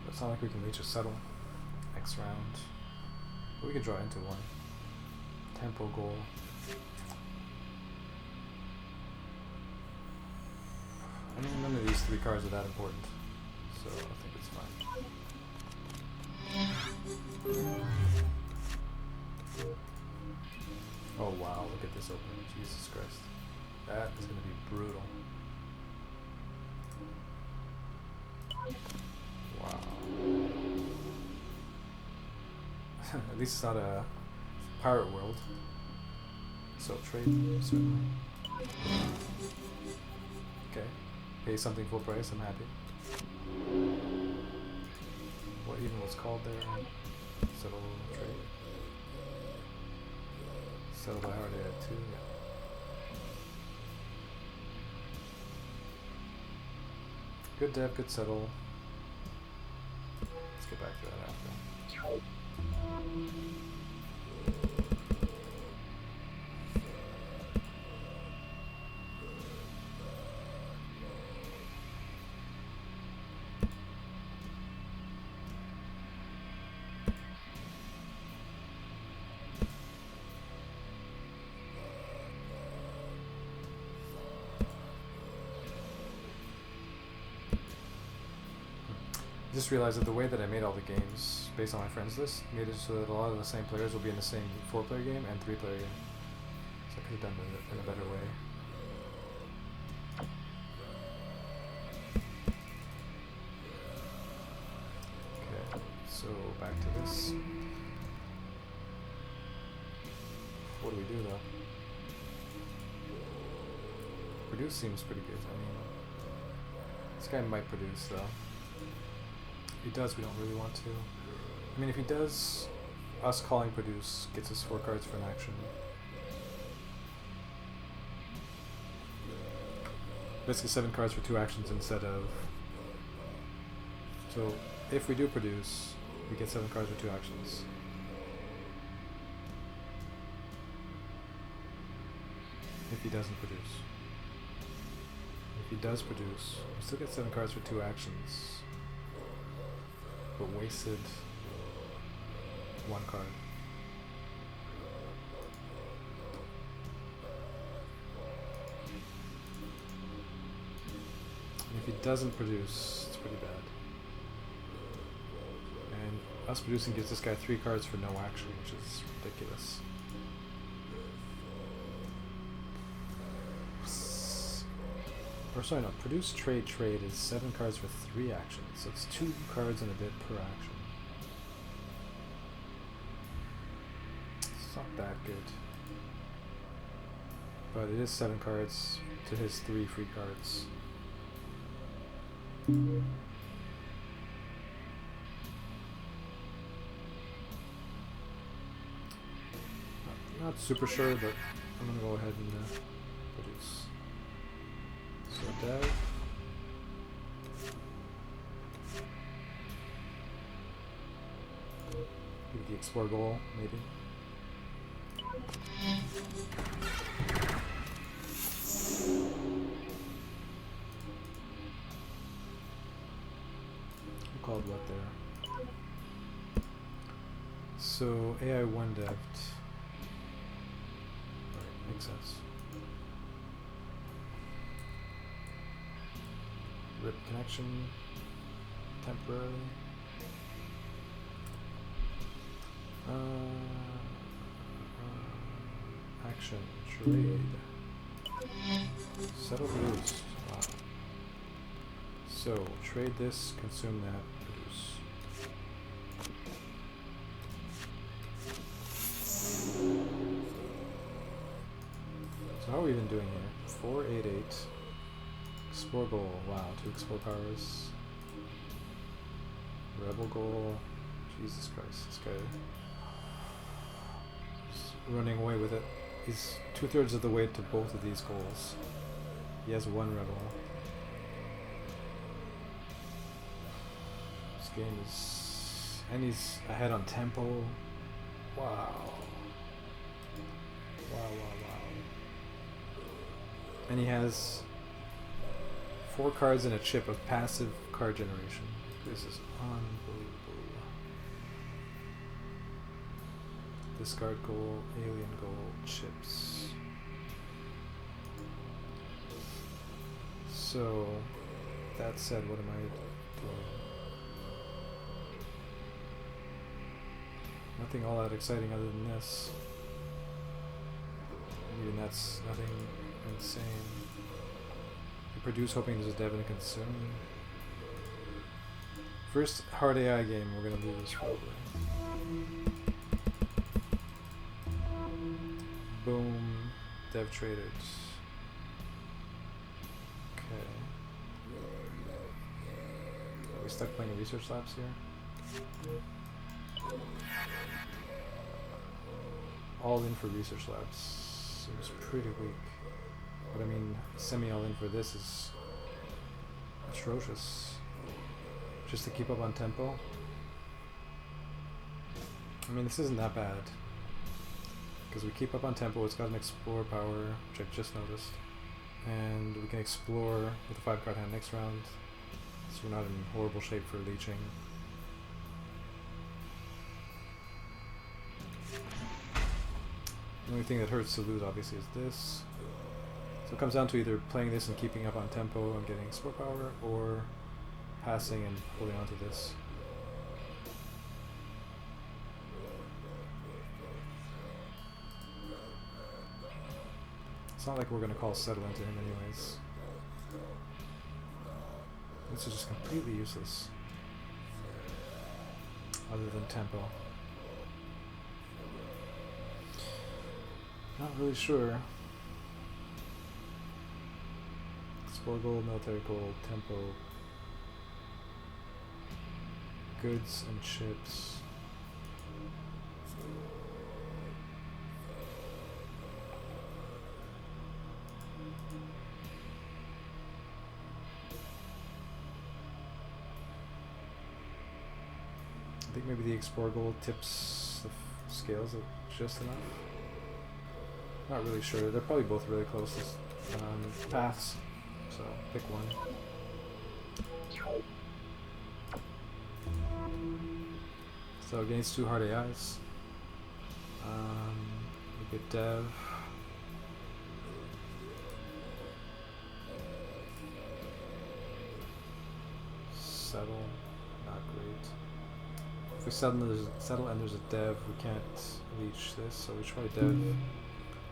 But it's not like we can reach a settle next round. But we could draw into one. Tempo goal. I mean, none of these 3 cards are that important, so I think it's fine. Oh wow, look at this opening, Jesus Christ. That is going to be brutal. Wow. At least it's not a pirate world. So trade, certainly. Okay. Pay something full price, I'm happy. What even was called there? Settle trade. Settle by hard AI 2, yeah. Good dev, good settle. Let's get back to that after. Just realized that the way that I made all the games based on my friends list made it so that a lot of the same players will be in the same 4-player game and 3-player game. So I could have done it in a better way. Okay, so back to this. What do we do though? Produce seems pretty good. I mean, this guy might produce though. If he does, we don't really want to. I mean, if he does, us calling produce gets us 4 cards for an action. Basically 7 cards for 2 actions instead of... So, if we do produce, we get 7 cards for 2 actions. If he doesn't produce. If he does produce, we still get 7 cards for 2 actions. But wasted 1 card. And if he doesn't produce, it's pretty bad. And us producing gives this guy 3 cards for no action, which is ridiculous. Or sorry, no, produce, trade is 7 cards for 3 actions, so it's 2 cards and a bit per action. It's not that good. But it is 7 cards to his 3 free cards. Not super sure, but I'm gonna go ahead and produce. So dev. Give the explore goal, maybe. We called what there? So AI 1 dev'd. Right, makes sense. Rip connection temporarily. Action trade. Settle boost. Wow. So trade this, consume that, produce. So how are we even doing here? 4, 8, 8. Explore goal, wow, 2 explore powers. Rebel goal, Jesus Christ, this guy is running away with it. He's 2/3 of the way to both of these goals. He has 1 rebel. This game is... and he's ahead on tempo. Wow. Wow, wow, wow. And he has 4 cards and a chip of passive card generation. This is unbelievable. Discard goal, alien goal, chips. So, that said, what am I doing? Nothing all that exciting other than this. Even that's nothing insane. Produce, hoping there's a dev and a consume. First hard AI game, we're gonna lose probably. Boom, dev traded. Okay. Are we stuck playing research labs here? All in for research labs seems pretty weak. But I mean, semi all in for this is atrocious. Just to keep up on tempo. I mean, this isn't that bad. Because we keep up on tempo, it's got an explore power, which I just noticed. And we can explore with a 5 card hand next round. So we're not in horrible shape for leeching. The only thing that hurts to lose obviously is this. So it comes down to either playing this and keeping up on tempo and getting explore power, or passing and holding on to this. It's not like we're going to call settle into him anyways. This is just completely useless. Other than tempo. Not really sure. Explore gold, military gold, tempo, goods and chips. I think maybe the explore gold tips the scales just enough. Not really sure. They're probably both really close paths, so pick one. So against 2 hard AIs, we get Dev. Settle, not great. If we settle and there's a Dev, we can't reach this, so we try Dev.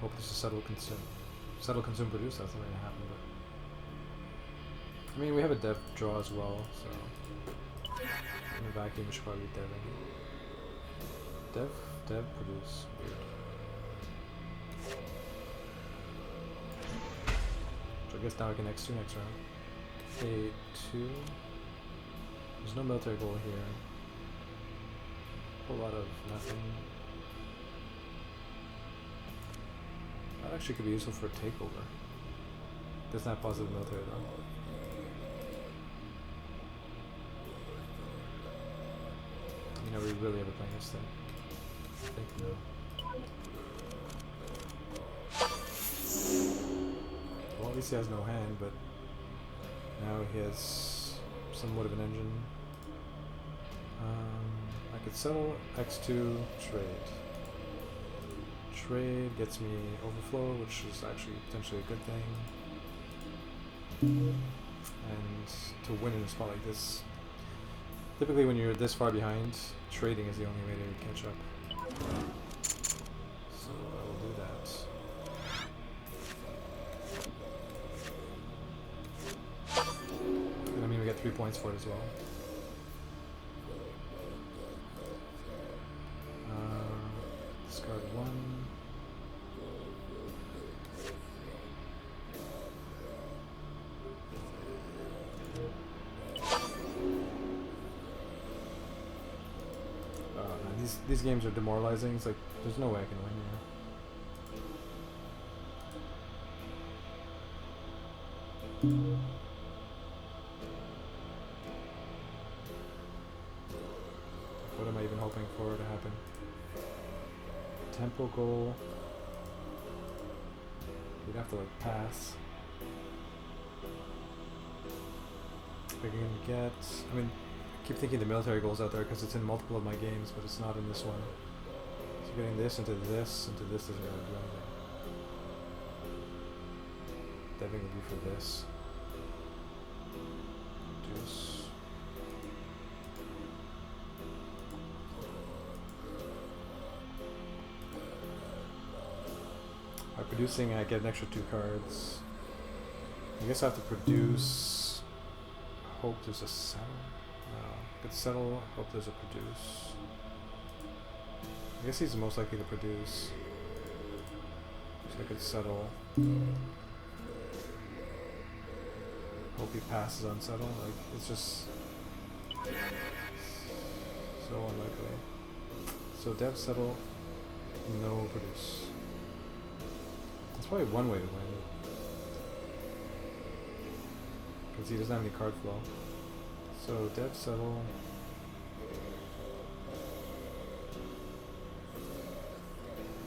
Hope this is settle, consume. Settle, consume, produce, that's not going to happen, but... I mean, we have a Dev draw as well, so... In a vacuum, we should probably be Deving. Dev, produce. Weird. So I guess now I can X2 next round. A2. There's no military goal here. A whole lot of nothing. That actually could be useful for a takeover. Doesn't have positive military though. You know, are we really ever playing this thing? I think no. Well, at least he has no hand, but now he has somewhat of an engine. I could settle X2, trade. Trade gets me overflow, which is actually potentially a good thing. And to win in a spot like this, typically when you're this far behind, trading is the only way to catch up. So I will do that. And I mean, we get 3 points for it as well. Discard 1. Man, these games are demoralizing. It's like there's no way I can win here. What am I even hoping for to happen? Tempo goal. We'd have to like pass. We're gonna get. I mean, I keep thinking the military goal's out there because it's in multiple of my games, but it's not in this one. So getting this into this isn't gonna do anything. Deving would be for this. Reduce. By producing, I get an extra 2 cards. I guess I have to produce. Hope there's a settle. No. Could settle. Hope there's a produce. I guess he's most likely to produce. So I could settle. Hope he passes on settle. Like, it's just so unlikely. So dev, settle, no produce. That's probably one way to win. Because he doesn't have any card flow. So dev, settle.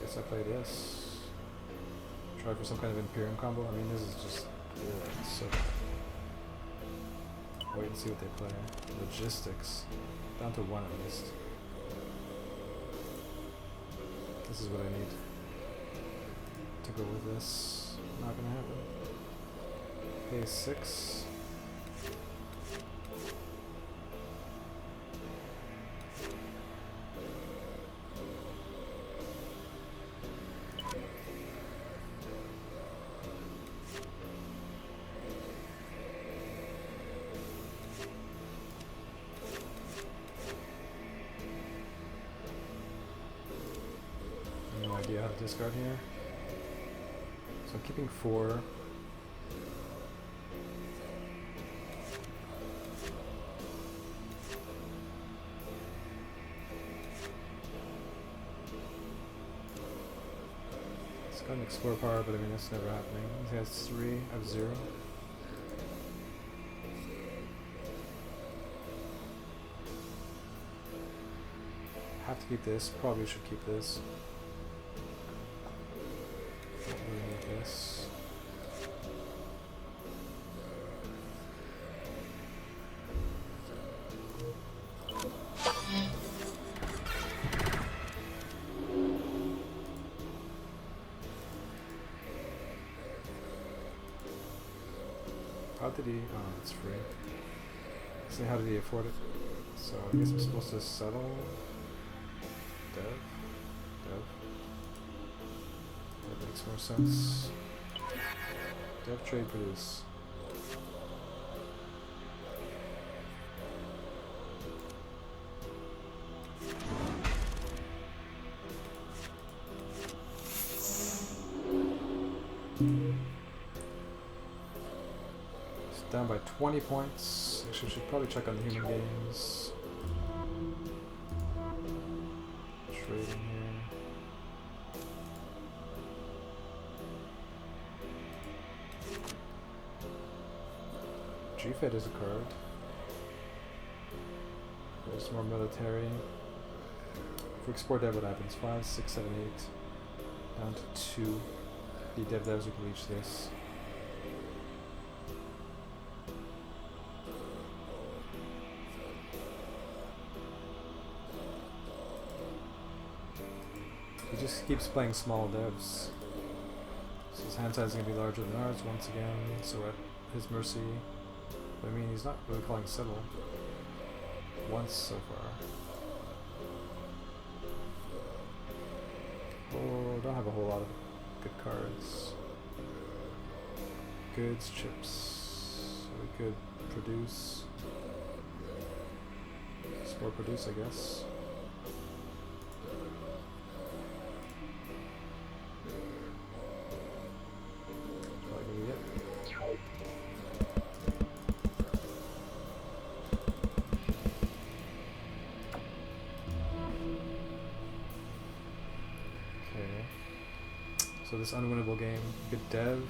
Guess I play this. Try for some kind of Imperium combo. I mean, this is just it's so bad. Wait and see what they play. Logistics. Down to 1 at least. This is what I need to go with this. Not gonna happen. Pay 6. discard here. So I'm keeping 4. It's got an explore power, but I mean that's never happening. He has 3, I have 0. Have to keep this. Probably should keep this. Don't really need this. How did he? Oh, it's free. So how did he afford it? So I guess I'm supposed to settle. Dev. That makes more sense. Dev, trade, produce. It's down by 20 points. Actually, we should probably check on the human games. Trading here. GFED is a card. There's more military. If we export dev, what happens? 5, 6, 7, 8. Down to 2. The devs, we can reach this. He just keeps playing small devs. So his hand size is going to be larger than ours once again, so we're at his mercy. But I mean, he's not really calling settle. Once so far. Oh, don't have a whole lot of good cards. Goods, chips. So we could produce. Score produce, I guess. So this unwinnable game, good dev,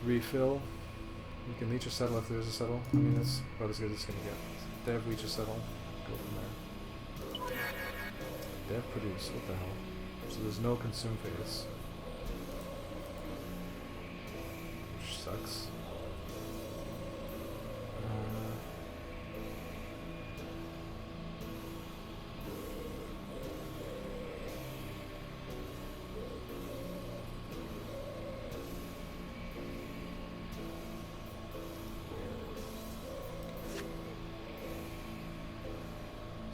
refill, you can leech or settle if there's a settle. I mean that's about as good as it's going to get. Dev, leech or settle, go from there. Dev, produce, what the hell? So there's no consume phase. Which sucks.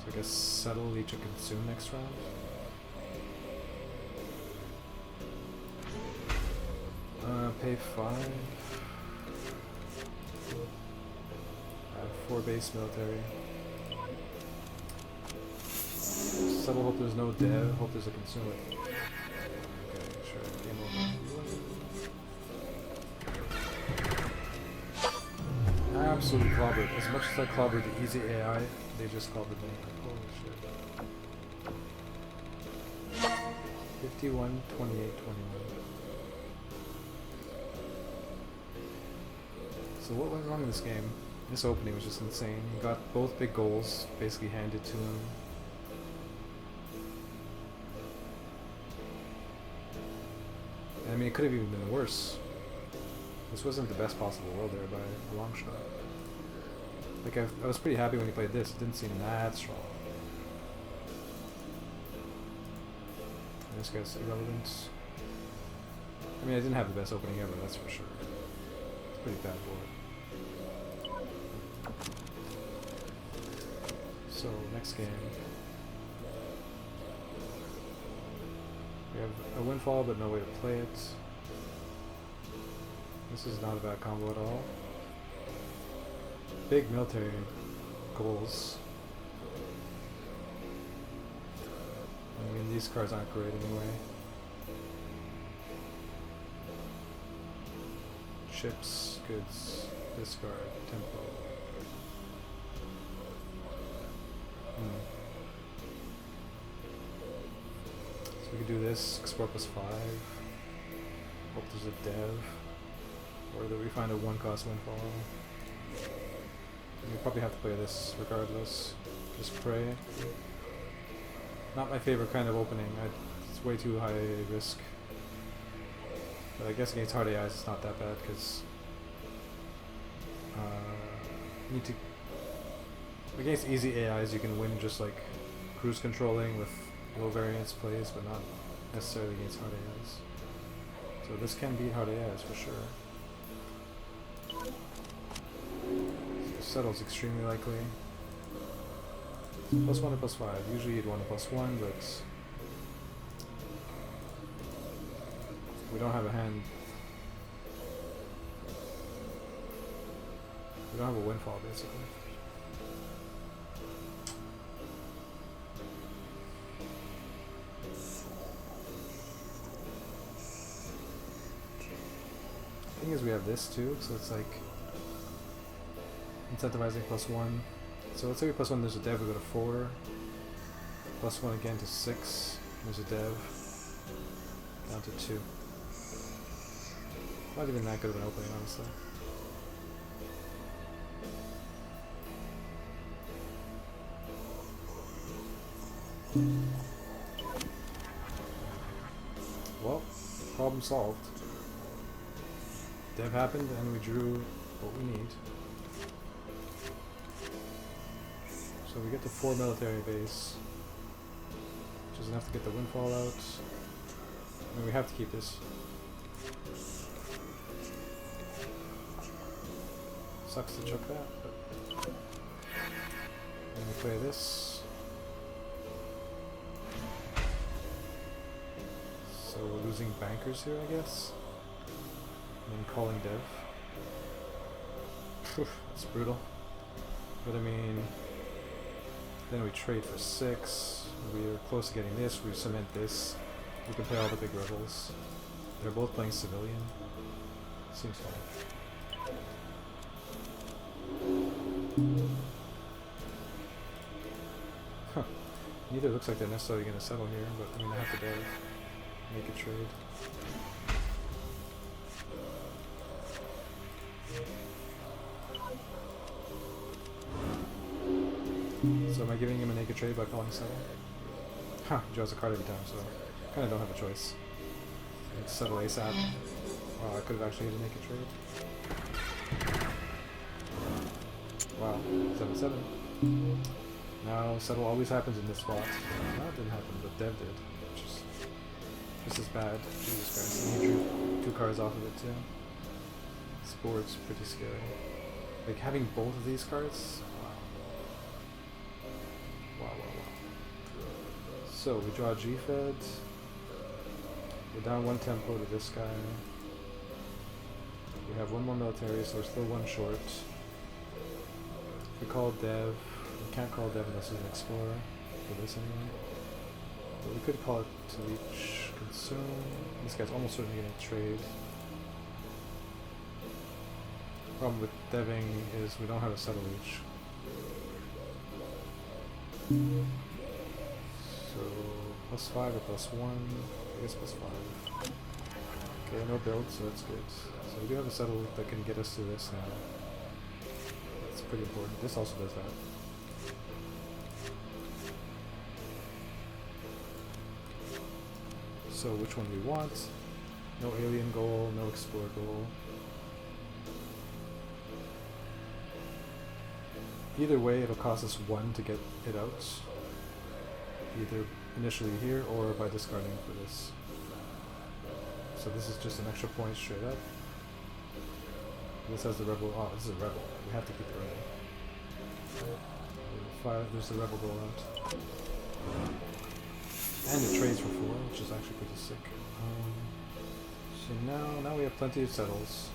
I guess settle, leech, or consume next round. Pay 5. I have 4 base military. Settle, hope there's no dev, hope there's a consumer. Okay, sure, game over. Absolutely clobbered. As much as I clobbered the easy AI, they just clobbered me. Holy shit. 51, 28, 21. So what went wrong in this game? This opening was just insane. He got both big goals basically handed to him. And I mean, it could have even been worse. This wasn't the best possible world there by a long shot. Like, I was pretty happy when he played this. It didn't seem that strong. And this guy's irrelevant. I mean, I didn't have the best opening ever, that's for sure. It's pretty bad board. So, next game. We have a windfall, but no way to play it. This is not a bad combo at all. Big military goals. I mean, these cards aren't great anyway. Chips, goods, discard, tempo. So we can do this, explore +5. Hope there's a dev. Or that we find a 1-cost windfall. We probably have to play this regardless. Just pray. Not my favorite kind of opening. It's way too high risk. But I guess against hard AIs it's not that bad because need to against easy AIs you can win just like cruise controlling with low variance plays, but not necessarily against hard AIs. So this can beat hard AIs for sure. So settle's extremely likely. +1 or +5. Usually you'd want a +1, but we don't have a hand. We don't have a windfall basically. The thing is we have this too, so it's like incentivizing +1. So let's say we +1, there's a dev, we go to 4. +1 again to 6, there's a dev. Down to 2. Not even that good of an opening, honestly. Well, problem solved. Dev happened and we drew what we need. So we get the 4 military base, which is enough to get the windfall out. And we have to keep this. Sucks to chuck that, but then we play this. So we're losing bankers here, I guess. And then calling dev. That's brutal. But I mean, then we trade for 6. We're close to getting this. We cement this. We can play all the big rebels. They're both playing civilian. Seems fine. Huh. Neither looks like they're necessarily going to settle here, but I'm going to have to make a trade. So am I giving him a naked trade by calling settle? Huh, he draws a card every time, so I kind of don't have a choice. Let's settle ASAP. Wow, I could have actually hit a naked trade. Wow, 7-7. Now settle always happens in this spot. That didn't happen, but dev did. Which is just as bad. Jesus Christ. And he drew 2 cards off of it too. This board's pretty scary. Like having both of these cards. Wow. So we draw G-Fed. We're down 1 tempo to this guy. We have 1 more military, so we're still 1 short. If we call dev, we can't call dev unless it's an explorer, for this anyway. But we could call it to reach consume. This guy's almost certainly going to trade. Problem with deving is we don't have a settle reach. So +5 or +1, I guess +5. Okay, no build, so that's good. So we do have a settle that can get us to this now. That's pretty important. This also does that. So which one do we want? No alien goal, no explore goal. Either way, it'll cost us 1 to get it out. Either initially here or by discarding for this. So this is just an extra point straight up. This has the rebel. Oh, this is a rebel. We have to keep the rebel. 5, there's the rebel goal out. And it trades for 4, which is actually pretty sick. So now we have plenty of settles.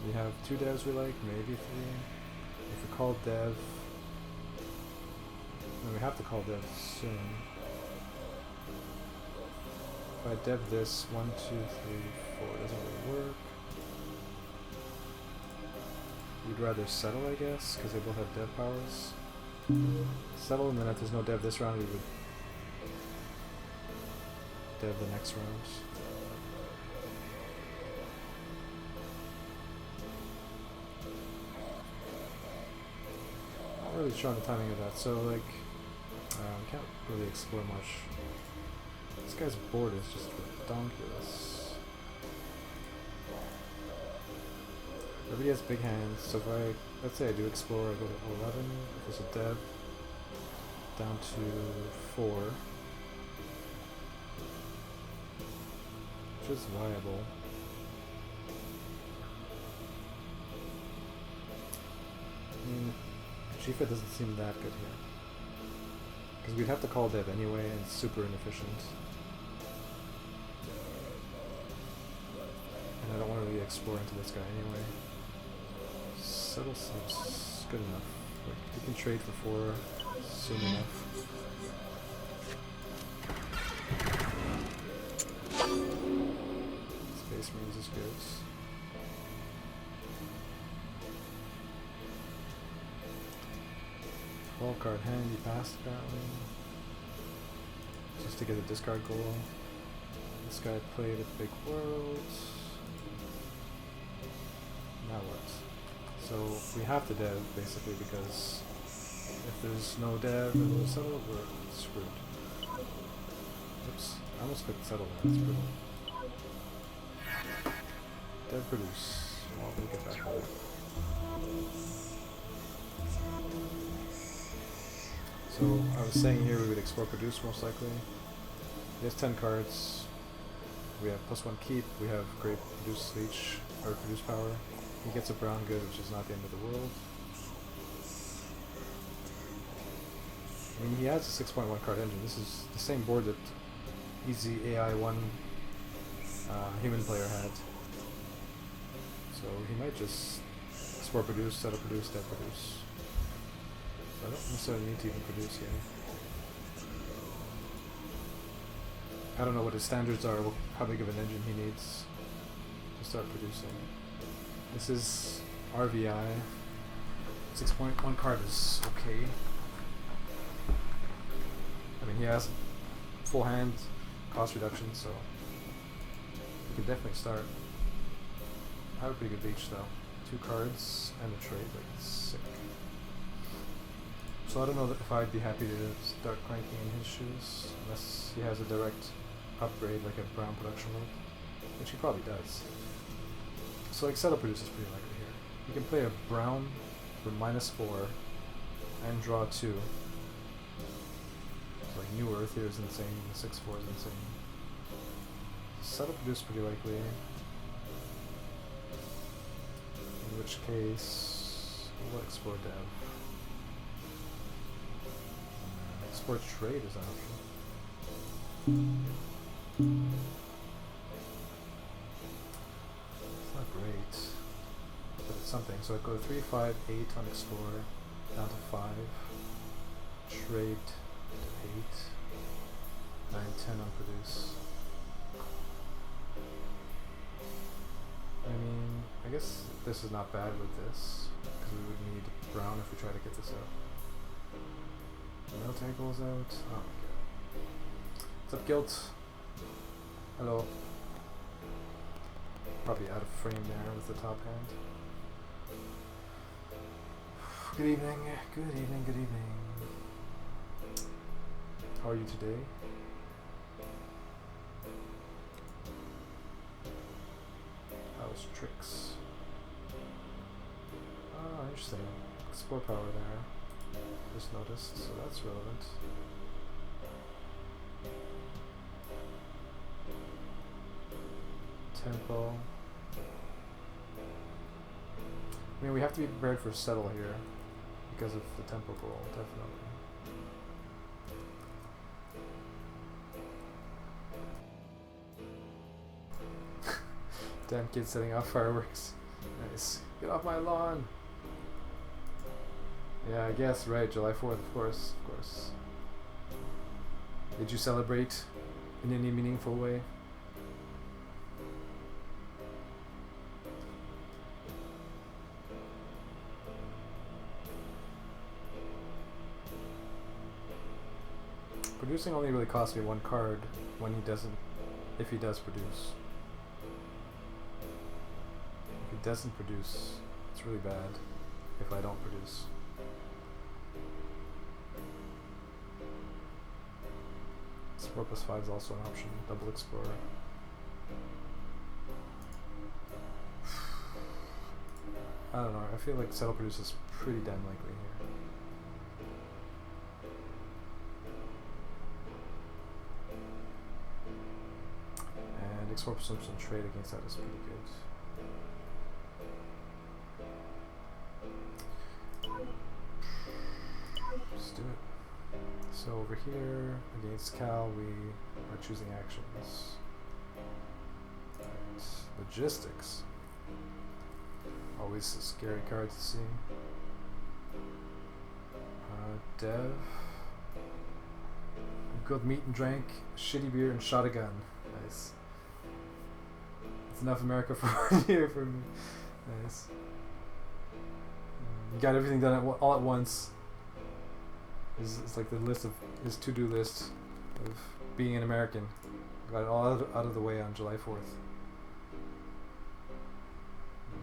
We have 2 devs we like, maybe 3. If we call dev, then we have to call dev soon. If I dev this, 1, 2, 3, 4, doesn't really work. You'd rather settle, I guess, because they both have dev powers. Settle, and then if there's no dev this round, we would dev the next round. Not really sure on the timing of that, so like, we can't really explore much. This guy's board is just redonkulous. Everybody has big hands, so if I, let's say I do explore, I go to 11, if there's a dev, down to 4, which is viable. I mean, Shifa doesn't seem that good here. Because we'd have to call dev anyway, and it's super inefficient. And I don't want to really explore into this guy anyway. Settle seems good enough. Like, we can trade for 4 soon enough. Space Marines is good. Wall card hand, you passed apparently. Just to get a discard goal. This guy played a big world. Now what? So we have to dev basically, because if there's no dev and we'll settle, we're screwed. Oops, I almost clicked settle there, that's brutal. Dev produce. Well, we'll get back to that. So I was saying here we would explore produce most likely. He has 10 cards. We have +1 keep. We have great produce leech or produce power. He gets a brown good, which is not the end of the world. I mean, he has a 6.1 card engine. This is the same board that Easy AI 1 human player had. So he might just explore produce, settle produce, dev produce. So I don't necessarily need to even produce here. I don't know what his standards are, how big of an engine he needs to start producing. This is RVI. 6.1 card is okay. I mean, he has full hand cost reduction, so we can definitely start. I have a pretty good beach though. 2 cards and a trade, like it's sick. So I don't know if I'd be happy to start cranking in his shoes, unless he has a direct upgrade like a brown production load, which he probably does. So like settle produce is pretty likely here. You can play a brown for -4 and draw 2. So like New Earth here is insane, the 6/4 is insane. Settle produce pretty likely. In which case we'll explore dev. Explore trade is an option. It's not great, but it's something. So I go 3, 5, 8 on explore, down to 5, trade to 8, 9, 10 on produce. I mean, I guess this is not bad with this, because we would need brown if we try to get this out. Military goes out. Oh my god. What's up, Guilt? Hello. Probably out of frame there with the top hand. Good evening, good evening, good evening. How are you today? How's tricks? Oh, interesting. Explore power there. Just noticed, so that's relevant. Tempo. I mean, we have to be prepared for settle here because of the tempo goal, definitely. Damn kid setting off fireworks. Nice. Get off my lawn! Yeah, I guess, right, July 4th, of course, of course. Did you celebrate in any meaningful way. Producing only really costs me 1 card when he doesn't, if he does produce. If he doesn't produce, it's really bad if I don't produce. Explore +5 is also an option, double explorer. I don't know, I feel like settle produce is pretty damn likely here. And explore +1 trade against that is pretty good. Just do it. So over here, against Cal, we are choosing actions. Right. Logistics. Always a scary card to see. Dev. Good meat and drink, shitty beer, and shot a gun. Nice. It's enough America for 1 year for me. Nice. You got everything done all at once. It's like the list of his to-do list of being an American. Got it all out of the way on July 4th.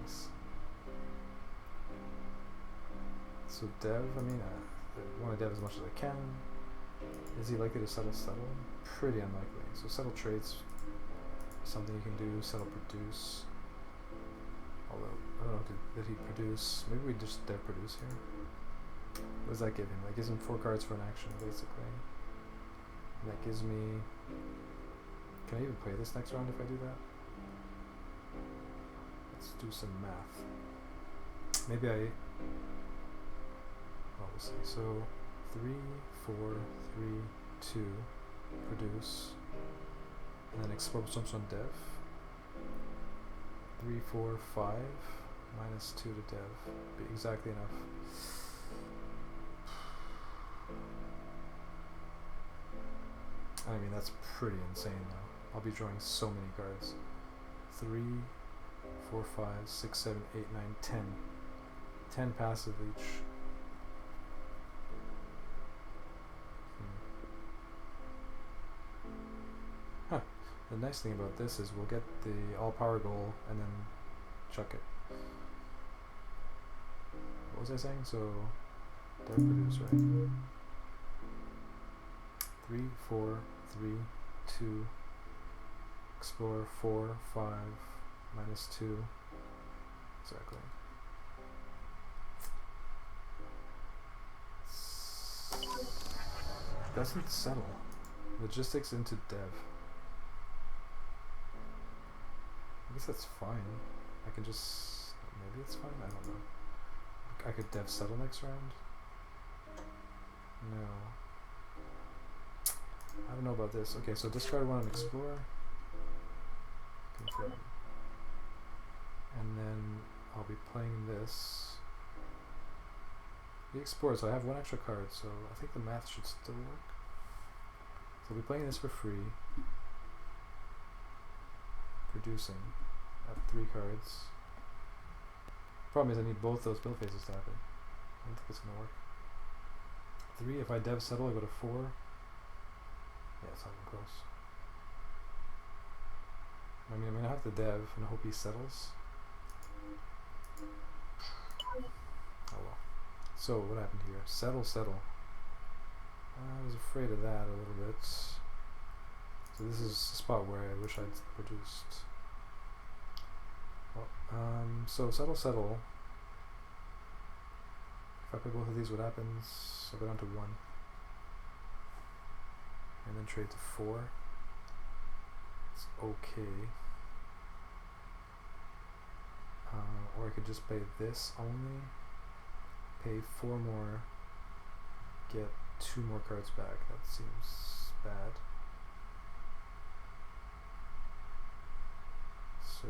Nice. So dev, I mean, I want to dev as much as I can. Is he likely to settle? Pretty unlikely. So settle trades, something you can do. Settle produce. Although, I don't know, did he produce? Maybe we just dev produce here. What does that give him? That gives him 4 cards for an action, basically. And that gives me... Can I even play this next round if I do that? Let's do some math. Maybe I... Oh, we'll see. So, 3, 4, 3, 2, produce. And then explore +1 dev. 3, 4, 5, minus 2 to dev. Be exactly enough. I mean, that's pretty insane though. I'll be drawing so many cards. 3, 4, 5, 6, 7, 8, 9, 10. 10 passive each. Huh. The nice thing about this is we'll get the all-power goal and then chuck it. What was I saying? So, dev produce, right? 3, 4, 3, 2, explore 4, 5, minus 2. Exactly. Doesn't settle. Logistics into dev. I guess that's fine. I can just... Maybe it's fine? I don't know. I could dev settle next round? No. I don't know about this. Okay, so discard 1 and explore. Confirm. And then I'll be playing this. The explore, so I have 1 extra card, so I think the math should still work. So I'll be playing this for free. Producing at 3 cards. Problem is I need both those build phases to happen. I don't think it's gonna work. 3, if I dev settle, I go to 4. Yeah, it's not even close. I mean, I'm gonna have to dev and hope he settles. Oh well. So, what happened here? Settle, settle. I was afraid of that a little bit. So this is a spot where I wish I'd produced. Well, so settle, settle. If I play both of these, what happens? I'll go down to 1. And then trade to 4. It's okay. Or I could just play this only. Pay 4 more. Get 2 more cards back. That seems bad. So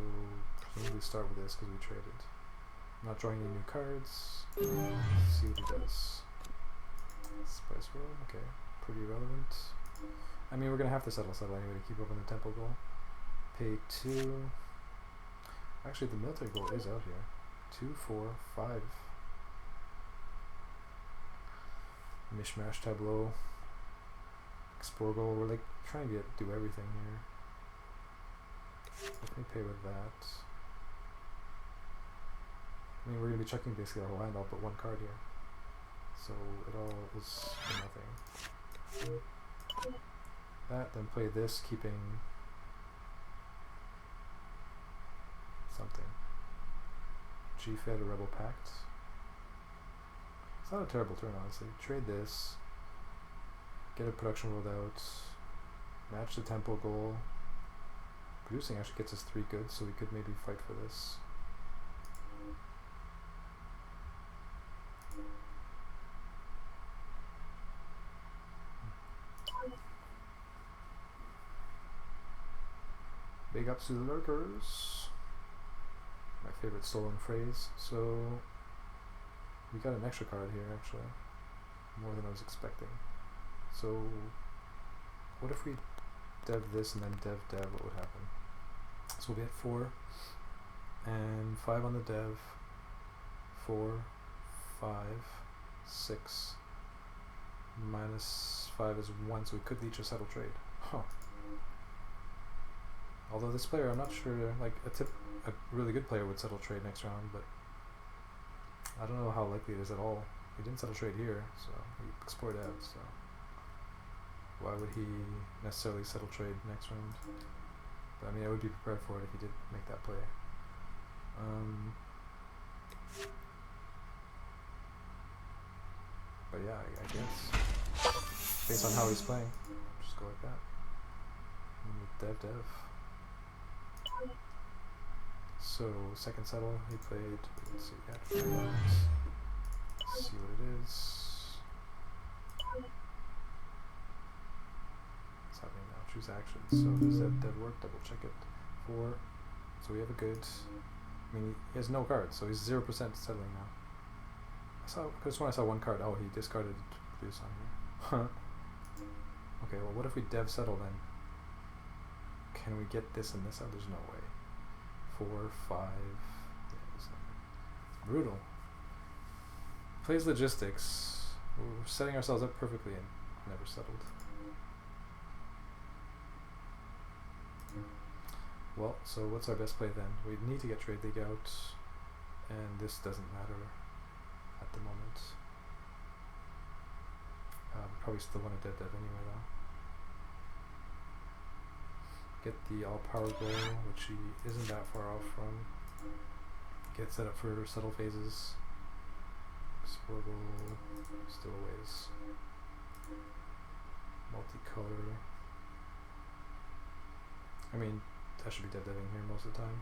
maybe start with this because we traded. I'm not drawing any new cards. Let's see what he does. Spice roll. Okay. Pretty relevant. I mean, we're gonna have to settle anyway to keep up on the tempo goal. Pay 2. Actually, the military goal is out here. 2, 4, 5. Mishmash tableau. Explore goal. We're like trying to do everything here. Let me pay with that. I mean, we're gonna be checking basically our whole hand. I'll put 1 card here. So it all is for nothing. That, then play this, keeping something. G-Fed or Rebel Pact. It's not a terrible turn, honestly. Trade this. Get a production rolled out. Match the tempo goal. Producing actually gets us 3 goods, so we could maybe fight for this. Big ups to the lurkers. My favorite stolen phrase. So we got an extra card here, actually. More than I was expecting. So what if we dev this and then dev, what would happen? So we'll be at 4 and 5 on the dev. 4, 5, 6. Minus 5 is 1, so we could leech a settle trade. Huh. Although this player, I'm not sure, like a really good player would settle trade next round, but I don't know how likely it is at all. He didn't settle trade here, so he explored out, so why would he necessarily settle trade next round? But I mean, I would be prepared for it if he did make that play. But yeah, I guess based on how he's playing, just go like that. And dev. So second settle, he played. Let's see, let's see what it is. What's happening now? Choose actions. So does that dev work? Double check it. 4. So we have a good. I mean, he has no cards, so he's 0% settling now. Because when I saw 1 card, oh, he discarded this on here. Okay, well, what if we dev settle then? Can we get this and this out? There's no way. 4, 5. Yeah, there's nothing. Brutal. Plays logistics. We're setting ourselves up perfectly and never settled. Well, so what's our best play then? We need to get Trade League out, and this doesn't matter at the moment. Probably still want to dev anyway though. Get the all power goal, which he isn't that far off from. Get set up for settle phases. Explore goal, still a ways. Multicolor. I mean, I should be deving here most of the time.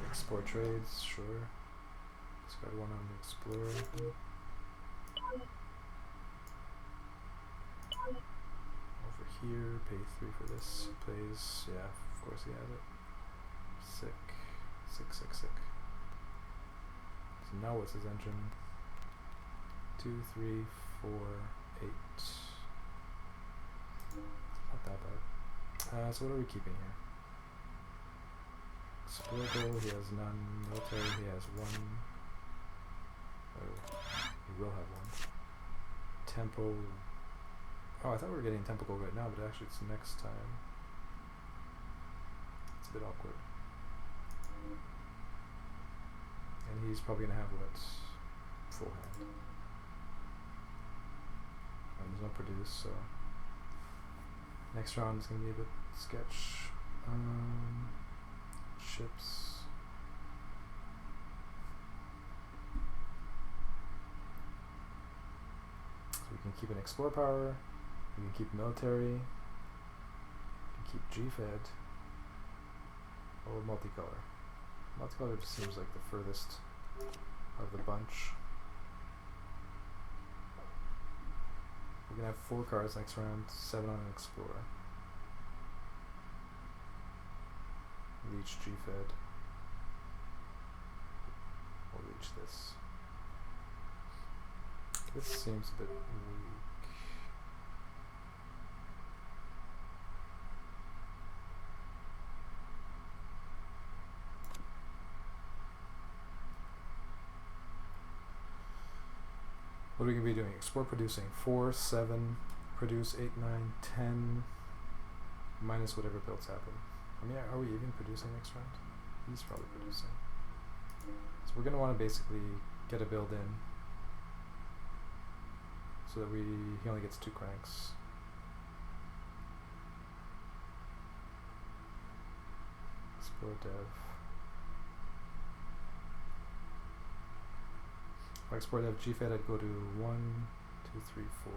Explore trades, sure. Discard 1 on the Explorer. Over here, pay 3 for this. He plays, yeah, of course he has it. Sick. Sick. So now what's his engine? 2, 3, 4, 8. Not that bad. So what are we keeping here? Explore goal, he has none. Military, he has 1. Oh, he will have 1. Tempo. Oh, I thought we were getting tempo goal right now, but actually it's next time. It's a bit awkward. And he's probably gonna have what? Full hand. And there's no produce, so next round is gonna be a bit sketch. Ships. So we can keep an explore power. We can keep military. We can keep G-Fed. Or multicolor. Multicolor just seems like the furthest of the bunch. We're gonna have 4 cards next round, 7 on an Explorer. Leech G-Fed. We'll leech this. This seems a bit weak. What are we going to be doing? Explore producing. 4, 7, produce 8, 9, 10, minus whatever builds happen. I mean, are we even producing next round? He's probably producing. So we're going to want to basically get a build in so that he only gets 2 cranks. Explore dev. If I explore dev GFED, I'd go to 1, 2, 3, 4.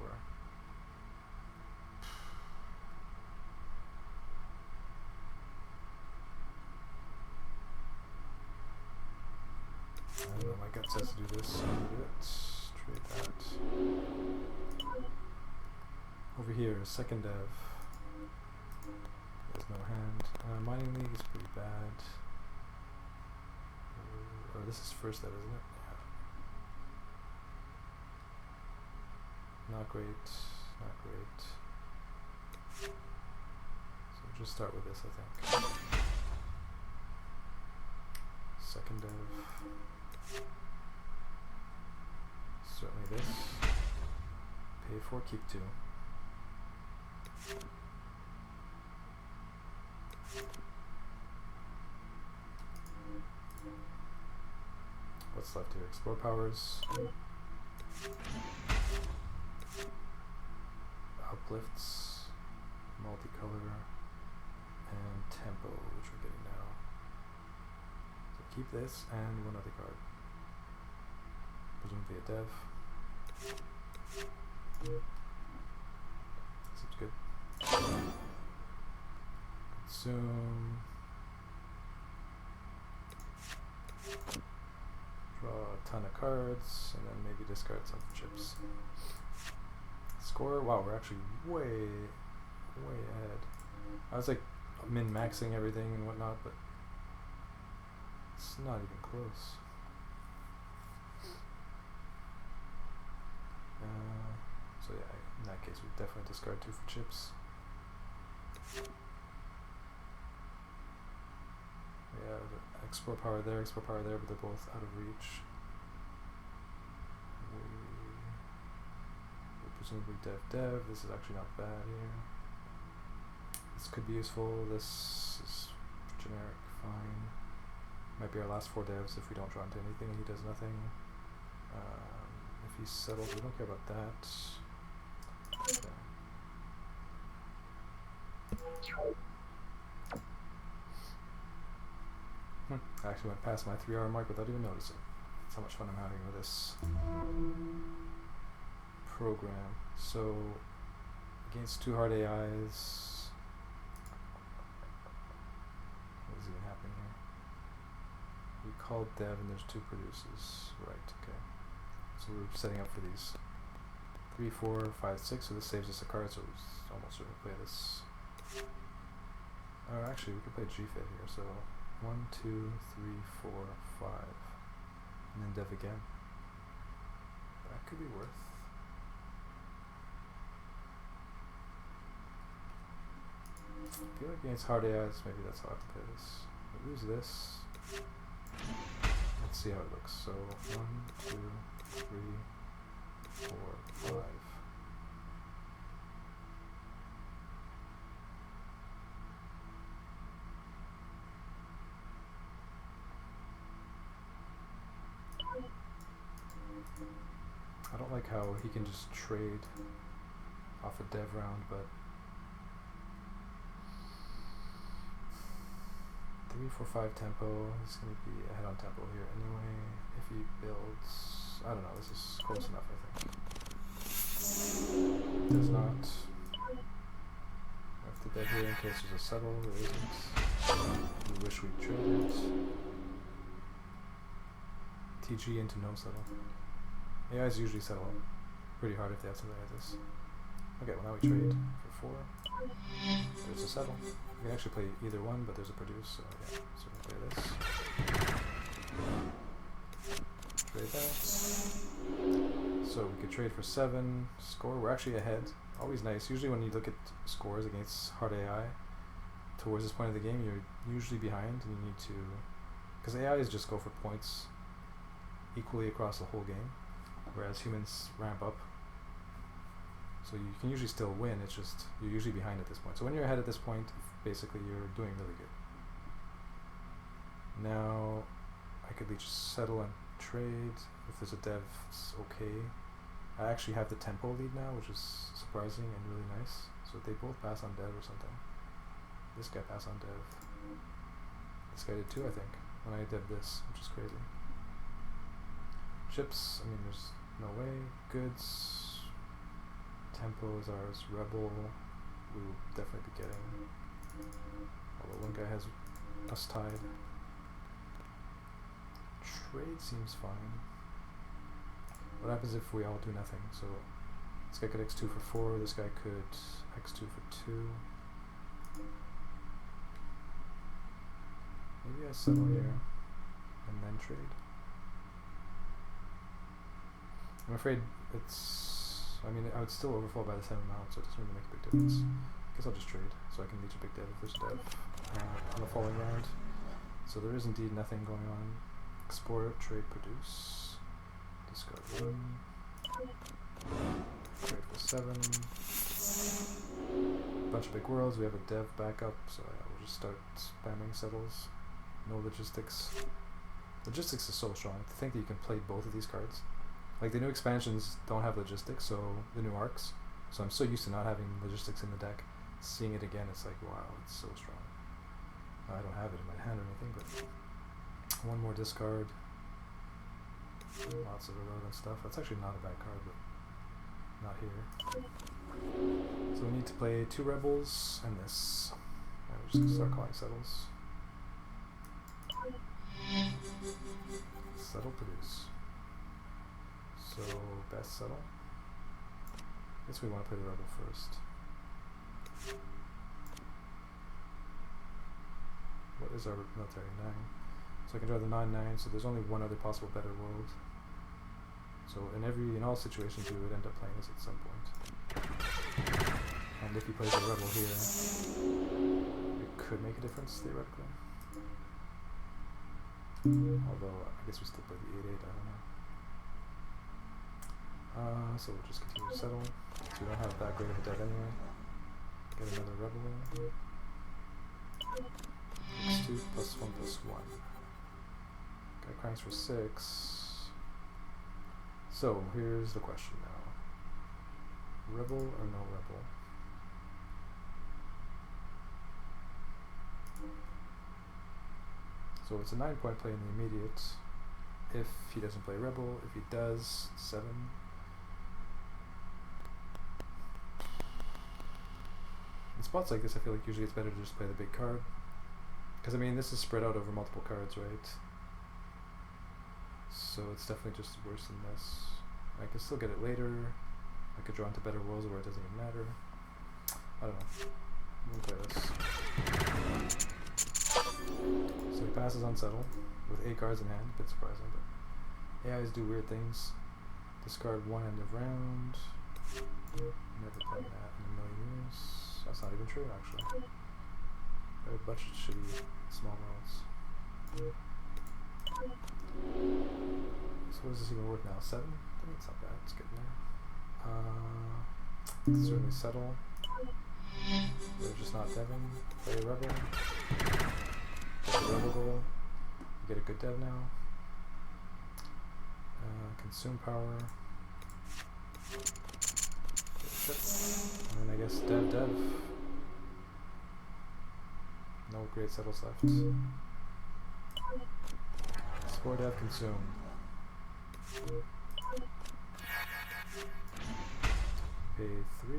I don't know, my gut says to do this, so I'm gonna do it. Trade that. Over here, second dev. There's no hand. Mining League is pretty bad. Or this is first dev, isn't it? Yeah. Not great. Not great. So we'll just start with this, I think. Second dev. Certainly this. Pay 4, keep 2. What's left here? Explore powers. Uplifts. Multicolor. And tempo, which we're getting now. So keep this and one other card. Presumably a dev. Seems good. Consume. Draw a ton of cards, and then maybe discard some chips. Score? Wow, we're actually way ahead. I was like min-maxing everything and whatnot, but it's not even close. So yeah, in that case, we definitely discard 2 for chips. Yeah, explore power there, but they're both out of reach. We're presumably dev. This is actually not bad here. This could be useful. This is generic, fine. Might be our last 4 devs if we don't draw into anything and he does nothing. If he's settled, we don't care about that. Okay. I actually went past my 3-hour mark without even noticing. That's how much fun I'm having with this program. So, against 2 hard AIs, what is even happening here? We called dev and there's 2 produces. Right, okay. So we're setting up for these 3, 4, 5, 6, so this saves us a card, so it's almost sure to play this. Actually, we could play GFED here, so 1, 2, 3, 4, 5, and then dev again. That could be worth. I feel like against hard AIs, maybe that's how I have to play this. We lose this. Let's see how it looks. So 1, 2, 3, 4, 5. I don't like how he can just trade off a dev round, but 3, 4, 5 tempo. He's going to be ahead on tempo here anyway. If he builds, I don't know, this is close enough, I think. Does not. I have to dev here in case there's a settle. There isn't. We wish we traded. TG into no settle. AIs usually settle pretty hard if they have something like this. Okay, well now we trade for 4. There's a settle. We can actually play either one, but there's a produce, so yeah. So we can play this. Trade that. So we could trade for 7. Score, we're actually ahead. Always nice. Usually when you look at scores against hard AI, towards this point of the game, you're usually behind, and you need to... Because AIs just go for points equally across the whole game. whereas humans ramp up. So you can usually still win, it's just you're usually behind at this point. So when you're ahead at this point, basically you're doing really good. Now I could leech settle and trade. If there's a dev, it's okay. I actually have the tempo lead now, which is surprising and really nice. So they both pass on dev or something. This guy passed on dev. This guy did too, I think, when I dev this, which is crazy. Chips, I mean, there's no way. Goods. Tempo is ours. Rebel, we will definitely be getting. Although one guy has us tied. Trade seems fine. What happens if we all do nothing? So this guy could x2 for 4, this guy could x2 for 2. Maybe I settle here and then trade. I'm afraid it's, I mean, I would still overflow by the same amount, so it doesn't really make a big difference. I guess I'll just trade, so I can leech a big dev if there's a dev on the following round. So there is indeed nothing going on. Export, trade, produce. Discard 1. Trade for 7. Bunch of big worlds. We have a dev backup, so I will just start spamming settles. No logistics. Logistics is so strong. To think that you can play both of these cards. Like the new expansions don't have logistics, so the new arcs. So I'm so used to not having logistics in the deck. Seeing it again, it's like, wow, it's so strong. I don't have it in my hand or anything, but one more discard. Lots of irrelevant stuff. That's actually not a bad card, but not here. So we need to play 2 rebels and this. And we're just gonna start calling settles. Settle, produce. So best settle. I guess we want to play the rebel first. What is our military? 9. So I can draw the 9/9, so there's only one other possible better world. So in all situations we would end up playing this at some point. And if he plays a rebel here, it could make a difference theoretically. Although I guess we still play the 8/8, I don't know. So we'll just continue to settle. So we don't have that great of a dev anyway. Get another rebel. X2 +1 +1. Guy cranks for 6. So here's the question now. Rebel or no rebel? So it's a 9-point play in the immediate. If he doesn't play rebel, if he does, 7. In spots like this, I feel like usually it's better to just play the big card. Because, I mean, this is spread out over multiple cards, right? So it's definitely just worse than this. I can still get it later. I could draw into better worlds where it doesn't even matter. I don't know. I'm gonna play this. So he passes on settle with 8 cards in hand. A bit surprising, but AIs do weird things. Discard 1 end of round. Never played that in a million years. That's not even true, actually. Got a bunch of shitty small worlds. So what is this even worth now? 7? I think it's not bad. It's getting there. Certainly settle. They're just not deving. Play a rebel. Get a rebel goal. You get a good dev now. Consume power. And then I guess dev. No great settles left. Score dev, consume. Pay 3.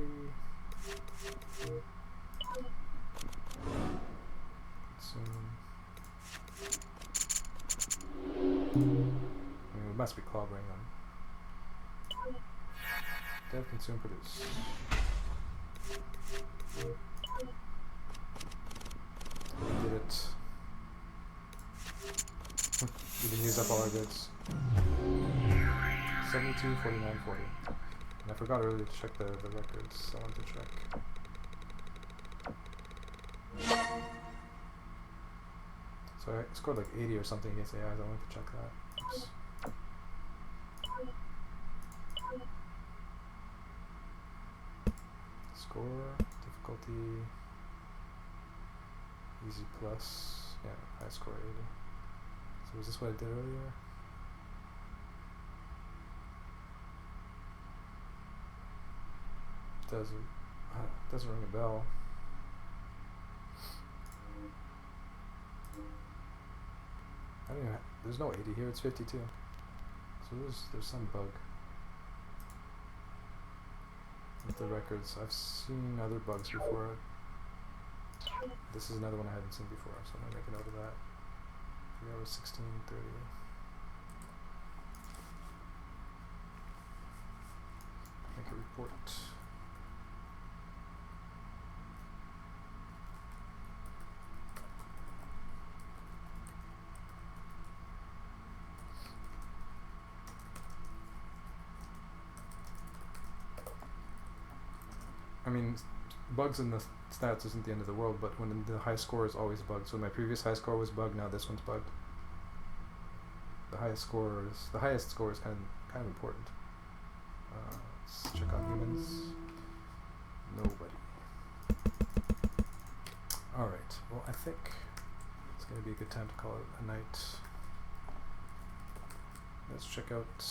Consume. I mean, we must be clobbering them. Dev, consume, produce. We did it. We didn't use up all our goods. 72, 49, 40. And I forgot earlier to check the records. I wanted to check. So I scored like 80 or something against AIs. I wanted to check that. Oops. Score, difficulty, easy plus, yeah, high score 80. So was this what I did earlier? Doesn't ring a bell. I don't even there's no 80 here, it's 52. So there's some bug with the records. I've seen other bugs before. This is another one I hadn't seen before, so I'm gonna make a note of that. 3 hours 16:30. Make a report. I mean, bugs in the stats isn't the end of the world, but when the high score is always bugged. So my previous high score was bugged, now this one's bugged. The highest score is kind of important. Let's check on humans. Nobody. Alright, well I think it's going to be a good time to call it a night. Let's check out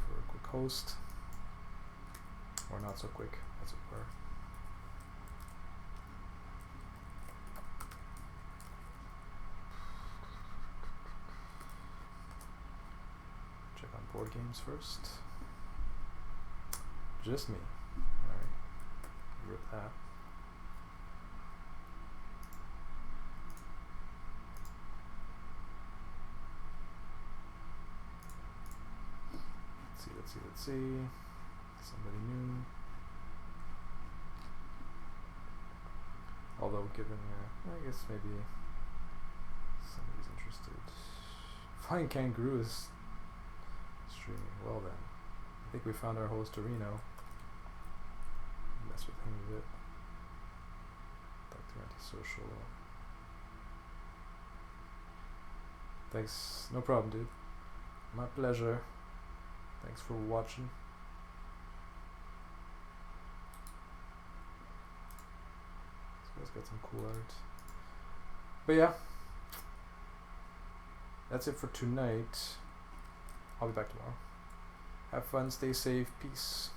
for a quick host. Or not so quick, as it were. Check on board games first. Just me. Alright. Rip that. Let's see. Somebody new. Although given, I guess maybe somebody's interested. Flying Kangaroo is streaming. Well then. I think we found our host Torino. Mess with him a bit. Dr. Antisocial. Thanks. No problem, dude. My pleasure. Thanks for watching. This guy's got some cool art. But yeah. That's it for tonight. I'll be back tomorrow. Have fun, stay safe, peace.